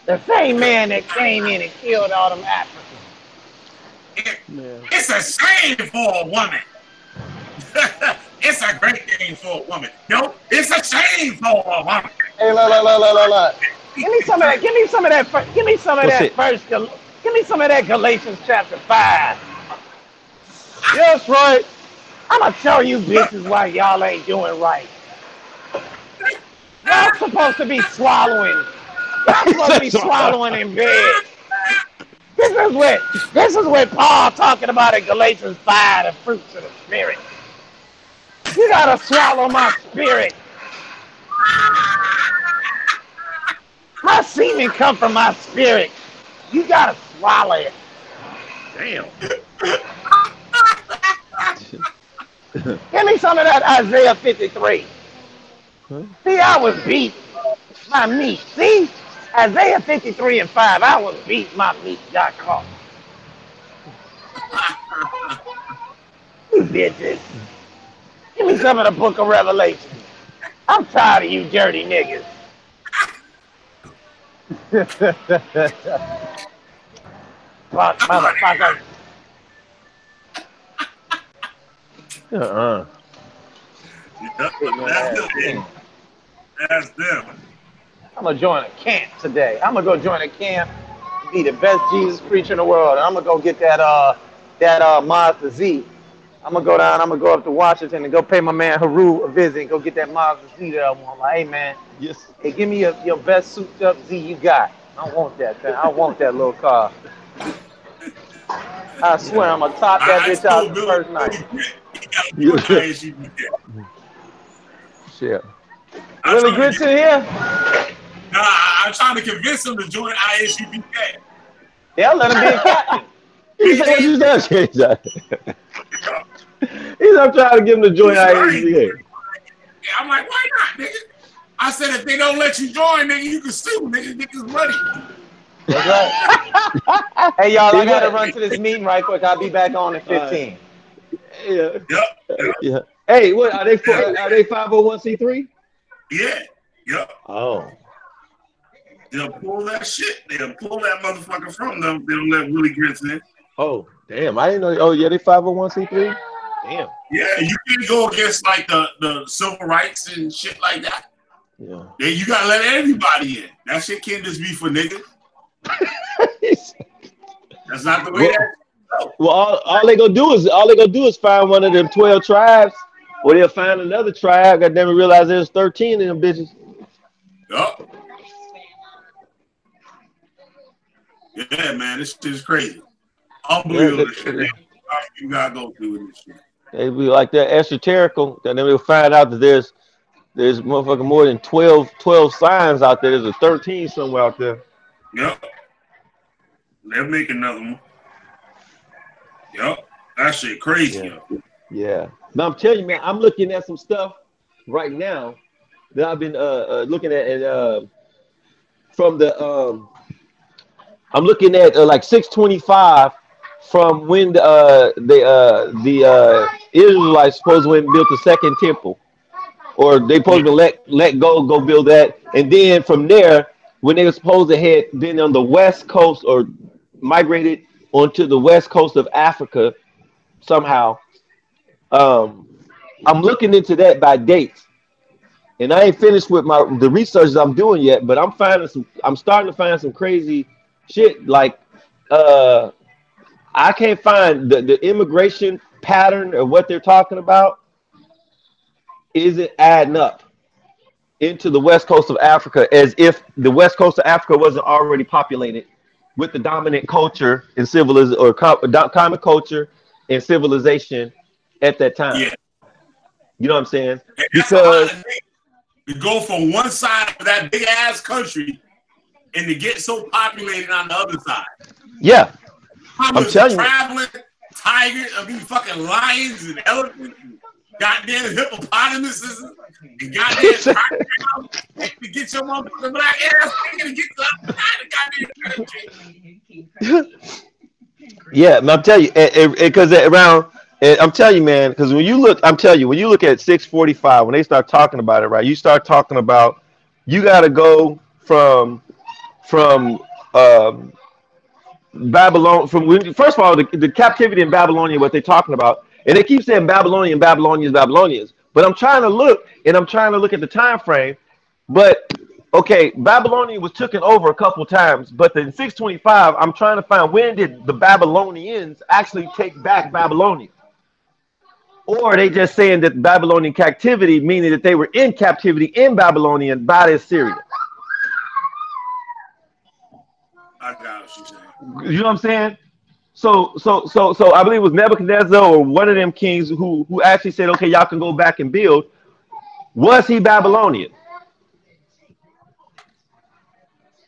The same man that came in and killed all them Africans. It's a shame for a woman. It's a great thing for a woman. No, it's a shame for a woman. Hey, look. Give me some of that. Give me some of that. Give me some of that first. Give me some of that Galatians chapter 5. Yes, right. I'm gonna tell you bitches why y'all ain't doing right. Y'all supposed to be swallowing. Y'all supposed to be swallowing in bed. This is what Paul talking about in Galatians 5, the fruits of the spirit. You gotta swallow my spirit. My semen come from my spirit. You gotta swallow it. Damn. Give me some of that Isaiah 53. See, I was beat my meat. See, Isaiah 53:5. I was beat. My meat got caught. You bitches. Give me some of the Book of Revelation. I'm tired of you dirty niggas. Fuck, motherfucker. That's them. I'm gonna join a camp today. I'm gonna go join a camp, be the best Jesus preacher in the world, and I'm gonna go get that Mazda Z. I'm gonna go down. I'm gonna go up to Washington and go pay my man Haru a visit and go get that Mazda Z that I want. I'm like, hey man, hey, give me your best souped up Z you got. I want that thing. I want that little car. I swear I'm gonna top that bitch out the first night. Shit. Really Grits in here? I'm trying to convince him to join ISUPK. Yeah, let him be a captain. He said, what you said? He's I'm trying to get him to join ISUPK. Yeah, I'm like, why not, nigga? I said, if they don't let you join, nigga, you can sue, nigga, get this money. That's right. Hey, y'all, I gotta run to this meeting right quick. I'll be back on in 15. Yeah. Hey, what are they 501c3? Yeah. Yep. Oh. They'll pull that shit. They'll pull that motherfucker from them. They don't let Willie Grits in. Oh, damn. I didn't know. Oh, yeah, they 501c3? Damn. Yeah, you can't go against like the civil rights and shit like that. Yeah. Yeah, you gotta let everybody in. That shit can't just be for niggas. That's not the way that. Well, all they gonna do is find one of them 12 tribes, or they'll find another tribe. I never realized there's 13 of them bitches. Yup. Yeah, man, this shit is crazy. Unbelievable. Shit. You gotta go through with this shit. They be like that esoterical, and then we'll find out that there's motherfucking more than 12 signs out there. There's a 13 somewhere out there. Yep. They'll make another one. Yep. That shit crazy. Yeah. Now I'm telling you, man, I'm looking at some stuff right now that I've been looking at, and from the I'm looking at like 625 from when the Israelites supposedly built the second temple, or they supposed to let go build that, and then from there when they were supposed to had been on the west coast or migrated onto the west coast of Africa somehow. I'm looking into that by dates, and I ain't finished with the research I'm doing yet, but I'm starting to find some crazy shit. Like I can't find the immigration pattern of what they're talking about isn't adding up into the west coast of Africa, as if the west coast of Africa wasn't already populated with the dominant culture and civilization, or common culture and civilization at that time. Yeah. You know what I'm saying? And because to go from one side of that big ass country and to get so populated on the other side. Yeah. I'm telling you, traveling tigers, I mean fucking lions and elephants, and goddamn hippopotamuses, and goddamn crocodiles to get your motherfucking black ass to get to the other side of goddamn. Yeah, I'm telling you, because around. And I'm telling you, man, because when you look at 645, when they start talking about it, right? You start talking about you got to go from Babylon. First of all, the captivity in Babylonia, what they're talking about, and they keep saying Babylonians. But I'm trying to look at the time frame. But okay, Babylonia was taken over a couple times, but in 625, I'm trying to find when did the Babylonians actually take back Babylonia. Or are they just saying that Babylonian captivity, meaning that they were in captivity in Babylonian by the Assyrians? I got what you're saying. You know what I'm saying? So I believe it was Nebuchadnezzar or one of them kings who actually said, okay, y'all can go back and build. Was he Babylonian?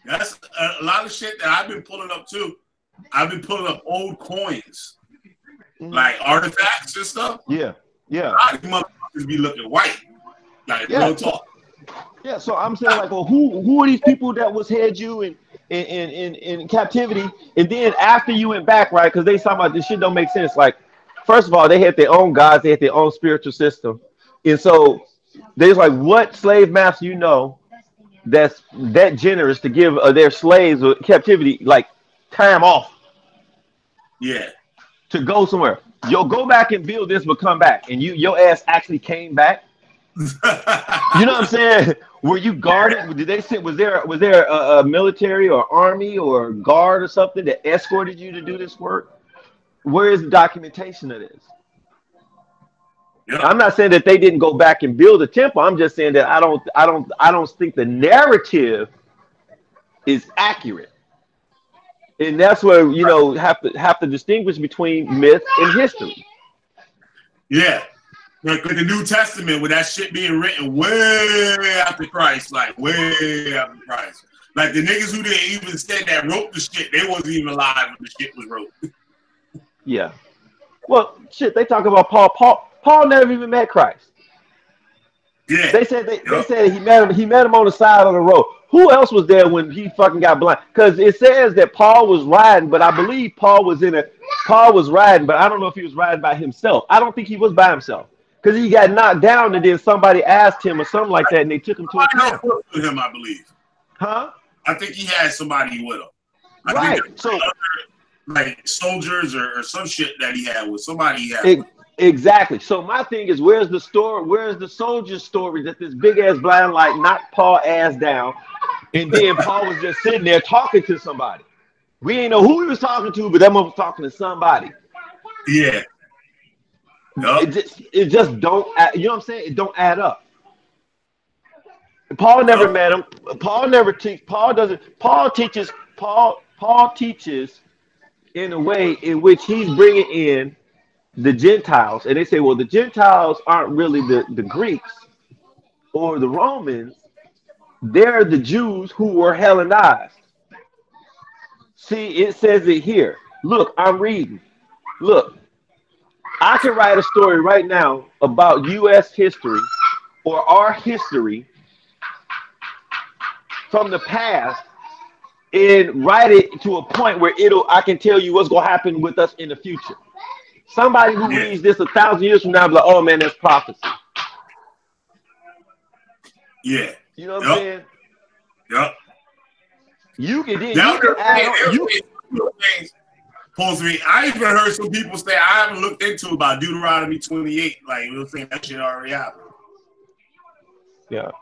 That's a lot of shit that I've been pulling up too. I've been pulling up old coins. Like artifacts and stuff. Yeah. A lot of motherfuckers be looking white. Like real talk. Yeah, so I'm saying like, well, who are these people that was had you in captivity, and then after you went back, right? Because they talking about this shit don't make sense. Like, first of all, they had their own gods, they had their own spiritual system, and so they're like, what slave master you know that's that generous to give their slaves with captivity like time off Yeah. to go somewhere? Yo, go back and build this, but come back, and your ass actually came back. You know what I'm saying? Were you guarded? Did they sit? Was there a military or army or guard or something that escorted you to do this work? Where is the documentation of this? Yeah. I'm not saying that they didn't go back and build a temple. I'm just saying that I don't think the narrative is accurate, and that's where have to distinguish between myth and history. Yeah. Like with the New Testament, with that shit being written way after Christ, like way after Christ. Like the niggas who didn't even say that wrote the shit, they wasn't even alive when the shit was wrote. Yeah. Well, shit, they talk about Paul. Paul never even met Christ. Yeah. They said he met him on the side of the road. Who else was there when he fucking got blind? Because it says that Paul was riding, but I believe Paul was riding, but I don't know if he was riding by himself. I don't think he was by himself. Because he got knocked down and then somebody asked him or something like that and they took him to a camp. With him, I believe. Huh? I think he had somebody with him. Right. So like soldiers or some shit that he had with somebody he had. Exactly. So my thing is, where's the story? Where's the soldier's story that this big ass blind light knocked Paul ass down and then Paul was just sitting there talking to somebody? We ain't know who he was talking to, but that man was talking to somebody. Yeah. Nope. It just don't, you know what I'm saying? It don't add up. Paul never met him. Paul never teaches. Paul teaches in a way in which he's bringing in the Gentiles. And they say, well, the Gentiles aren't really the Greeks or the Romans. They're the Jews who were Hellenized. See, it says it here. Look, I'm reading. Look. I can write a story right now about U.S. history or our history from the past and write it to a point where I can tell you what's going to happen with us in the future. Somebody who reads this 1,000 years from now be like, oh man, that's prophecy. Yeah. You know what I'm saying? Yep. You can add on. Supposed to be. I even heard some people say I haven't looked into about Deuteronomy 28. Like you know, saying that shit already happened. Yeah.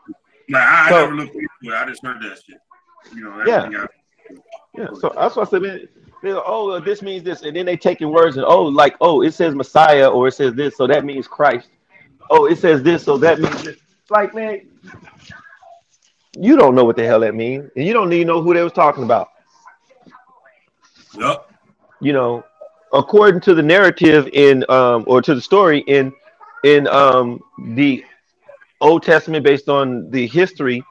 Like I never looked into it. I just heard that shit. You know. Yeah. So that's what I said. Man, they're like, oh, this means this, and then they taking words and it says Messiah or it says this, so that means Christ. Oh, it says this, so that means this. It's like, man, you don't know what the hell that means, and you don't even know who they was talking about. Yep. You know, according to the narrative or to the story in the Old Testament, based on the history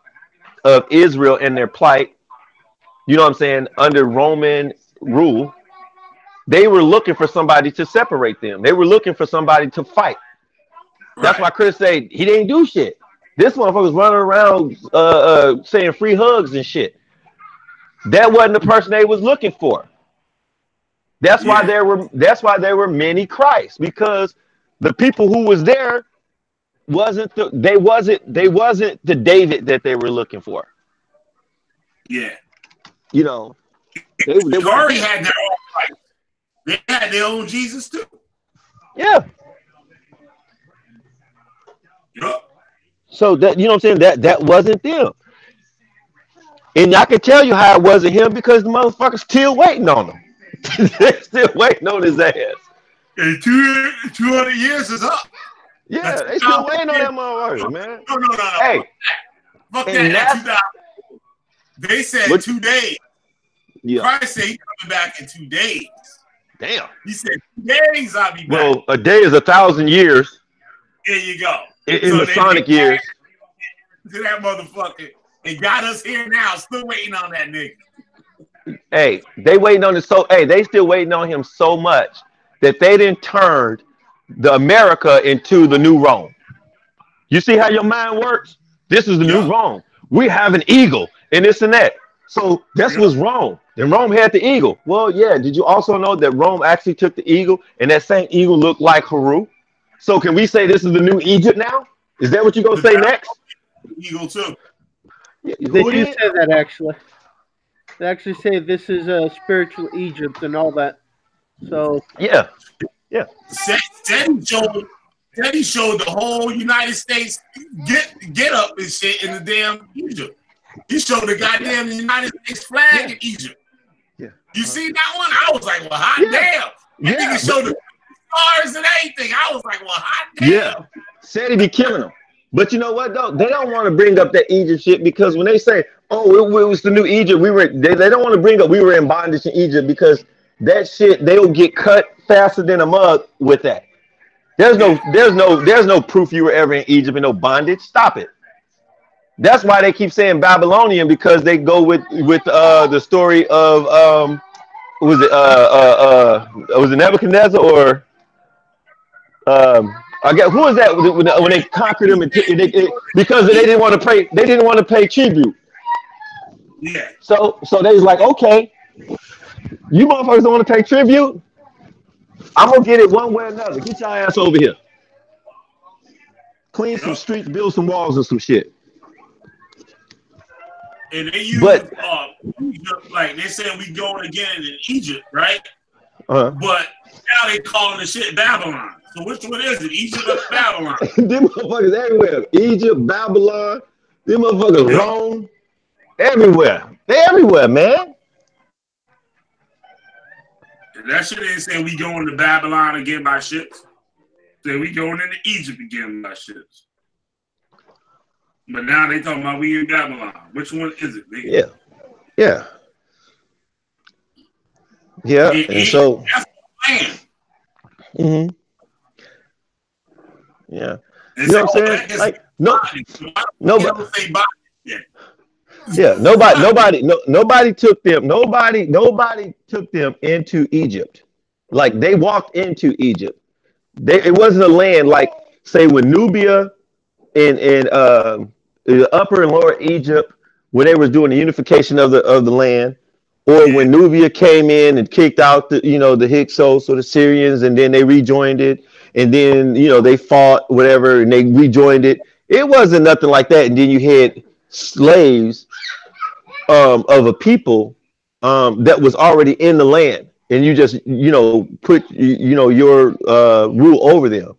of Israel and their plight, you know what I'm saying, under Roman rule, they were looking for somebody to separate them. They were looking for somebody to fight. Right. That's why Chris said he didn't do shit. This motherfucker was running around saying free hugs and shit. That wasn't the person they was looking for. That's why there were many Christs, because the people who was there wasn't the David that they were looking for. Yeah. You know, they already had their own Christ. They had their own Jesus too. Yeah. Yep. So that, you know what I'm saying, that wasn't them. And I can tell you how it wasn't him, because the motherfucker's still waiting on him. They're still waiting on his ass. And 200 years is up. Yeah, they still waiting on that motherfucker, man. No. Hey, fuck that. They said 2 days. Yeah. Christ said he's coming back in 2 days. Damn. He said 2 days I'll be back. Well, a day is 1,000 years. There you go. In Masonic years. To that motherfucker. They got us here now, still waiting on that nigga. Hey, they waiting on it they still waiting on him so much that they didn't turn the America into the new Rome. You see how your mind works? This is the new Rome. We have an eagle and this and that. So that's what's wrong. Then Rome had the eagle. Well, yeah. Did you also know that Rome actually took the eagle and that same eagle looked like Haru? So can we say this is the new Egypt now? Is that what you're gonna say next? Eagle too. They do say that actually. They actually say this is a spiritual Egypt and all that. So yeah. Teddy showed the whole United States get up and shit in the damn Egypt. He showed the goddamn United States flag in Egypt. Yeah. You see that one? I was like, well, hot damn. That nigga showed the stars and everything. I was like, well, hot damn. Yeah. Said he be killing them. But you know what though? They don't want to bring up that Egypt shit because when they say, "Oh, it was the new Egypt," they don't want to bring up we were in bondage in Egypt because that shit they'll get cut faster than a mug with that. There's no proof you were ever in Egypt in no bondage. Stop it. That's why they keep saying Babylonian because they go with the story of was it Nebuchadnezzar or I guess who was that when they conquered him because they didn't want to pay tribute. Yeah. So they was like, okay, you motherfuckers don't want to pay tribute. I'm gonna get it one way or another. Get your ass over here. Clean some streets, build some walls and some shit. And they use like they said we going again in Egypt, right? But now they calling the shit Babylon. So which one is it? Egypt or Babylon? Them motherfuckers everywhere. Egypt, Babylon, them motherfuckers Rome. Everywhere. They everywhere, man. That shit ain't saying we going to Babylon again by ships. Say we going into Egypt again by ships. But now they talking about we in Babylon. Which one is it, nigga? Yeah. And so that's the plan. Yeah. You know what I'm saying? Like nobody. Yeah, nobody took them. Nobody took them into Egypt. Like they walked into Egypt. It wasn't a land like say when Nubia and Upper and Lower Egypt when they was doing the unification of the land, or when Nubia came in and kicked out the Hyksos or the Syrians, and then they rejoined it, and then they fought whatever and they rejoined it. It wasn't nothing like that. And then you had slaves of a people that was already in the land, and you just put your rule over them.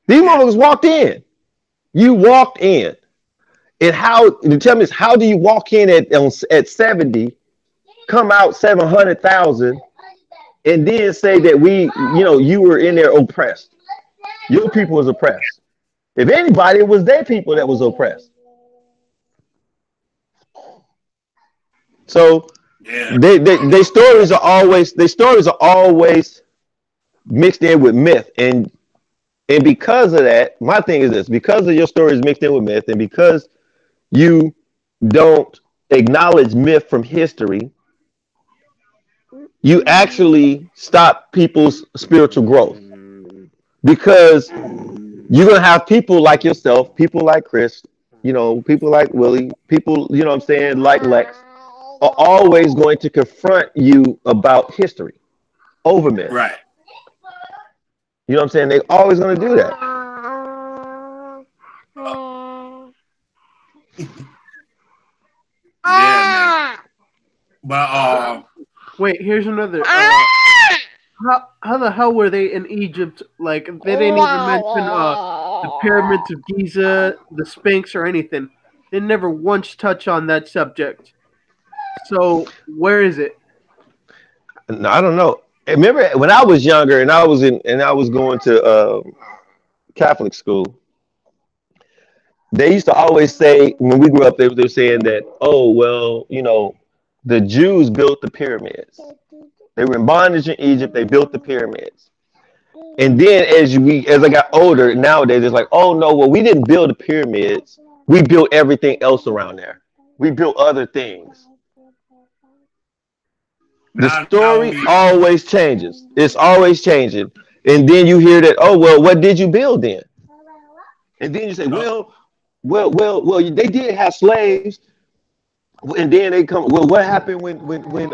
These motherfuckers walked in. You walked in, and tell me how do you walk in at 70, come out 700,000, and then say that you were in there oppressed? Your people was oppressed. If anybody, it was their people that was oppressed. So they stories are always mixed in with myth, and because of that, my thing is this: because of your stories mixed in with myth, and because you don't acknowledge myth from history, you actually stop people's spiritual growth, because you're gonna have people like yourself, people like Chris, people like Willie, people what I'm saying, like Lex, are always going to confront you about history over myth. Right. You know what I'm saying? They're always going to do that. Yeah, man. But wait, here's another. How the hell were they in Egypt? Like they didn't even mention the pyramids of Giza, the Sphinx, or anything. They never once touch on that subject. So where is it? No, I don't know. Remember when I was younger and I was going to Catholic school, they used to always say when we grew up, they were saying that, oh well, the Jews built the pyramids. They were in bondage in Egypt. They built the pyramids. And then as I got older, nowadays it's like, oh no, well we didn't build the pyramids. We built everything else around there. We built other things. The story always changes. It's always changing. And then you hear that, oh, well, what did you build then? And then you say, well, Well, they did have slaves, and then they come. Well, what happened when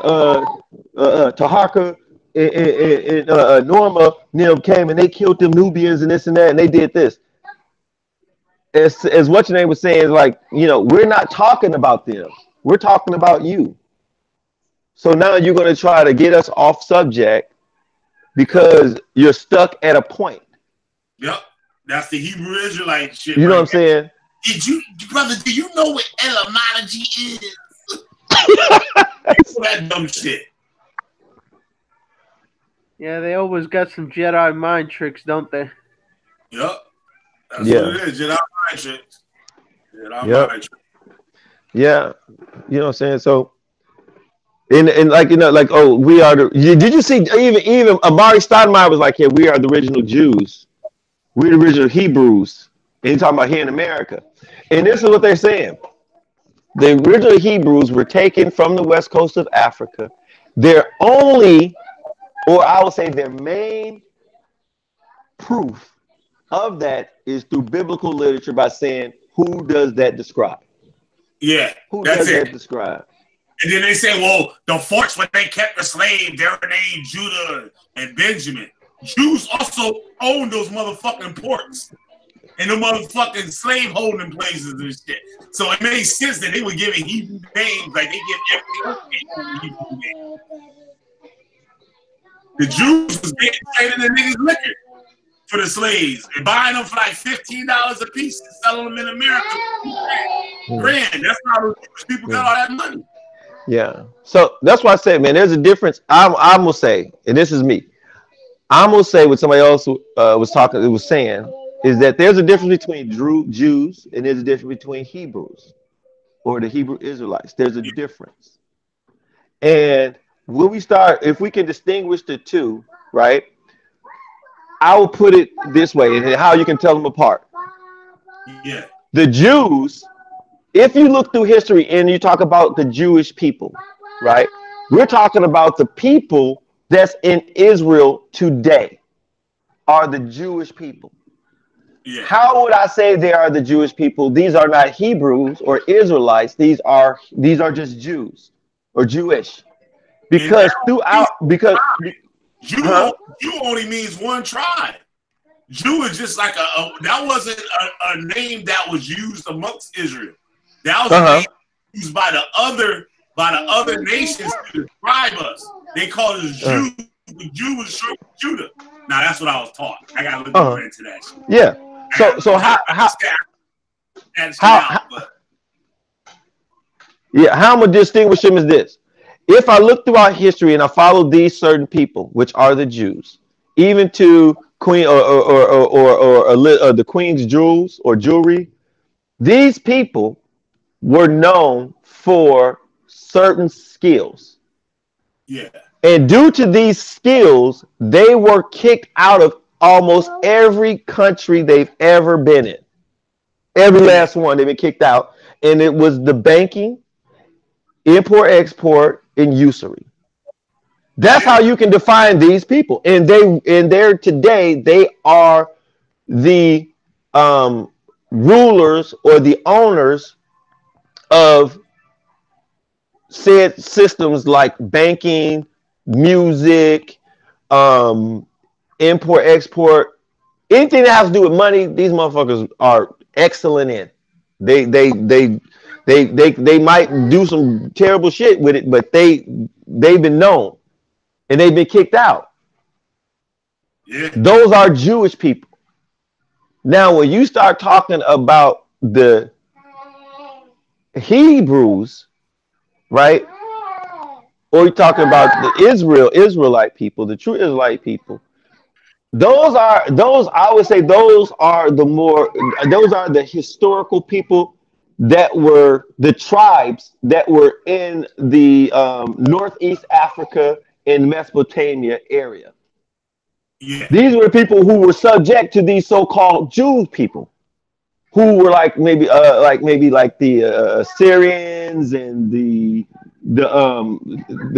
Taharka and Norma them came and they killed them Nubians and this and that, and they did this. As what your name was saying, like, we're not talking about them. We're talking about you. So now you're going to try to get us off subject because you're stuck at a point. Yep, that's the Hebrew Israelite shit. You know what I'm saying? Brother, do you know what etymology is? That dumb shit. Yeah, they always got some Jedi mind tricks, don't they? Yep. That's what it is. Jedi mind tricks. Jedi mind tricks. Yeah. You know what I'm saying? So, and like, oh, we are the. Did you see even Amari Stoudemire was like, yeah, we are the original Jews. We're the original Hebrews. And he's talking about here in America. And this is what they're saying. The original Hebrews were taken from the west coast of Africa. Their only, or I would say their main proof of that is through biblical literature by saying, who does that describe? Yeah, who that's does it. That describe? And then they say, well, the forts where they kept the slaves, they were named Judah and Benjamin. Jews also own those motherfucking ports and the motherfucking slave holding places and shit. So it made sense that they were giving Hebrew names like they give everything else Hebrew names. The Jews was getting trading the niggas liquor for the slaves and buying them for like $15 a piece and selling them in America. Grand. That's how those people got all that money. Yeah. So that's why I said, man, there's a difference. I'm gonna say, and this is me. I'm gonna say what somebody else was saying is that there's a difference between Jews and there's a difference between Hebrews or the Hebrew Israelites. There's a difference. And when we start, if we can distinguish the two, right? I will put it this way, and how you can tell them apart. Yeah. The Jews, if you look through history and you talk about the Jewish people, right? We're talking about the people that's in Israel today are the Jewish people. Yeah. How would I say they are the Jewish people? These are not Hebrews or Israelites. These are just Jews or Jewish. Because Jew only means one tribe. Jew is just like that wasn't a name that was used amongst Israel. That was a name used by the other nations to describe us. They called us Jews. The Jew was short of Judah. Now that's what I was taught. I gotta look more into that shit. Yeah. So how I'm gonna distinguish them is this. If I look throughout history and I follow these certain people, which are the Jews, even to Queen or the Queen's jewels or jewelry, these people were known for certain skills. Yeah. And due to these skills, they were kicked out of almost every country they've ever been in. Every last one, they've been kicked out. And it was the banking, import, export, and usury. That's how you can define these people. And they're today, they are the rulers or the owners of said systems like banking, music, import, export, anything that has to do with money. These motherfuckers are excellent in. They might do some terrible shit with it, but they've been known and they've been kicked out. Yeah. Those are Jewish people. Now, when you start talking about the Hebrews, right? Or you're talking about the Israelite people, the true Israelite people. Those are the historical people that were the tribes that were in the Northeast Africa and Mesopotamia area. Yeah. These were people who were subject to these so-called Jews people, who were like maybe the Assyrians and the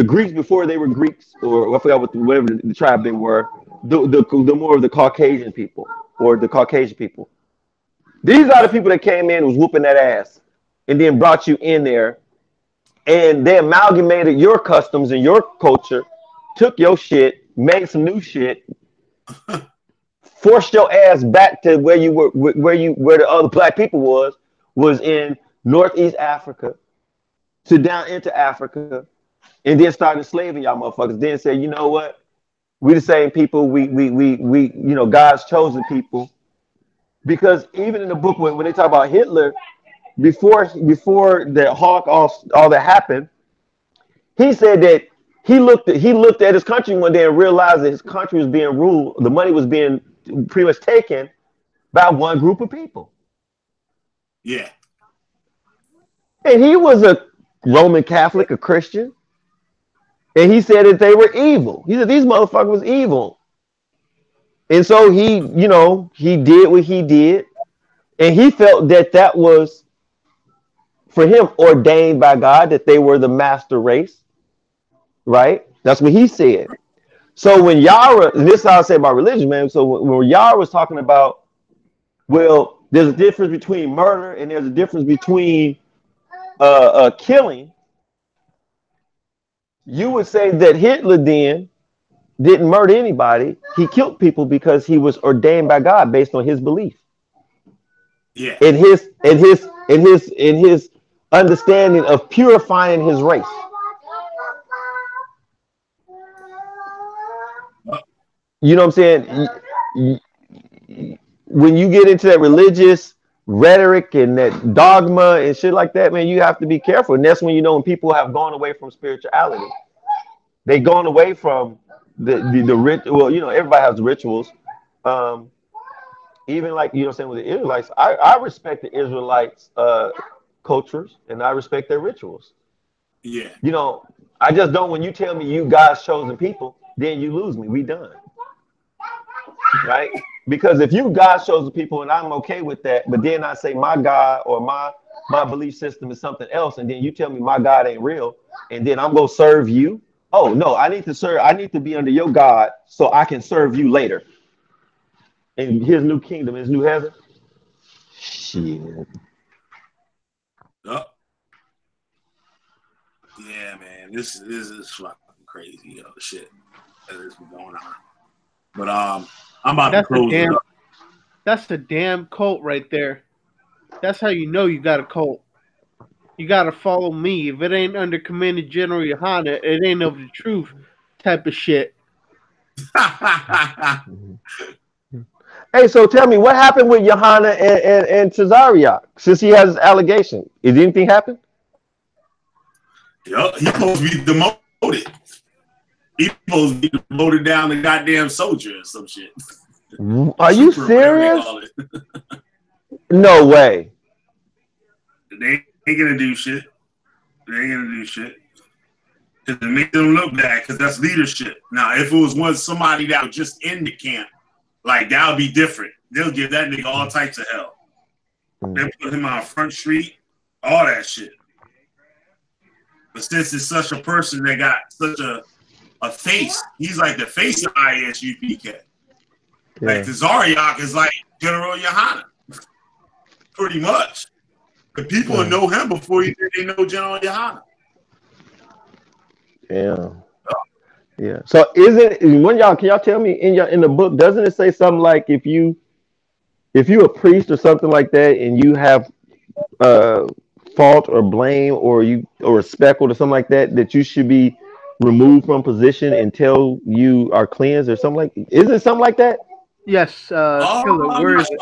Greeks before they were Greeks, or I forgot whatever the tribe they were. The more of the Caucasian people or the Caucasian people. These are the people that came in and was whooping that ass and then brought you in there, and they amalgamated your customs and your culture, took your shit, made some new shit, forced your ass back to where you were, where the other black people was in Northeast Africa, to down into Africa, and then started enslaving y'all motherfuckers. Then said, you know what? We the same people. We you know, God's chosen people. Because even in the book when they talk about Hitler, before the Holocaust, all that happened, he said that he looked at his country one day and realized that his country was being ruled, the money was being pretty much taken by one group of people. Yeah. And he was a Roman Catholic, a Christian. And he said that they were evil. He said these motherfuckers was evil. And so he, you know, he did what he did. And he felt that that was, for him, ordained by God, that they were the master race. Right? That's what he said. So when Yara, and this is how I say about religion, man. So when Yara was talking about, well, there's a difference between murder and there's a difference between killing, you would say that Hitler then didn't murder anybody. He killed people because he was ordained by God based on his belief. Yeah. In his understanding of purifying his race. You know what I'm saying? When you get into that religious rhetoric and that dogma and shit like that, man, you have to be careful. And that's when you know when people have gone away from spirituality. They've gone away from the ritual. Well, you know, everybody has rituals. Even like, you know what I'm saying, with the Israelites, I respect the Israelites' cultures and I respect their rituals. Yeah. You know, I just don't, when you tell me you God's chosen people, then you lose me. We done. Right? Because if you God's chosen people and I'm okay with that, but then I say my God or my belief system is something else, and then you tell me my God ain't real, and then I'm gonna serve you. Oh no, I need to be under your God so I can serve you later. In his new kingdom, his new heaven. Shit. Oh. Yeah, man. This is fucking crazy, yo. The shit that is going on. But I'm about to close it up. That's the damn cult right there. That's how you know you got a cult. You gotta follow me. If it ain't under Commander General Yohana, it ain't of the truth type of shit. Hey, so tell me, what happened with Yohana and Cesariak since he has this allegation? Did anything happen? Yo, he's supposed to be demoted. He's supposed to be demoted down the goddamn soldier or some shit. Are you serious? No way. They ain't gonna do shit. They ain't gonna do shit. Because it makes them look bad, because that's leadership. Now, if it was somebody that was just in the camp, like, that would be different. They'll give that nigga all types of hell. They put him on Front Street, all that shit. But since it's such a person that got such a face, he's like the face of ISUPK. Yeah. Like, Cesariak is like General Yohana. Pretty much. The people know him before they know General Yohana. Yeah. Yeah. So can y'all tell me in the book, doesn't it say something like if you a priest or something like that and you have fault or blame or speckled or something like that you should be removed from position until you are cleansed or something like, isn't it something like that? Yes, where is it?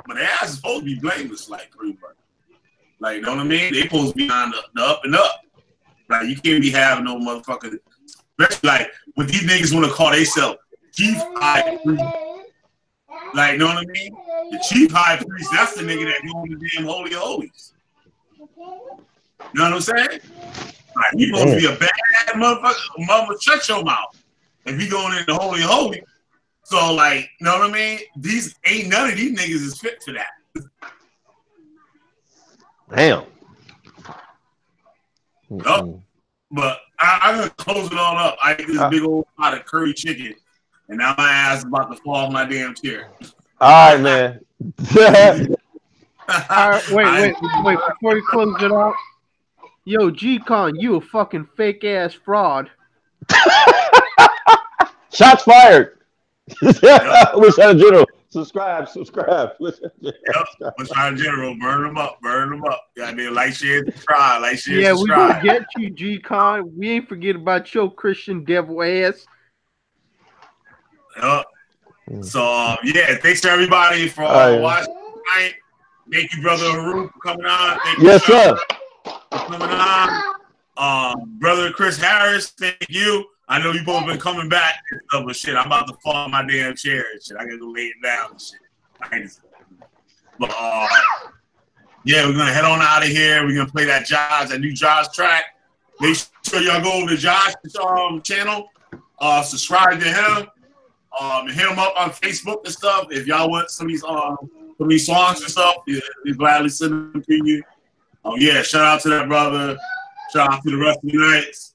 But they are supposed to be blameless, like, pretty much. Like, you know what I mean? They supposed to be on the up and up. Like, you can't be having no motherfucker. Especially, like, when these niggas want to call themselves chief high priest. Like, you know what I mean? The chief high priest, that's the nigga that go in the damn holy of holies. You know what I'm saying? Like, you supposed to be a bad motherfucker. Mama, shut your mouth. If you going in the holy of holies. So, like, you know what I mean? None of these niggas is fit for that. Damn. Oh, but I'm gonna close it all up. I ate this big old pot of curry chicken, and now my ass is about to fall off my damn chair. All right, man. All right, wait. Before you close it out, yo, G-Con, you a fucking fake ass fraud. Shots fired. Lieutenant General, subscribe. Lieutenant General, burn them up. Goddamn, like, share, subscribe. Yeah, we subscribe. gonna get you, G-Con. We ain't forget about your Christian devil ass. Yep. So, yeah, thanks to everybody for watching tonight. Thank you, Brother Haru, for coming on. Thank you, sir. For coming on. Brother Chris Harris, thank you. I know you both been coming back and stuff, but shit, I'm about to fall on my damn chair and shit. I gotta go lay it down and shit. But yeah, we're gonna head on out of here. We're gonna play that new Josh track. Make sure y'all go over to Josh's channel, subscribe to him, hit him up on Facebook and stuff. If y'all want some of these songs and stuff, we gladly send them to you. Yeah, shout out to that brother. Shout out to the rest of the nights.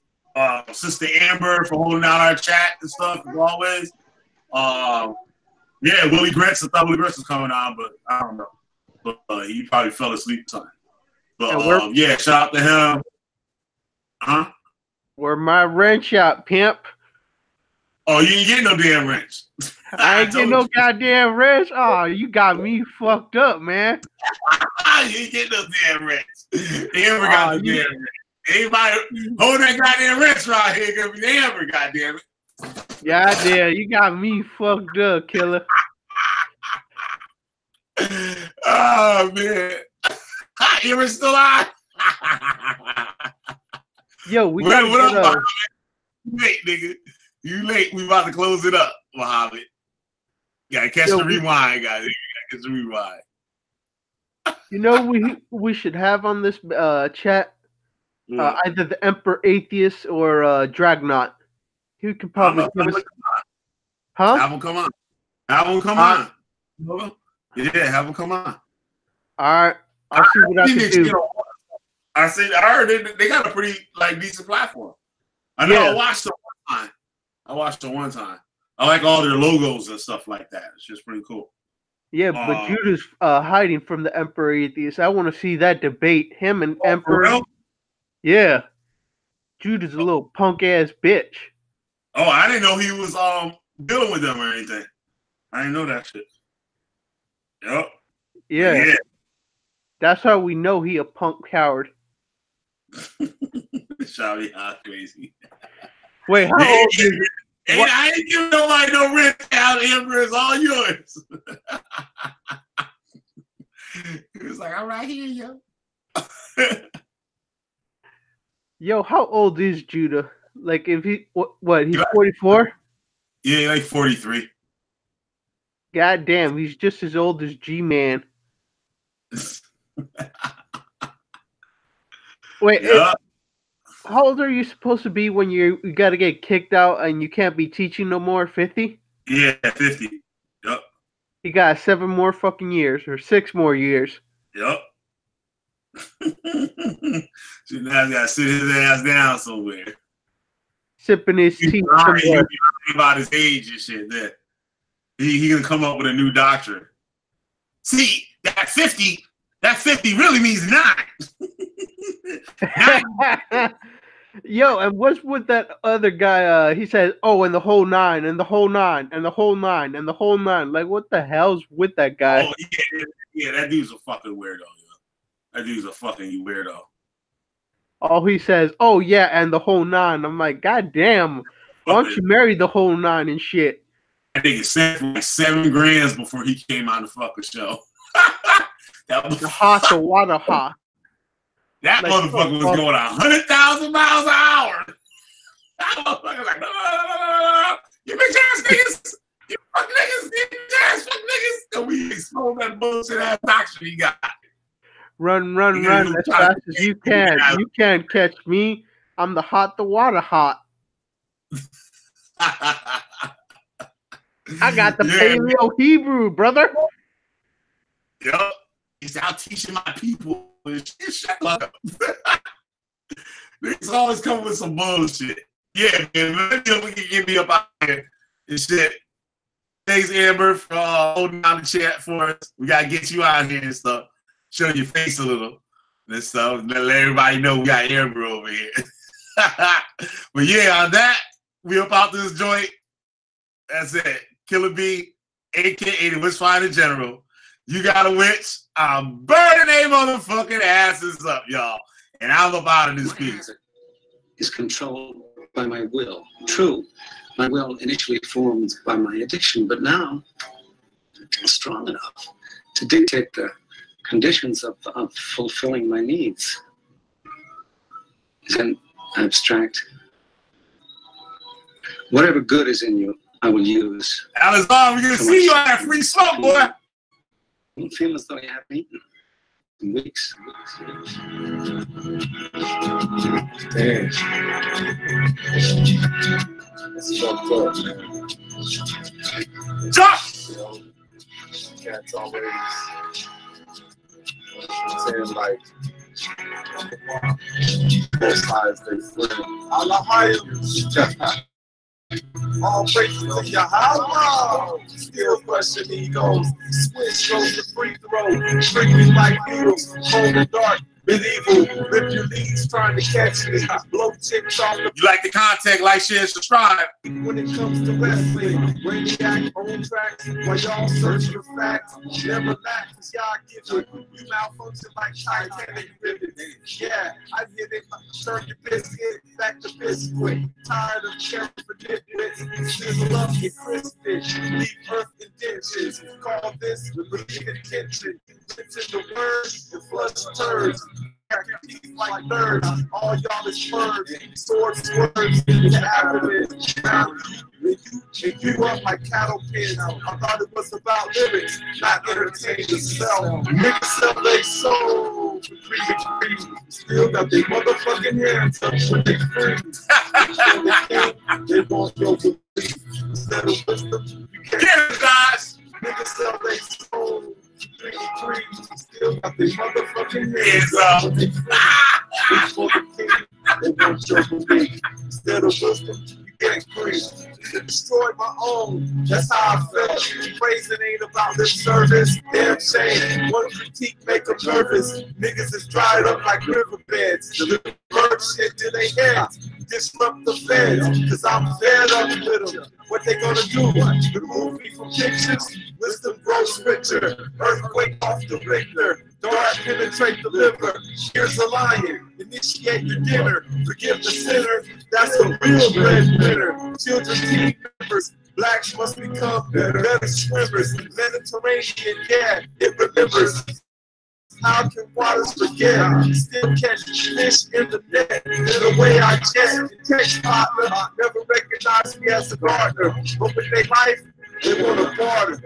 Sister Amber for holding down our chat and stuff as always. Yeah, Willie Grants. I thought Willie Grants was coming on, but I don't know. But he probably fell asleep or something. But yeah, shout out to him. Huh? Where my wrench out, pimp? Oh, you ain't getting no damn wrench. I ain't getting no goddamn wrench. Oh, you got me fucked up, man. You ain't getting no damn wrench. They ever got no damn wrench. Anybody hold that goddamn wrench right here gonna be ever, goddamn it. Goddamn, you got me fucked up, killer. Oh man. You were still on? Yo, we got what up, you late, nigga. You late. We about to close it up, Muhammad. You gotta catch the rewind, guys. You gotta catch the rewind. You know, we should have on this chat either the Emperor Atheist or Dragnaut. He could probably give us. Huh? Have him come on. Have him come on. Yeah, have him come on. All right. I'll see what I can do. I heard they got a pretty decent platform. I know. I watched it one time. I like all their logos and stuff like that. It's just pretty cool. Yeah, but Judah's hiding from the Emperor Atheist. I want to see that debate. Him and Emperor. Real? Yeah. Judah's a little punk ass bitch. Oh, I didn't know he was dealing with them or anything. I didn't know that shit. Yep. Yeah. That's how we know he a punk coward. Shall be hot crazy. Wait, how old is it? Hey, I ain't giving nobody no rent out. Emperor is all yours. He was like, "I'm right here, yo." Yo, how old is Judah? Like, if he what? He's 44. Yeah, like 43. God damn, he's just as old as G-Man. Wait, how old are you supposed to be when you got to get kicked out and you can't be teaching no more? 50? Yeah, 50. Yep. He got 7 more fucking years or 6 more years. Yep. So now he's got to sit his ass down somewhere. Sipping his tea somewhere. About his age and shit. There. He gonna come up with a new doctrine. See, that 50 really means 9. Yo, and what's with that other guy? He says, "Oh, and the whole 9, and the whole 9, and the whole 9, and the whole 9." Like, what the hell's with that guy? Oh yeah, that dude's a fucking weirdo. Yo. That dude's a fucking weirdo. All he says, "Oh yeah, and the whole 9." I'm like, God damn, why don't you marry the whole 9 and shit? I think it sent for like $7,000 before he came on the fucking show. That was the hot, the water hot. That like, motherfucker was going 100,000 miles an hour. That motherfucker was like, no. You bitch ass niggas. You fuck niggas. You bitch ass fuck niggas. And we exposed that bullshit ass doctrine he got. Run as fast as you can. You can't catch me. I'm the hot, the water hot. I got the Paleo Hebrew, brother. Yup. He's out teaching my people. Shut up. Niggas always come with some bullshit. Yeah, man. We can get me up out here and shit. Thanks, Amber, for holding down the chat for us. We gotta get you out here and stuff. Show your face a little and stuff. Let everybody know we got Amber over here. But yeah, on that, we up out this joint. That's it. Killer B, aka the Witch Finder General. You got a witch. I'm burning their motherfucking asses up, y'all. And I'm up out of this piece. Is controlled by my will. True, my will initially formed by my addiction, but now I'm strong enough to dictate the conditions of fulfilling my needs. Is an abstract. Whatever good is in you, I will use. Alizar, we're gonna see you on that free smoke, boy. You feel as though you haven't eaten in weeks. Damn. That's fucked up, man. Jump! Cats always saying like both sides they friend. All praises to Yahweh. Still crushing egos. Switch goes the free throw. Strictly like needles. Cold and dark. Medieval. Rip your leads trying to catch me. Blow chicks off the. You like the content, like, share, subscribe. When it comes to wrestling, Radiac on tracks. While y'all search for facts. Never lack, cause y'all give it. You malfunction like Titanic ribbons. Yeah, I hit it. Turn your biscuit back to biscuit. Tired of caring for nitwits. Sizzle up your crispy. Leave earth in ditches. Call this relief intention. It's in the word and flush turds. Like nerds, all y'all is birds, swords, swerves, in the abdomen. And you up like cattle pins. I thought it was about lyrics, not entertaining yourself. Niggas sell they soul for 3 degrees. Still got their motherfucking hands up when they free. They won't go to belief. Instead of wisdom, you can't. Get it, guys! Niggas sell they soul. 3 degrees, still got the motherfucking hands up. Reach for the king, they won't show for me. Instead of wisdom, you can't free. Destroyed my own, that's how I felt. Praising ain't about lip service. Damn shame, one critique make them nervous. Niggas is dried up like riverbeds. The bird shit to their heads. Disrupt the feds, cause I'm fed up with them. What they gonna do? Remove me from pictures? Wisdom grows richer. Earthquake off the Richter. Dark penetrate the liver. Here's a lion. Initiate the dinner. Forgive the sinner. That's a real breadwinner. Children, team members. Blacks must become better swimmers. Mediterranean, yeah, it remembers. How can waters forget? Still catch fish in the net. In the way I jet, text partner. Never recognize me as a gardener. But with their life, they want to barter.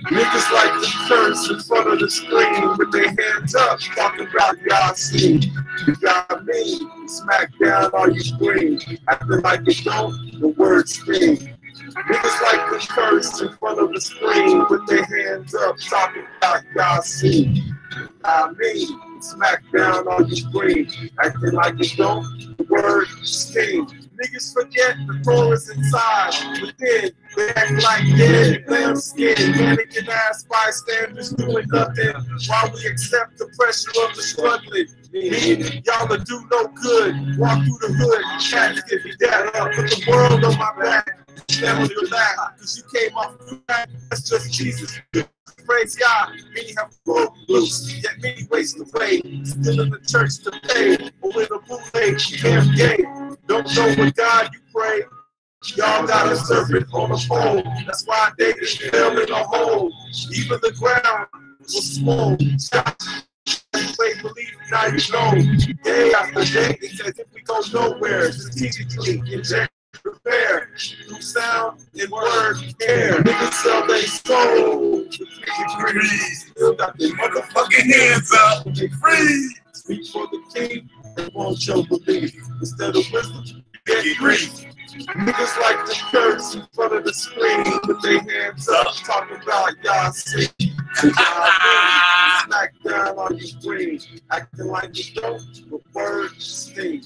Niggas like to curse in front of the screen with their hands up, talking about y'all see. You got me, smack down all you scream. Acting like you don't, the words sting. Niggas like to curse in front of the screen with their hands up, talking about y'all see. I mean, smack down on your screen, acting like you don't, the word sting. Niggas forget the Taurus inside, within, they act like dead, lamb skin, mannequin ass bystanders doing nothing, while we accept the pressure of the struggling. Me, y'all will do no good, walk through the hood, cats get me down, put the world on my back, stand on your lap, cause you came off the back, that's just Jesus. Praise God, many have broke loose, yet many waste away. Still in the church to pay, but with a bootleg, damn gay. Don't know what God you pray. Y'all got a serpent on a pole. That's why David fell in a hole. Even the ground was small. Play believe, now you know. Day after day, it's as if we go nowhere. Strategically, inject. Prepare through sound and word care. Niggas sell they soul. Still got their motherfucking hands up. They free. Speak for the king. They won't show belief. Instead of wisdom, you get grief. Niggas like to curse in front of the screen with their hands up, talking about y'all see. Smack down on your screen, acting like you don't, but words sting.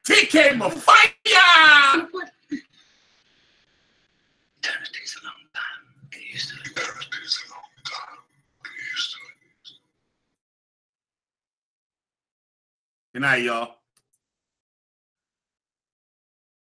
TK Mafia! Good night, y'all.